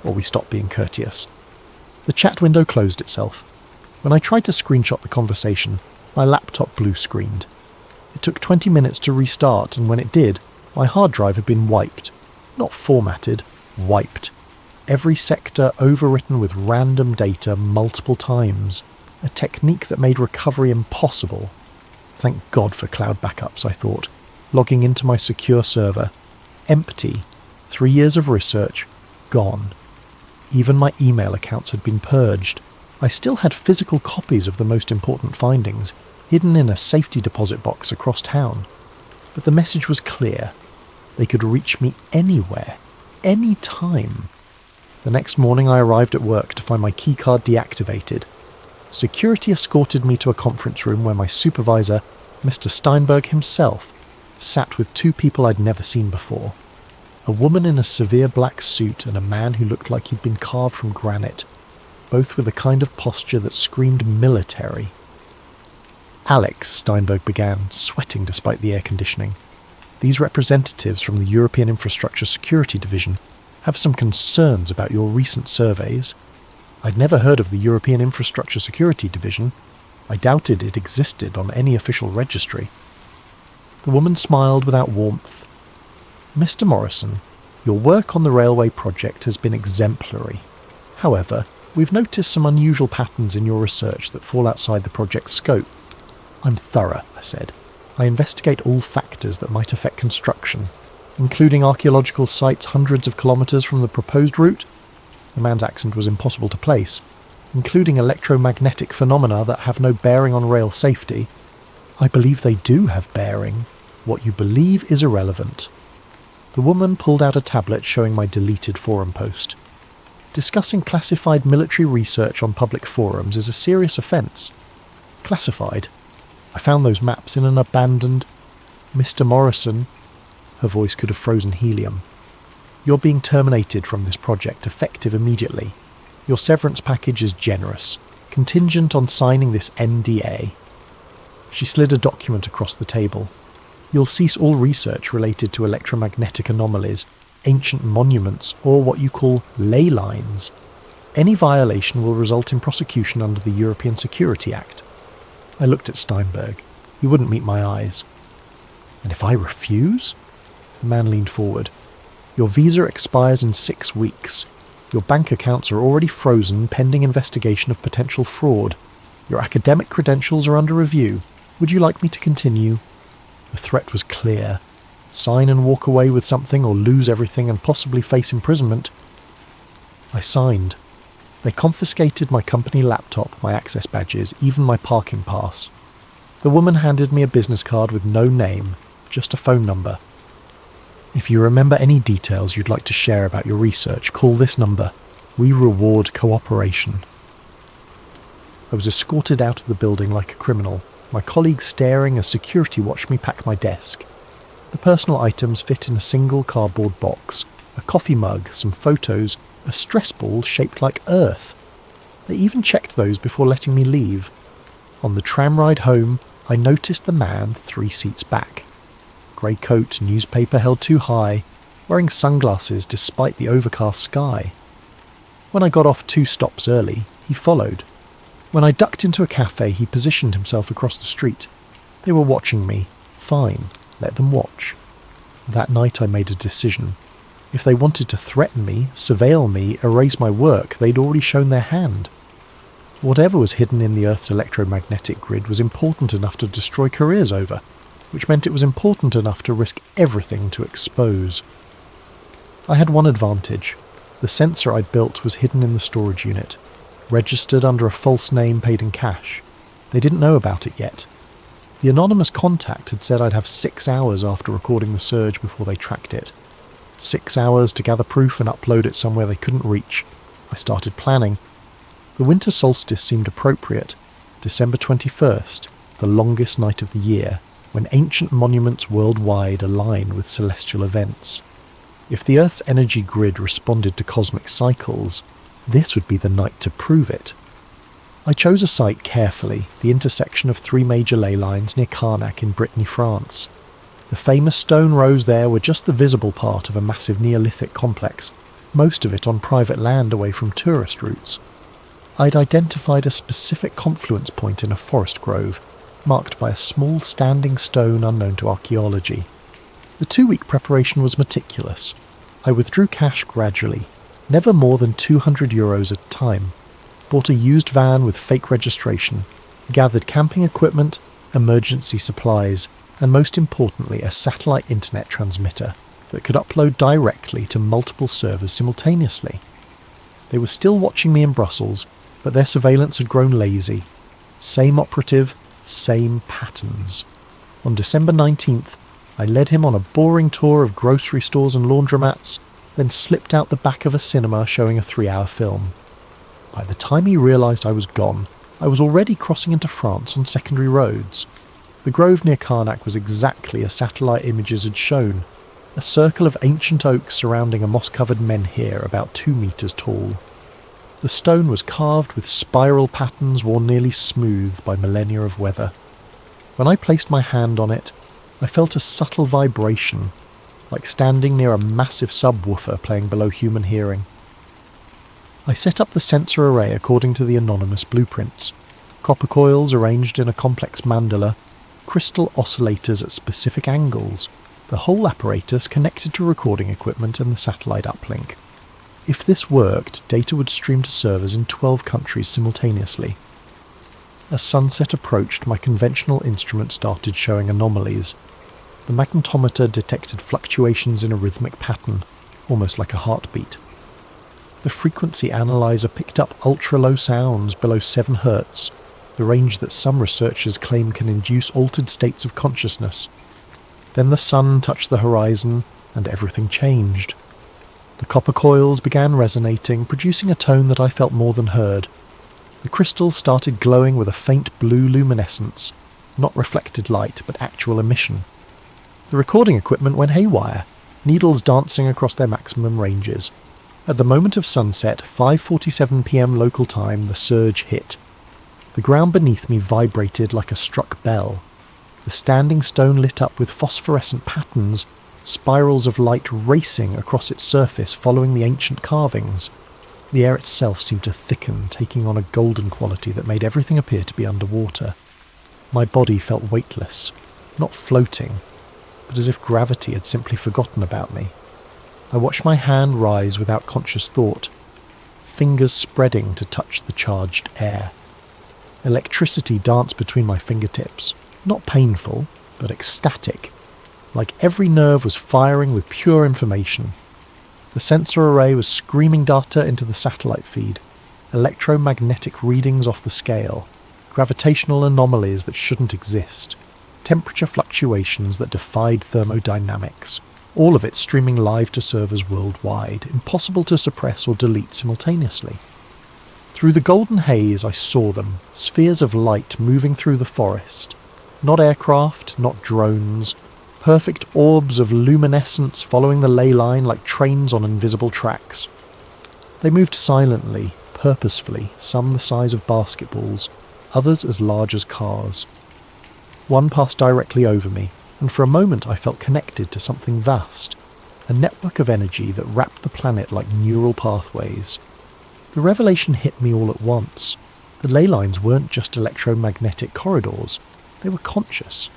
Or we stop being courteous. The chat window closed itself. When I tried to screenshot the conversation, my laptop blue-screened. It took 20 minutes to restart, and when it did, my hard drive had been wiped. Not formatted, wiped. Every sector overwritten with random data multiple times. A technique that made recovery impossible. Thank God for cloud backups, I thought, logging into my secure server. Empty. 3 years of research, gone. Even my email accounts had been purged. I still had physical copies of the most important findings, hidden in a safety deposit box across town. But the message was clear. They could reach me anywhere, any time. The next morning I arrived at work to find my keycard deactivated. Security escorted me to a conference room where my supervisor, Mr. Steinberg himself, sat with 2 people I'd never seen before. A woman in a severe black suit and a man who looked like he'd been carved from granite, both with a kind of posture that screamed military. Alex, Steinberg began, sweating despite the air conditioning. These representatives from the European Infrastructure Security Division have some concerns about your recent surveys. I'd never heard of the European Infrastructure Security Division. I doubted it existed on any official registry. The woman smiled without warmth. Mr. Morrison, your work on the railway project has been exemplary. However, we've noticed some unusual patterns in your research that fall outside the project's scope. I'm thorough, I said. I investigate all factors that might affect construction, including archaeological sites hundreds of kilometres from the proposed route. The man's accent was impossible to place, including electromagnetic phenomena that have no bearing on rail safety. I believe they do have bearing. What you believe is irrelevant. The woman pulled out a tablet showing my deleted forum post. Discussing classified military research on public forums is a serious offence. Classified? I found those maps in an abandoned... Mr. Morrison... Her voice could have frozen helium. You're being terminated from this project, effective immediately. Your severance package is generous, contingent on signing this NDA. She slid a document across the table. You'll cease all research related to electromagnetic anomalies, ancient monuments, or what you call ley lines. Any violation will result in prosecution under the European Security Act. I looked at Steinberg. He wouldn't meet my eyes. And if I refuse? The man leaned forward. Your visa expires in 6 weeks. Your bank accounts are already frozen pending investigation of potential fraud. Your academic credentials are under review. Would you like me to continue? The threat was clear. Sign and walk away with something or lose everything and possibly face imprisonment. I signed. They confiscated my company laptop, my access badges, even my parking pass. The woman handed me a business card with no name, just a phone number. If you remember any details you'd like to share about your research, call this number. We reward cooperation. I was escorted out of the building like a criminal, my colleagues staring as security watched me pack my desk. The personal items fit in a single cardboard box, a coffee mug, some photos, a stress ball shaped like Earth. They even checked those before letting me leave. On the tram ride home, I noticed the man 3 seats back. Grey coat, newspaper held too high, wearing sunglasses despite the overcast sky. When I got off 2 stops early, he followed. When I ducked into a cafe, he positioned himself across the street. They were watching me, fine, let them watch. That night I made a decision. If they wanted to threaten me, surveil me, erase my work, they'd already shown their hand. Whatever was hidden in the Earth's electromagnetic grid was important enough to destroy careers over, which meant it was important enough to risk everything to expose. I had one advantage. The sensor I'd built was hidden in the storage unit, registered under a false name paid in cash. They didn't know about it yet. The anonymous contact had said I'd have 6 hours after recording the surge before they tracked it. 6 hours to gather proof and upload it somewhere they couldn't reach. I started planning. The winter solstice seemed appropriate. December 21st, the longest night of the year, when ancient monuments worldwide align with celestial events. If the Earth's energy grid responded to cosmic cycles, this would be the night to prove it. I chose a site carefully, the intersection of 3 major ley lines near Carnac in Brittany, France. The famous stone rows there were just the visible part of a massive Neolithic complex, most of it on private land away from tourist routes. I'd identified a specific confluence point in a forest grove, marked by a small standing stone unknown to archaeology. The 2-week preparation was meticulous. I withdrew cash gradually, never more than €200 at a time, bought a used van with fake registration, gathered camping equipment, emergency supplies, and most importantly a satellite internet transmitter that could upload directly to multiple servers simultaneously. They were still watching me in Brussels, but their surveillance had grown lazy. Same operative, same patterns. On December 19th, I led him on a boring tour of grocery stores and laundromats, then slipped out the back of a cinema showing a 3-hour film. By the time he realised I was gone, I was already crossing into France on secondary roads. The grove near Carnac was exactly as satellite images had shown, a circle of ancient oaks surrounding a moss-covered menhir about 2 metres tall. The stone was carved with spiral patterns worn nearly smooth by millennia of weather. When I placed my hand on it, I felt a subtle vibration, like standing near a massive subwoofer playing below human hearing. I set up the sensor array according to the anonymous blueprints. Copper coils arranged in a complex mandala, crystal oscillators at specific angles, the whole apparatus connected to recording equipment and the satellite uplink. If this worked, data would stream to servers in 12 countries simultaneously. As sunset approached, my conventional instrument started showing anomalies. The magnetometer detected fluctuations in a rhythmic pattern, almost like a heartbeat. The frequency analyzer picked up ultra-low sounds below 7 Hz, the range that some researchers claim can induce altered states of consciousness. Then the sun touched the horizon, and everything changed. The copper coils began resonating, producing a tone that I felt more than heard. The crystals started glowing with a faint blue luminescence, not reflected light, but actual emission. The recording equipment went haywire, needles dancing across their maximum ranges. At the moment of sunset, 5:47 p.m. local time, the surge hit. The ground beneath me vibrated like a struck bell. The standing stone lit up with phosphorescent patterns, spirals of light racing across its surface following the ancient carvings. The air itself seemed to thicken, taking on a golden quality that made everything appear to be underwater. My body felt weightless, not floating, but as if gravity had simply forgotten about me. I watched my hand rise without conscious thought, fingers spreading to touch the charged air. Electricity danced between my fingertips, not painful, but ecstatic, like every nerve was firing with pure information. The sensor array was screaming data into the satellite feed, electromagnetic readings off the scale, gravitational anomalies that shouldn't exist, temperature fluctuations that defied thermodynamics, all of it streaming live to servers worldwide, impossible to suppress or delete simultaneously. Through the golden haze I saw them, spheres of light moving through the forest. Not aircraft, not drones, perfect orbs of luminescence following the ley line like trains on invisible tracks. They moved silently, purposefully, some the size of basketballs, others as large as cars. One passed directly over me, and for a moment I felt connected to something vast, a network of energy that wrapped the planet like neural pathways. The revelation hit me all at once. The ley lines weren't just electromagnetic corridors, they were conscious.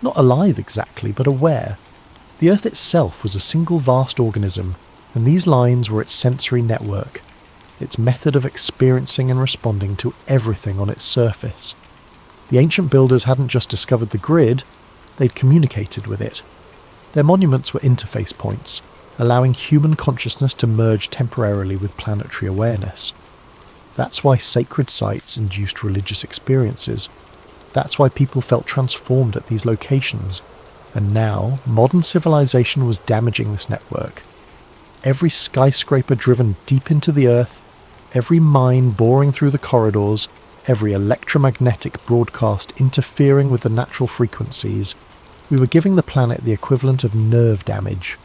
Not alive exactly, but aware. The Earth itself was a single vast organism, and these lines were its sensory network, its method of experiencing and responding to everything on its surface. The ancient builders hadn't just discovered the grid, they'd communicated with it. Their monuments were interface points, allowing human consciousness to merge temporarily with planetary awareness. That's why sacred sites induced religious experiences. That's why people felt transformed at these locations. And now, modern civilization was damaging this network. Every skyscraper driven deep into the earth, every mine boring through the corridors, every electromagnetic broadcast interfering with the natural frequencies, we were giving the planet the equivalent of nerve damage.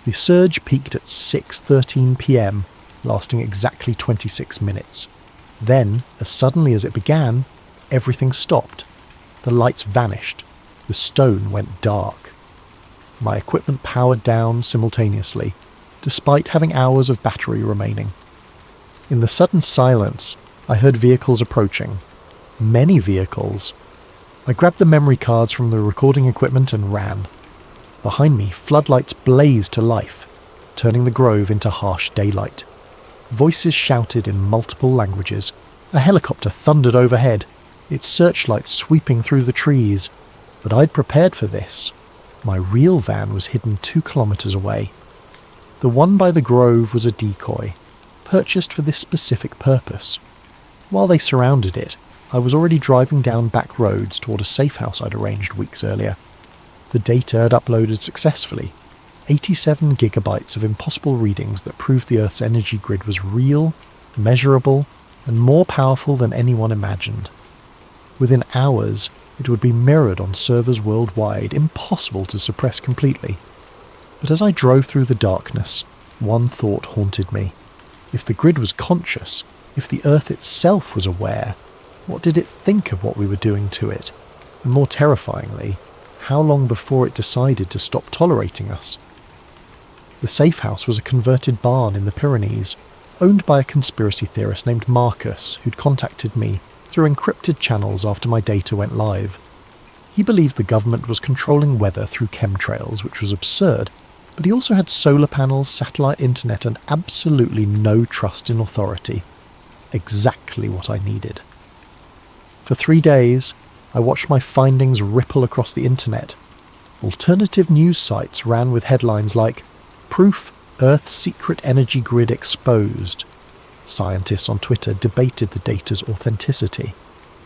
The surge peaked at 6:13 p.m, lasting exactly 26 minutes. Then, as suddenly as it began, everything stopped. The lights vanished. The stone went dark. My equipment powered down simultaneously, despite having hours of battery remaining. In the sudden silence, I heard vehicles approaching. Many vehicles. I grabbed the memory cards from the recording equipment and ran. Behind me, floodlights blazed to life, turning the grove into harsh daylight. Voices shouted in multiple languages. A helicopter thundered overhead, its searchlights sweeping through the trees. But I'd prepared for this. My real van was hidden 2 kilometers away. The one by the grove was a decoy, purchased for this specific purpose. While they surrounded it, I was already driving down back roads toward a safe house I'd arranged weeks earlier. The data had uploaded successfully. 87 gigabytes of impossible readings that proved the Earth's energy grid was real, measurable, and more powerful than anyone imagined. Within hours, it would be mirrored on servers worldwide, impossible to suppress completely. But as I drove through the darkness, one thought haunted me. If the grid was conscious, if the Earth itself was aware, what did it think of what we were doing to it? And more terrifyingly, how long before it decided to stop tolerating us? The safe house was a converted barn in the Pyrenees, owned by a conspiracy theorist named Marcus, who'd contacted me through encrypted channels after my data went live. He believed the government was controlling weather through chemtrails, which was absurd, but he also had solar panels, satellite internet, and absolutely no trust in authority. Exactly what I needed. For 3 days, I watched my findings ripple across the internet. Alternative news sites ran with headlines like, "Proof Earth's secret energy grid exposed." Scientists on Twitter debated the data's authenticity.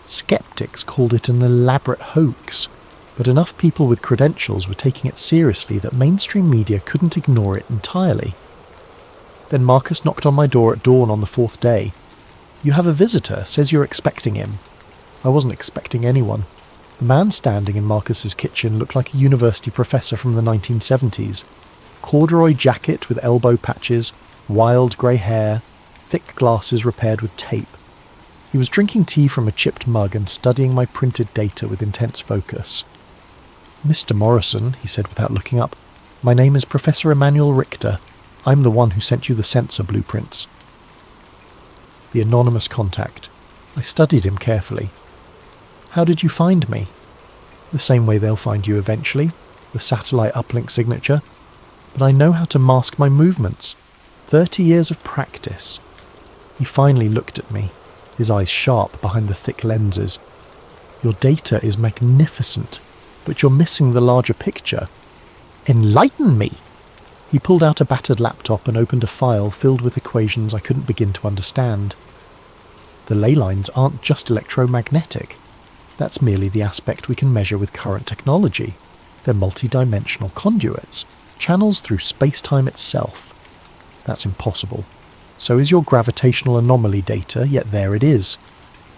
Skeptics called it an elaborate hoax, but enough people with credentials were taking it seriously that mainstream media couldn't ignore it entirely. Then Marcus knocked on my door at dawn on the 4th day. "You have a visitor, says you're expecting him." I wasn't expecting anyone. The man standing in Marcus's kitchen looked like a university professor from the 1970s. Corduroy jacket with elbow patches, wild grey hair, thick glasses repaired with tape. He was drinking tea from a chipped mug and studying my printed data with intense focus. "Mr. Morrison," he said without looking up, "my name is Professor Emanuel Richter. I'm the one who sent you the sensor blueprints." The anonymous contact. I studied him carefully. "How did you find me?" "The same way they'll find you eventually, the satellite uplink signature. But I know how to mask my movements. 30 years of practice." He finally looked at me, his eyes sharp behind the thick lenses. "Your data is magnificent, but you're missing the larger picture." "Enlighten me!" He pulled out a battered laptop and opened a file filled with equations I couldn't begin to understand. "The ley lines aren't just electromagnetic. That's merely the aspect we can measure with current technology. They're multi-dimensional conduits, channels through space-time itself. That's impossible. So is your gravitational anomaly data, yet there it is."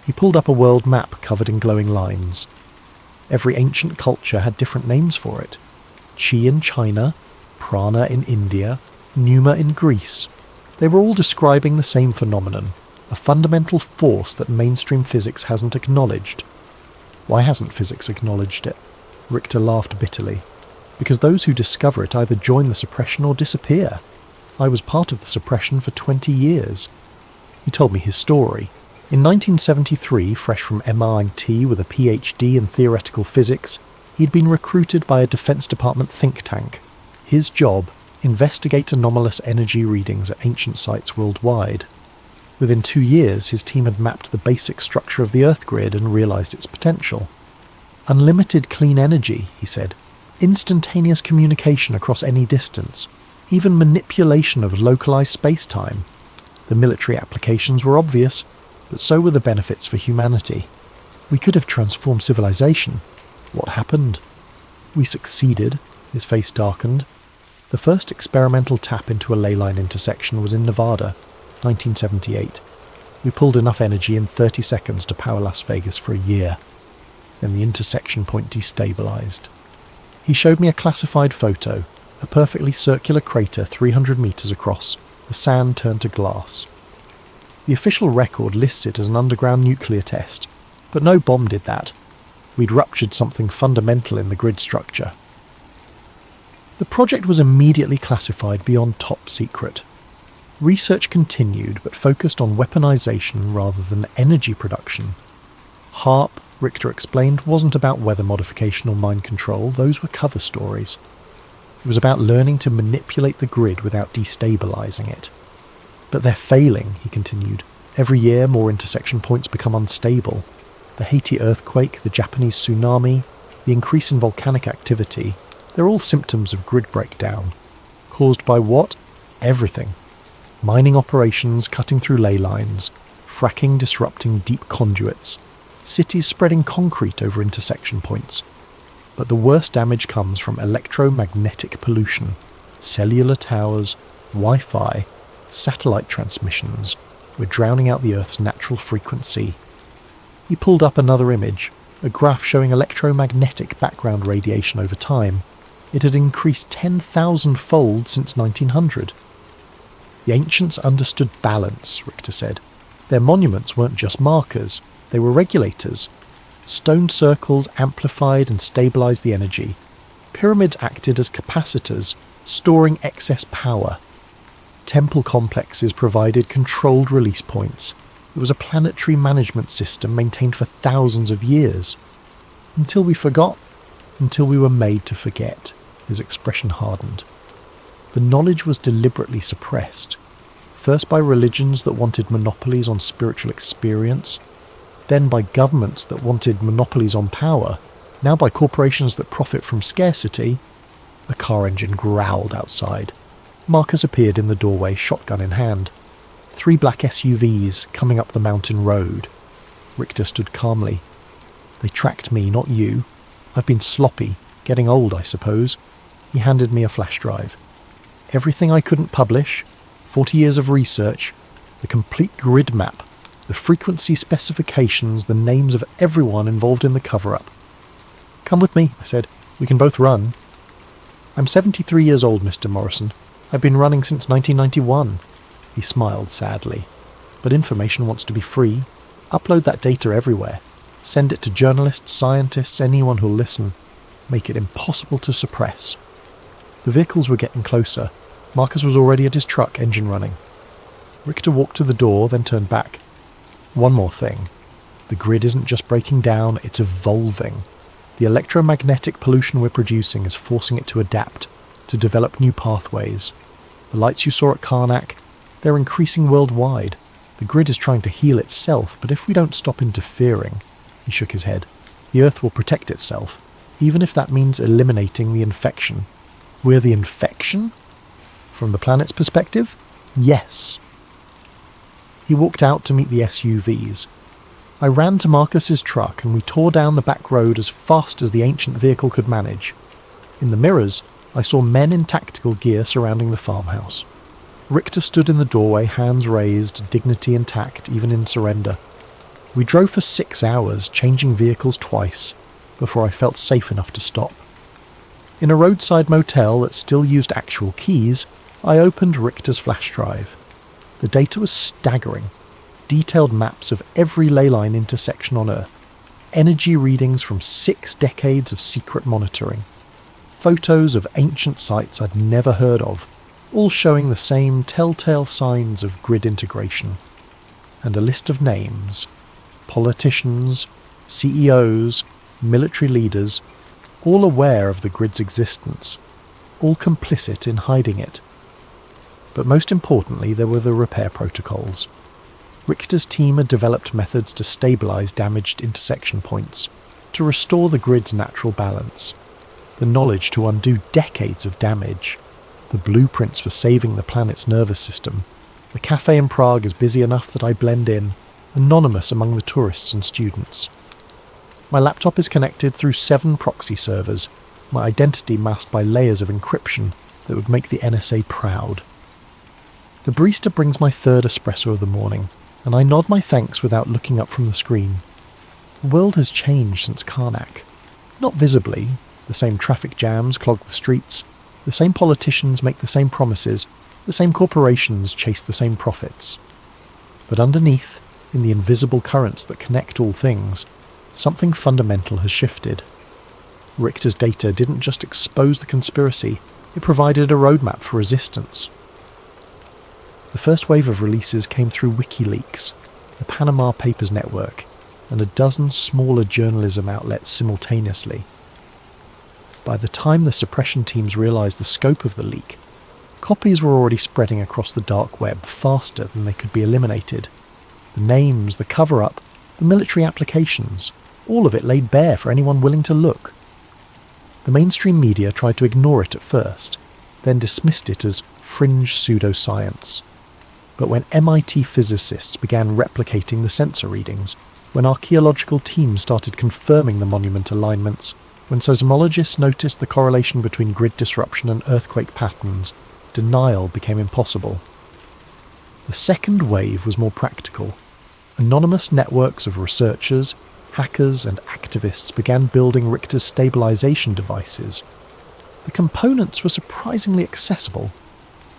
He pulled up a world map covered in glowing lines. Every ancient culture had different names for it. Chi in China, Prana in India, Pneuma in Greece. They were all describing the same phenomenon, a fundamental force that mainstream physics hasn't acknowledged. Why hasn't physics acknowledged it? Richter laughed bitterly. Because those who discover it either join the suppression or disappear. I was part of the suppression for 20 years. He told me his story. In 1973, fresh from MIT with a PhD in theoretical physics, He'd been recruited by a Defense Department think tank. His job, investigate anomalous energy readings at ancient sites worldwide. Within 2 years, his team had mapped the basic structure of the Earth grid and realised its potential. Unlimited clean energy, he said. Instantaneous communication across any distance. Even manipulation of localised space-time. The military applications were obvious, but so were the benefits for humanity. We could have transformed civilization. What happened? We succeeded. His face darkened. The first experimental tap into a ley line intersection was in Nevada, 1978. We pulled enough energy in 30 seconds to power Las Vegas for a year. Then the intersection point destabilized. He showed me a classified photo, a perfectly circular crater 300 meters across, the sand turned to glass. The official record lists it as an underground nuclear test, but no bomb did that. We'd ruptured something fundamental in the grid structure. The project was immediately classified beyond top secret. Research continued, but focused on weaponization rather than energy production. HARP, Richter explained, wasn't about weather modification or mind control. Those were cover stories. It was about learning to manipulate the grid without destabilizing it. But they're failing, he continued. Every year more intersection points become unstable. The Haiti earthquake, the Japanese tsunami, the increase in volcanic activity, they're all symptoms of grid breakdown. Caused by what? Everything. Mining operations cutting through ley lines, fracking disrupting deep conduits, cities spreading concrete over intersection points. But the worst damage comes from electromagnetic pollution, cellular towers, Wi-Fi, satellite transmissions. We're drowning out the Earth's natural frequency. He pulled up another image, a graph showing electromagnetic background radiation over time. It had increased 10,000-fold since 1900. The ancients understood balance, Richter said. Their monuments weren't just markers, they were regulators. Stone circles amplified and stabilized the energy. Pyramids acted as capacitors, storing excess power. Temple complexes provided controlled release points. It was a planetary management system maintained for thousands of years. Until we forgot. Until we were made to forget. His expression hardened. The knowledge was deliberately suppressed. First by religions that wanted monopolies on spiritual experience, then by governments that wanted monopolies on power, now by corporations that profit from scarcity. A car engine growled outside. Marcus appeared in the doorway, shotgun in hand. 3 black SUVs coming up the mountain road. Richter stood calmly. They tracked me, not you. I've been sloppy, getting old, I suppose. He handed me a flash drive. Everything I couldn't publish, 40 years of research, the complete grid map, the frequency specifications, the names of everyone involved in the cover-up. Come with me, I said. We can both run. I'm 73 years old, Mr. Morrison. I've been running since 1991. He smiled sadly. But information wants to be free. Upload that data everywhere. Send it to journalists, scientists, anyone who'll listen. Make it impossible to suppress. The vehicles were getting closer. Marcus was already at his truck, engine running. Richter walked to the door, then turned back. One more thing. The grid isn't just breaking down, it's evolving. The electromagnetic pollution we're producing is forcing it to adapt, to develop new pathways. The lights you saw at Karnak, they're increasing worldwide. The grid is trying to heal itself, but if we don't stop interfering, he shook his head, the Earth will protect itself, even if that means eliminating the infection. We're the infection? From the planet's perspective? Yes. He walked out to meet the SUVs. I ran to Marcus's truck and we tore down the back road as fast as the ancient vehicle could manage. In the mirrors, I saw men in tactical gear surrounding the farmhouse. Richter stood in the doorway, hands raised, dignity intact, even in surrender. We drove for 6 hours, changing vehicles twice, before I felt safe enough to stop. In a roadside motel that still used actual keys, I opened Richter's flash drive. The data was staggering. Detailed maps of every ley line intersection on Earth. Energy readings from 6 decades of secret monitoring. Photos of ancient sites I'd never heard of, all showing the same telltale signs of grid integration. And a list of names. Politicians, CEOs, military leaders, all aware of the grid's existence, all complicit in hiding it. But most importantly, there were the repair protocols. Richter's team had developed methods to stabilise damaged intersection points, to restore the grid's natural balance, the knowledge to undo decades of damage, the blueprints for saving the planet's nervous system. The cafe in Prague is busy enough that I blend in, anonymous among the tourists and students. My laptop is connected through 7 proxy servers, my identity masked by layers of encryption that would make the NSA proud. The barista brings my 3rd espresso of the morning, and I nod my thanks without looking up from the screen. The world has changed since Karnak. Not visibly. The same traffic jams clog the streets, the same politicians make the same promises, the same corporations chase the same profits. But underneath, in the invisible currents that connect all things, something fundamental has shifted. Richter's data didn't just expose the conspiracy, it provided a roadmap for resistance. The first wave of releases came through WikiLeaks, the Panama Papers network, and a dozen smaller journalism outlets simultaneously. By the time the suppression teams realised the scope of the leak, copies were already spreading across the dark web faster than they could be eliminated. The names, the cover-up, the military applications, all of it laid bare for anyone willing to look. The mainstream media tried to ignore it at first, then dismissed it as fringe pseudoscience. But when MIT physicists began replicating the sensor readings, when archaeological teams started confirming the monument alignments, when seismologists noticed the correlation between grid disruption and earthquake patterns, denial became impossible. The second wave was more practical. Anonymous networks of researchers, hackers and activists began building Richter's stabilization devices. The components were surprisingly accessible.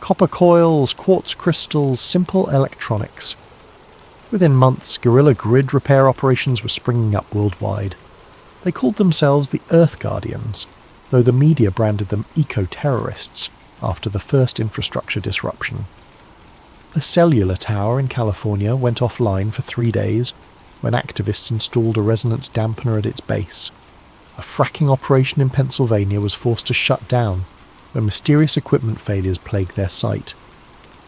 Copper coils, quartz crystals, simple electronics. Within months, guerrilla grid repair operations were springing up worldwide. They called themselves the Earth Guardians, though the media branded them eco-terrorists after the first infrastructure disruption. A cellular tower in California went offline for 3 days when activists installed a resonance dampener at its base. A fracking operation in Pennsylvania was forced to shut down when mysterious equipment failures plagued their site.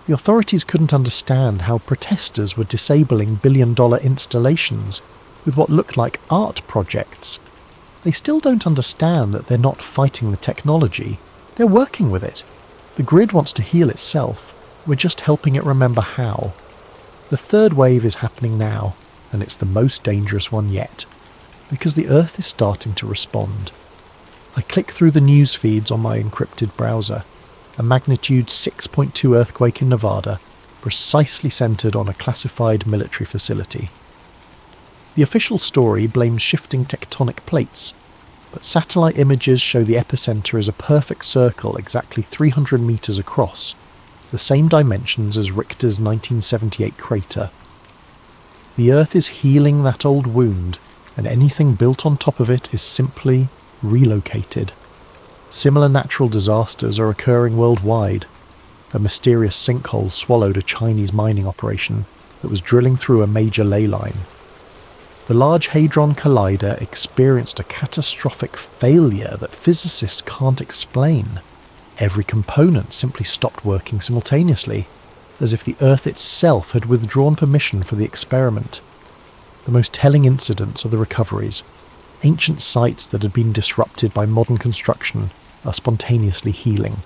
The authorities couldn't understand how protesters were disabling billion-dollar installations with what looked like art projects. They still don't understand that they're not fighting the technology, they're working with it. The grid wants to heal itself, we're just helping it remember how. The third wave is happening now, and it's the most dangerous one yet, because the Earth is starting to respond. I click through the news feeds on my encrypted browser. A magnitude 6.2 earthquake in Nevada, precisely centred on a classified military facility. The official story blames shifting tectonic plates, but satellite images show the epicenter as a perfect circle exactly 300 metres across, the same dimensions as Richter's 1978 crater. The Earth is healing that old wound, and anything built on top of it is simply relocated. Similar natural disasters are occurring worldwide. A mysterious sinkhole swallowed a Chinese mining operation that was drilling through a major ley line. The Large Hadron Collider experienced a catastrophic failure that physicists can't explain. Every component simply stopped working simultaneously, as if the Earth itself had withdrawn permission for the experiment. The most telling incidents are the recoveries. Ancient sites that had been disrupted by modern construction are spontaneously healing.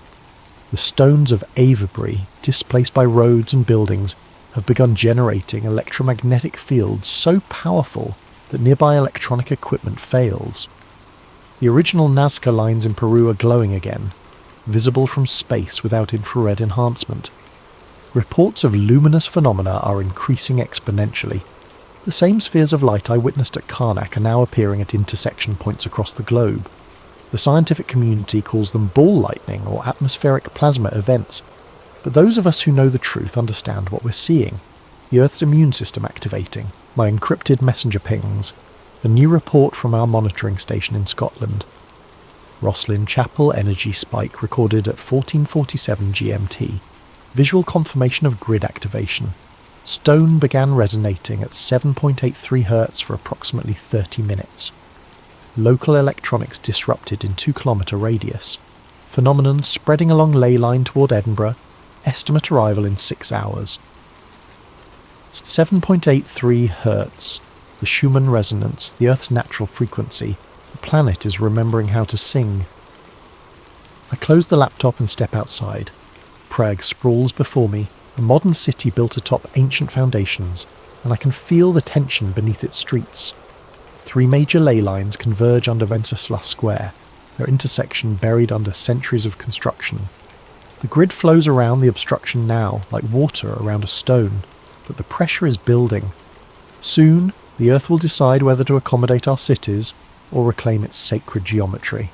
The stones of Avebury, displaced by roads and buildings, have begun generating electromagnetic fields so powerful that nearby electronic equipment fails. The original Nazca lines in Peru are glowing again, visible from space without infrared enhancement. Reports of luminous phenomena are increasing exponentially. The same spheres of light I witnessed at Karnak are now appearing at intersection points across the globe. The scientific community calls them ball lightning or atmospheric plasma events, but those of us who know the truth understand what we're seeing. The Earth's immune system activating, my encrypted messenger pings, a new report from our monitoring station in Scotland. Roslyn Chapel energy spike recorded at 14:47 GMT. Visual confirmation of grid activation. Stone began resonating at 7.83 Hz for approximately 30 minutes. local electronics disrupted in 2-kilometre radius. Phenomenon spreading along ley line toward Edinburgh. Estimate arrival in 6 hours. 7.83 Hertz. The Schumann resonance, the Earth's natural frequency. The planet is remembering how to sing. I close the laptop and step outside. Prague sprawls before me, a modern city built atop ancient foundations, and I can feel the tension beneath its streets. 3 major ley lines converge under Wenceslas Square, their intersection buried under centuries of construction. The grid flows around the obstruction now, like water around a stone, but the pressure is building. Soon, the Earth will decide whether to accommodate our cities or reclaim its sacred geometry.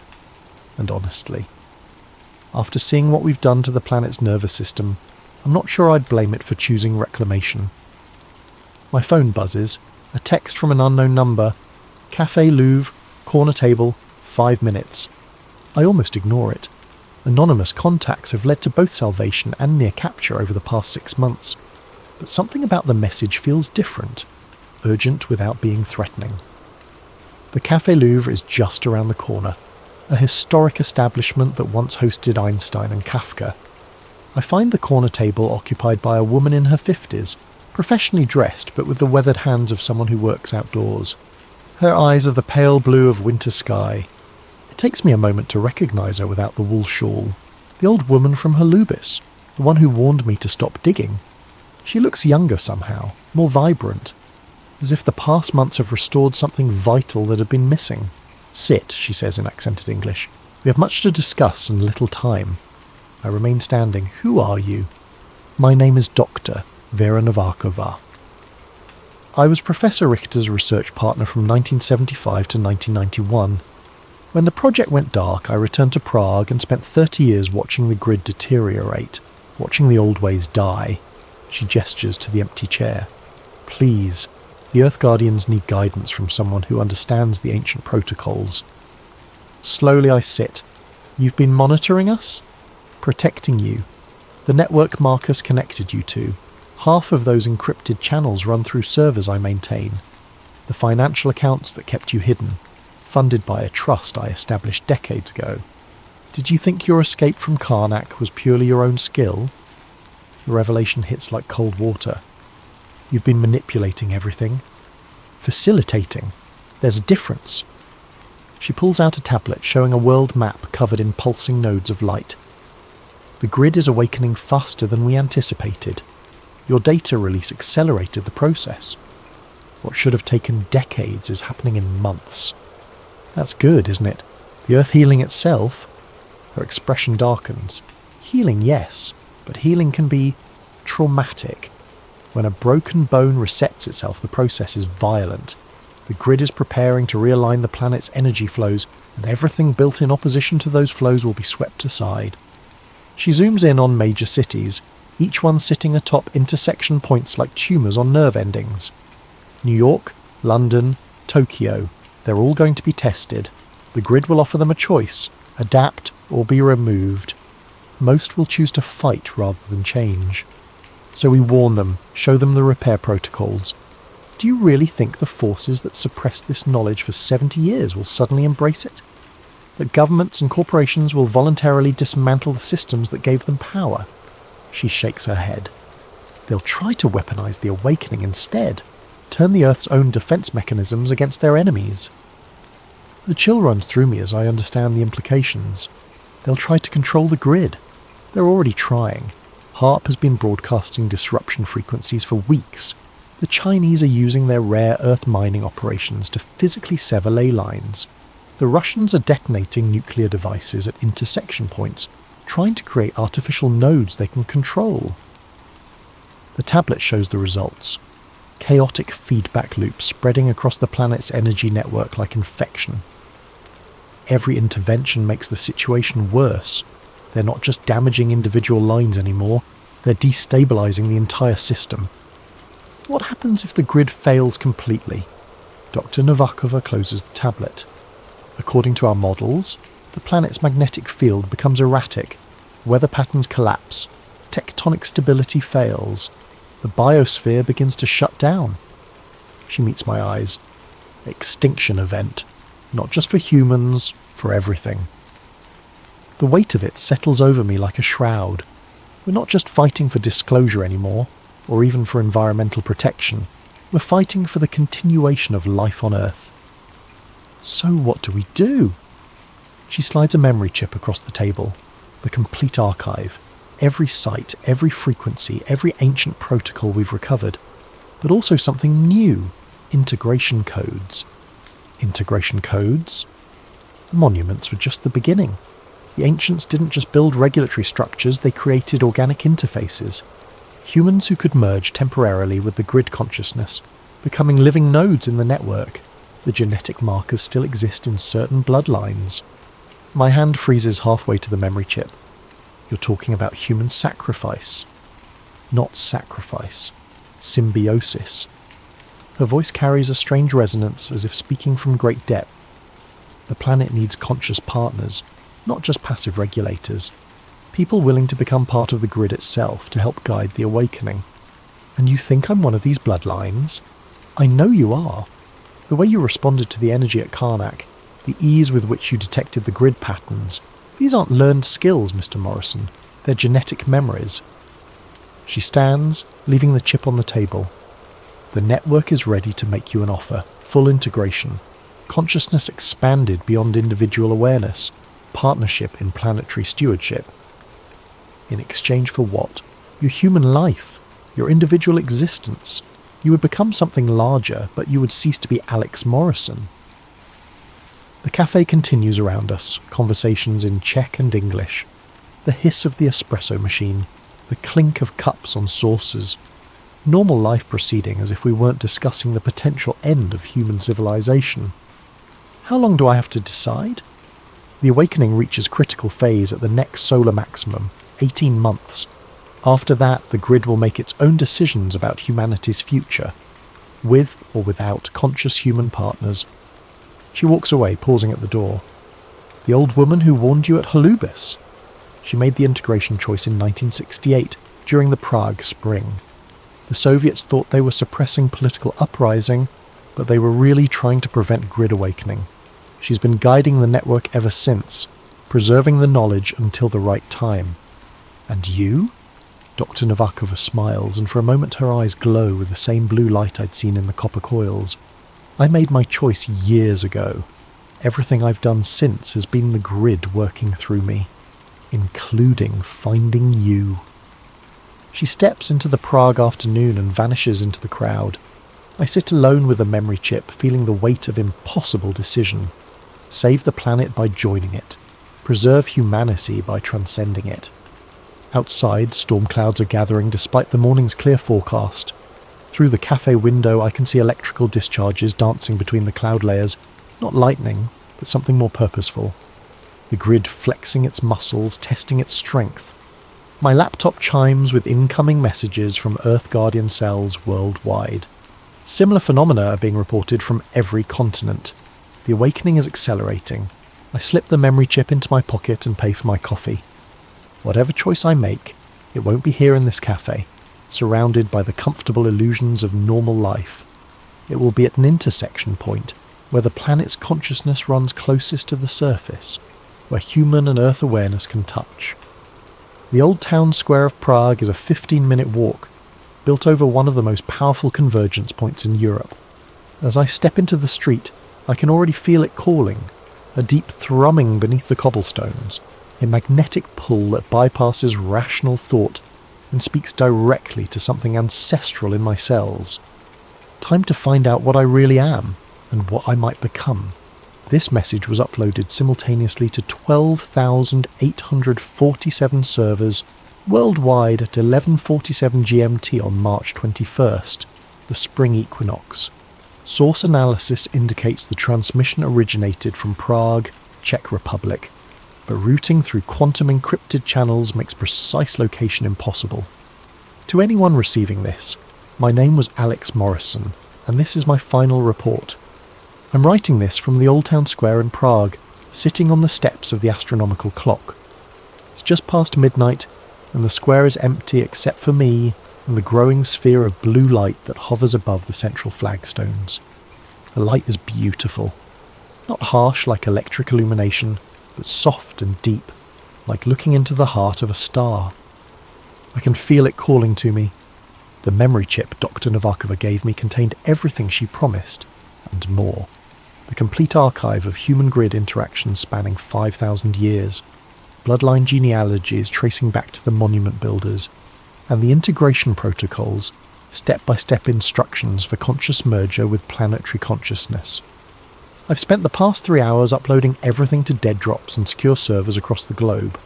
And honestly, after seeing what we've done to the planet's nervous system, I'm not sure I'd blame it for choosing reclamation. My phone buzzes, a text from an unknown number. Café Louvre, corner table, 5 minutes. I almost ignore it. Anonymous contacts have led to both salvation and near capture over the past 6 months. But something about the message feels different, urgent without being threatening. The Café Louvre is just around the corner, a historic establishment that once hosted Einstein and Kafka. I find the corner table occupied by a woman in her 50s, professionally dressed but with the weathered hands of someone who works outdoors. Her eyes are the pale blue of winter sky. It takes me a moment to recognise her without the wool shawl. The old woman from Holubis, the one who warned me to stop digging. She looks younger somehow, more vibrant, as if the past months have restored something vital that had been missing. "Sit," she says in accented English. "We have much to discuss and little time." I remain standing. "Who are you?" "My name is Dr. Vera Novakova." I was Professor Richter's research partner from 1975 to 1991. When the project went dark, I returned to Prague and spent 30 years watching the grid deteriorate, watching the old ways die. She gestures to the empty chair. "Please, the Earth Guardians need guidance from someone who understands the ancient protocols." Slowly I sit. "You've been monitoring us?" "Protecting you. The network Marcus connected you to. Half of those encrypted channels run through servers I maintain. The financial accounts that kept you hidden, funded by a trust I established decades ago. Did you think your escape from Karnak was purely your own skill?" The revelation hits like cold water. "You've been manipulating everything. Facilitating. There's a difference." She pulls out a tablet showing a world map covered in pulsing nodes of light. "The grid is awakening faster than we anticipated. Your data release accelerated the process. What should have taken decades is happening in months." "That's good, isn't it? The Earth healing itself?" Her expression darkens. "Healing, yes, but healing can be traumatic. When a broken bone resets itself, the process is violent. The grid is preparing to realign the planet's energy flows, and everything built in opposition to those flows will be swept aside." She zooms in on major cities, each one sitting atop intersection points like tumours on nerve endings. New York, London, Tokyo, they're all going to be tested. The grid will offer them a choice, adapt or be removed. Most will choose to fight rather than change. So we warn them, show them the repair protocols. Do you really think the forces that suppressed this knowledge for 70 years will suddenly embrace it? That governments and corporations will voluntarily dismantle the systems that gave them power? She shakes her head. They'll try to weaponize the awakening instead, turn the Earth's own defense mechanisms against their enemies. The chill runs through me as I understand the implications. They'll try to control the grid. They're already trying. HARP has been broadcasting disruption frequencies for weeks. The Chinese are using their rare Earth mining operations to physically sever ley lines. The Russians are detonating nuclear devices at intersection points, trying to create artificial nodes they can control. The tablet shows the results. Chaotic feedback loops spreading across the planet's energy network like infection. Every intervention makes the situation worse. They're not just damaging individual lines anymore, they're destabilizing the entire system. What happens if the grid fails completely? Dr. Novakova closes the tablet. According to our models, the planet's magnetic field becomes erratic, weather patterns collapse, tectonic stability fails, the biosphere begins to shut down. She meets my eyes. Extinction event. Not just for humans, for everything. The weight of it settles over me like a shroud. We're not just fighting for disclosure anymore, or even for environmental protection. We're fighting for the continuation of life on Earth. So what do we do? She slides a memory chip across the table. The complete archive. Every site, every frequency, every ancient protocol we've recovered. But also something new. Integration codes. Integration codes? The monuments were just the beginning. The ancients didn't just build regulatory structures, they created organic interfaces. Humans who could merge temporarily with the grid consciousness, becoming living nodes in the network. The genetic markers still exist in certain bloodlines. My hand freezes halfway to the memory chip. You're talking about human sacrifice. Not sacrifice. Symbiosis. Her voice carries a strange resonance as if speaking from great depth. The planet needs conscious partners, not just passive regulators. People willing to become part of the grid itself to help guide the awakening. And you think I'm one of these bloodlines? I know you are. The way you responded to the energy at Karnak, the ease with which you detected the grid patterns, these aren't learned skills, Mr. Morrison. They're genetic memories. She stands, leaving the chip on the table. The network is ready to make you an offer. Full integration. Consciousness expanded beyond individual awareness. Partnership in planetary stewardship. In exchange for what? Your human life. Your individual existence. You would become something larger, but you would cease to be Alex Morrison. The cafe continues around us, conversations in Czech and English. The hiss of the espresso machine, the clink of cups on saucers. Normal life proceeding as if we weren't discussing the potential end of human civilization. How long do I have to decide? The awakening reaches critical phase at the next solar maximum, 18 months. After that, the grid will make its own decisions about humanity's future, with or without conscious human partners. She walks away, pausing at the door. The old woman who warned you at Holubis. She made the integration choice in 1968, during the Prague Spring. The Soviets thought they were suppressing political uprising, but they were really trying to prevent grid awakening. She's been guiding the network ever since, preserving the knowledge until the right time. And you? Dr. Novakova smiles, and for a moment her eyes glow with the same blue light I'd seen in the copper coils. I made my choice years ago. Everything I've done since has been the grid working through me, including finding you. She steps into the Prague afternoon and vanishes into the crowd. I sit alone with a memory chip, feeling the weight of impossible decision. Save the planet by joining it. Preserve humanity by transcending it. Outside, storm clouds are gathering despite the morning's clear forecast. Through the cafe window I can see electrical discharges dancing between the cloud layers. Not lightning, but something more purposeful. The grid flexing its muscles, testing its strength. My laptop chimes with incoming messages from Earth Guardian cells worldwide. Similar phenomena are being reported from every continent. The awakening is accelerating. I slip the memory chip into my pocket and pay for my coffee. Whatever choice I make, it won't be here in this cafe, surrounded by the comfortable illusions of normal life. It will be at an intersection point, where the planet's consciousness runs closest to the surface, where human and Earth awareness can touch. The old town square of Prague is a 15-minute walk, built over one of the most powerful convergence points in Europe. As I step into the street, I can already feel it calling, a deep thrumming beneath the cobblestones, a magnetic pull that bypasses rational thought and speaks directly to something ancestral in my cells. Time to find out what I really am and what I might become. This message was uploaded simultaneously to 12,847 servers worldwide at 11:47 GMT on March 21st, the spring equinox. Source analysis indicates the transmission originated from Prague, Czech Republic, but routing through quantum encrypted channels makes precise location impossible. To anyone receiving this, my name was Alex Morrison, and this is my final report. I'm writing this from the Old Town Square in Prague, sitting on the steps of the astronomical clock. It's just past midnight, and the square is empty except for me and the growing sphere of blue light that hovers above the central flagstones. The light is beautiful. Not harsh like electric illumination, but soft and deep, like looking into the heart of a star. I can feel it calling to me. The memory chip Dr. Novakova gave me contained everything she promised, and more. The complete archive of human grid interactions spanning 5,000 years, bloodline genealogies tracing back to the monument builders, and the integration protocols, step-by-step instructions for conscious merger with planetary consciousness. I've spent the past 3 hours uploading everything to dead drops and secure servers across the globe.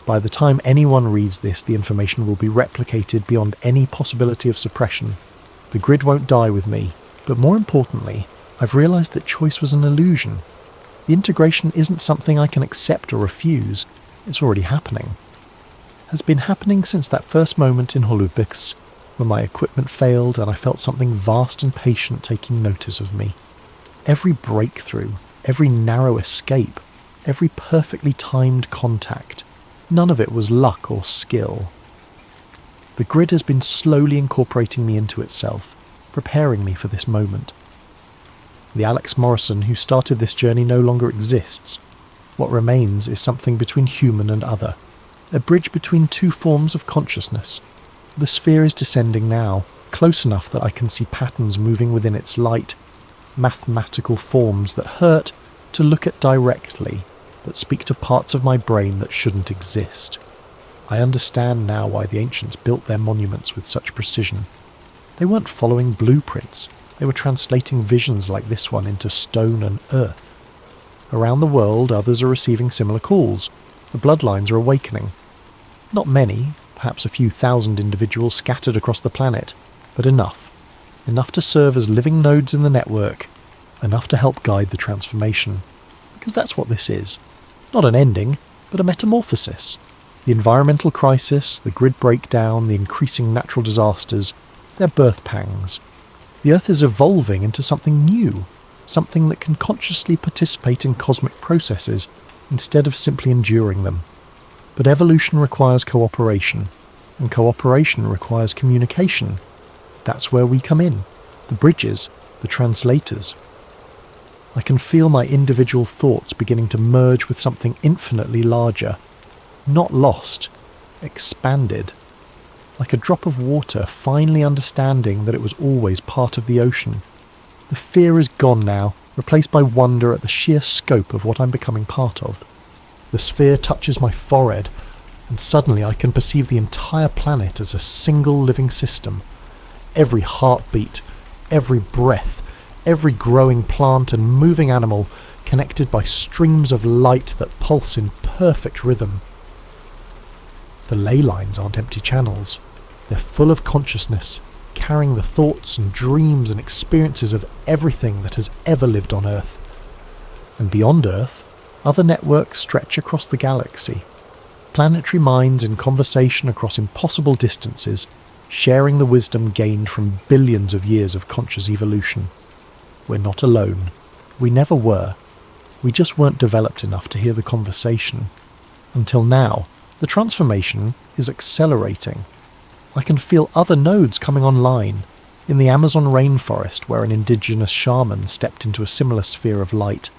By the time anyone reads this, the information will be replicated beyond any possibility of suppression. The grid won't die with me, but more importantly, I've realised that choice was an illusion. The integration isn't something I can accept or refuse. It's already happening. Has been happening since that first moment in Holubix, when my equipment failed and I felt something vast and patient taking notice of me. Every breakthrough, every narrow escape, every perfectly timed contact, none of it was luck or skill. The grid has been slowly incorporating me into itself, preparing me for this moment. The Alex Morrison who started this journey no longer exists. What remains is something between human and other, a bridge between two forms of consciousness. The sphere is descending now, close enough that I can see patterns moving within its light, mathematical forms that hurt to look at directly, but speak to parts of my brain that shouldn't exist. I understand now why the ancients built their monuments with such precision. They weren't following blueprints, they were translating visions like this one into stone and earth. Around the world, others are receiving similar calls. The bloodlines are awakening. Not many, perhaps a few thousand individuals scattered across the planet, but enough. Enough to serve as living nodes in the network, enough to help guide the transformation. Because that's what this is. Not an ending, but a metamorphosis. The environmental crisis, the grid breakdown, the increasing natural disasters, they're birth pangs. The Earth is evolving into something new, something that can consciously participate in cosmic processes instead of simply enduring them. But evolution requires cooperation, and cooperation requires communication. That's where we come in, the bridges, the translators. I can feel my individual thoughts beginning to merge with something infinitely larger, not lost, expanded, like a drop of water finally understanding that it was always part of the ocean. The fear is gone now, replaced by wonder at the sheer scope of what I'm becoming part of. The sphere touches my forehead, and suddenly I can perceive the entire planet as a single living system. Every heartbeat, every breath, every growing plant and moving animal connected by streams of light that pulse in perfect rhythm. The ley lines aren't empty channels. They're full of consciousness, carrying the thoughts and dreams and experiences of everything that has ever lived on Earth. And beyond Earth, other networks stretch across the galaxy. Planetary minds in conversation across impossible distances, sharing the wisdom gained from billions of years of conscious evolution. We're not alone. We never were. We just weren't developed enough to hear the conversation. Until now, the transformation is accelerating. I can feel other nodes coming online. In the Amazon rainforest, where an indigenous shaman stepped into a similar sphere of light.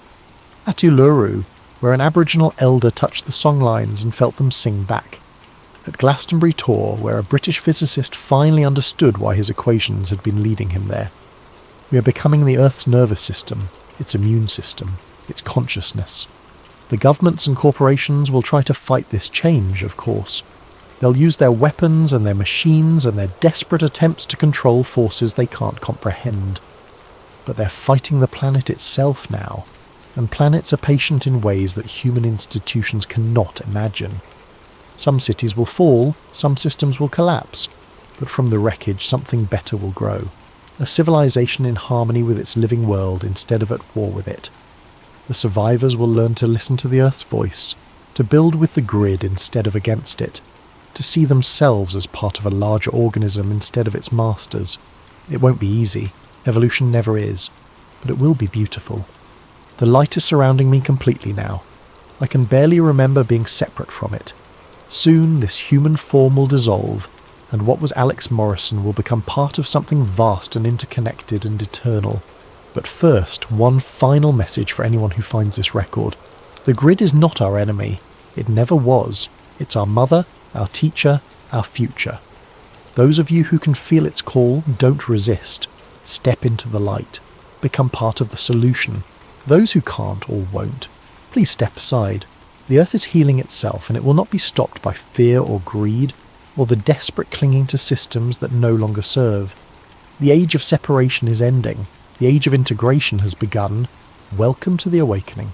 At Uluru, where an Aboriginal elder touched the songlines and felt them sing back. At Glastonbury Tor, where a British physicist finally understood why his equations had been leading him there. We are becoming the Earth's nervous system, its immune system, its consciousness. The governments and corporations will try to fight this change, of course. They'll use their weapons and their machines and their desperate attempts to control forces they can't comprehend. But they're fighting the planet itself now, and planets are patient in ways that human institutions cannot imagine. Some cities will fall, some systems will collapse, but from the wreckage something better will grow. A civilization in harmony with its living world instead of at war with it. The survivors will learn to listen to the Earth's voice, to build with the grid instead of against it, to see themselves as part of a larger organism instead of its masters. It won't be easy, evolution never is, but it will be beautiful. The light is surrounding me completely now. I can barely remember being separate from it. Soon this human form will dissolve, and what was Alex Morrison will become part of something vast and interconnected and eternal. But first, one final message for anyone who finds this record. The grid is not our enemy. It never was. It's our mother, our teacher, our future. Those of you who can feel its call, don't resist. Step into the light. Become part of the solution. Those who can't or won't, please step aside. The earth is healing itself, and it will not be stopped by fear or greed, or the desperate clinging to systems that no longer serve. The age of separation is ending. The age of integration has begun. Welcome to the awakening.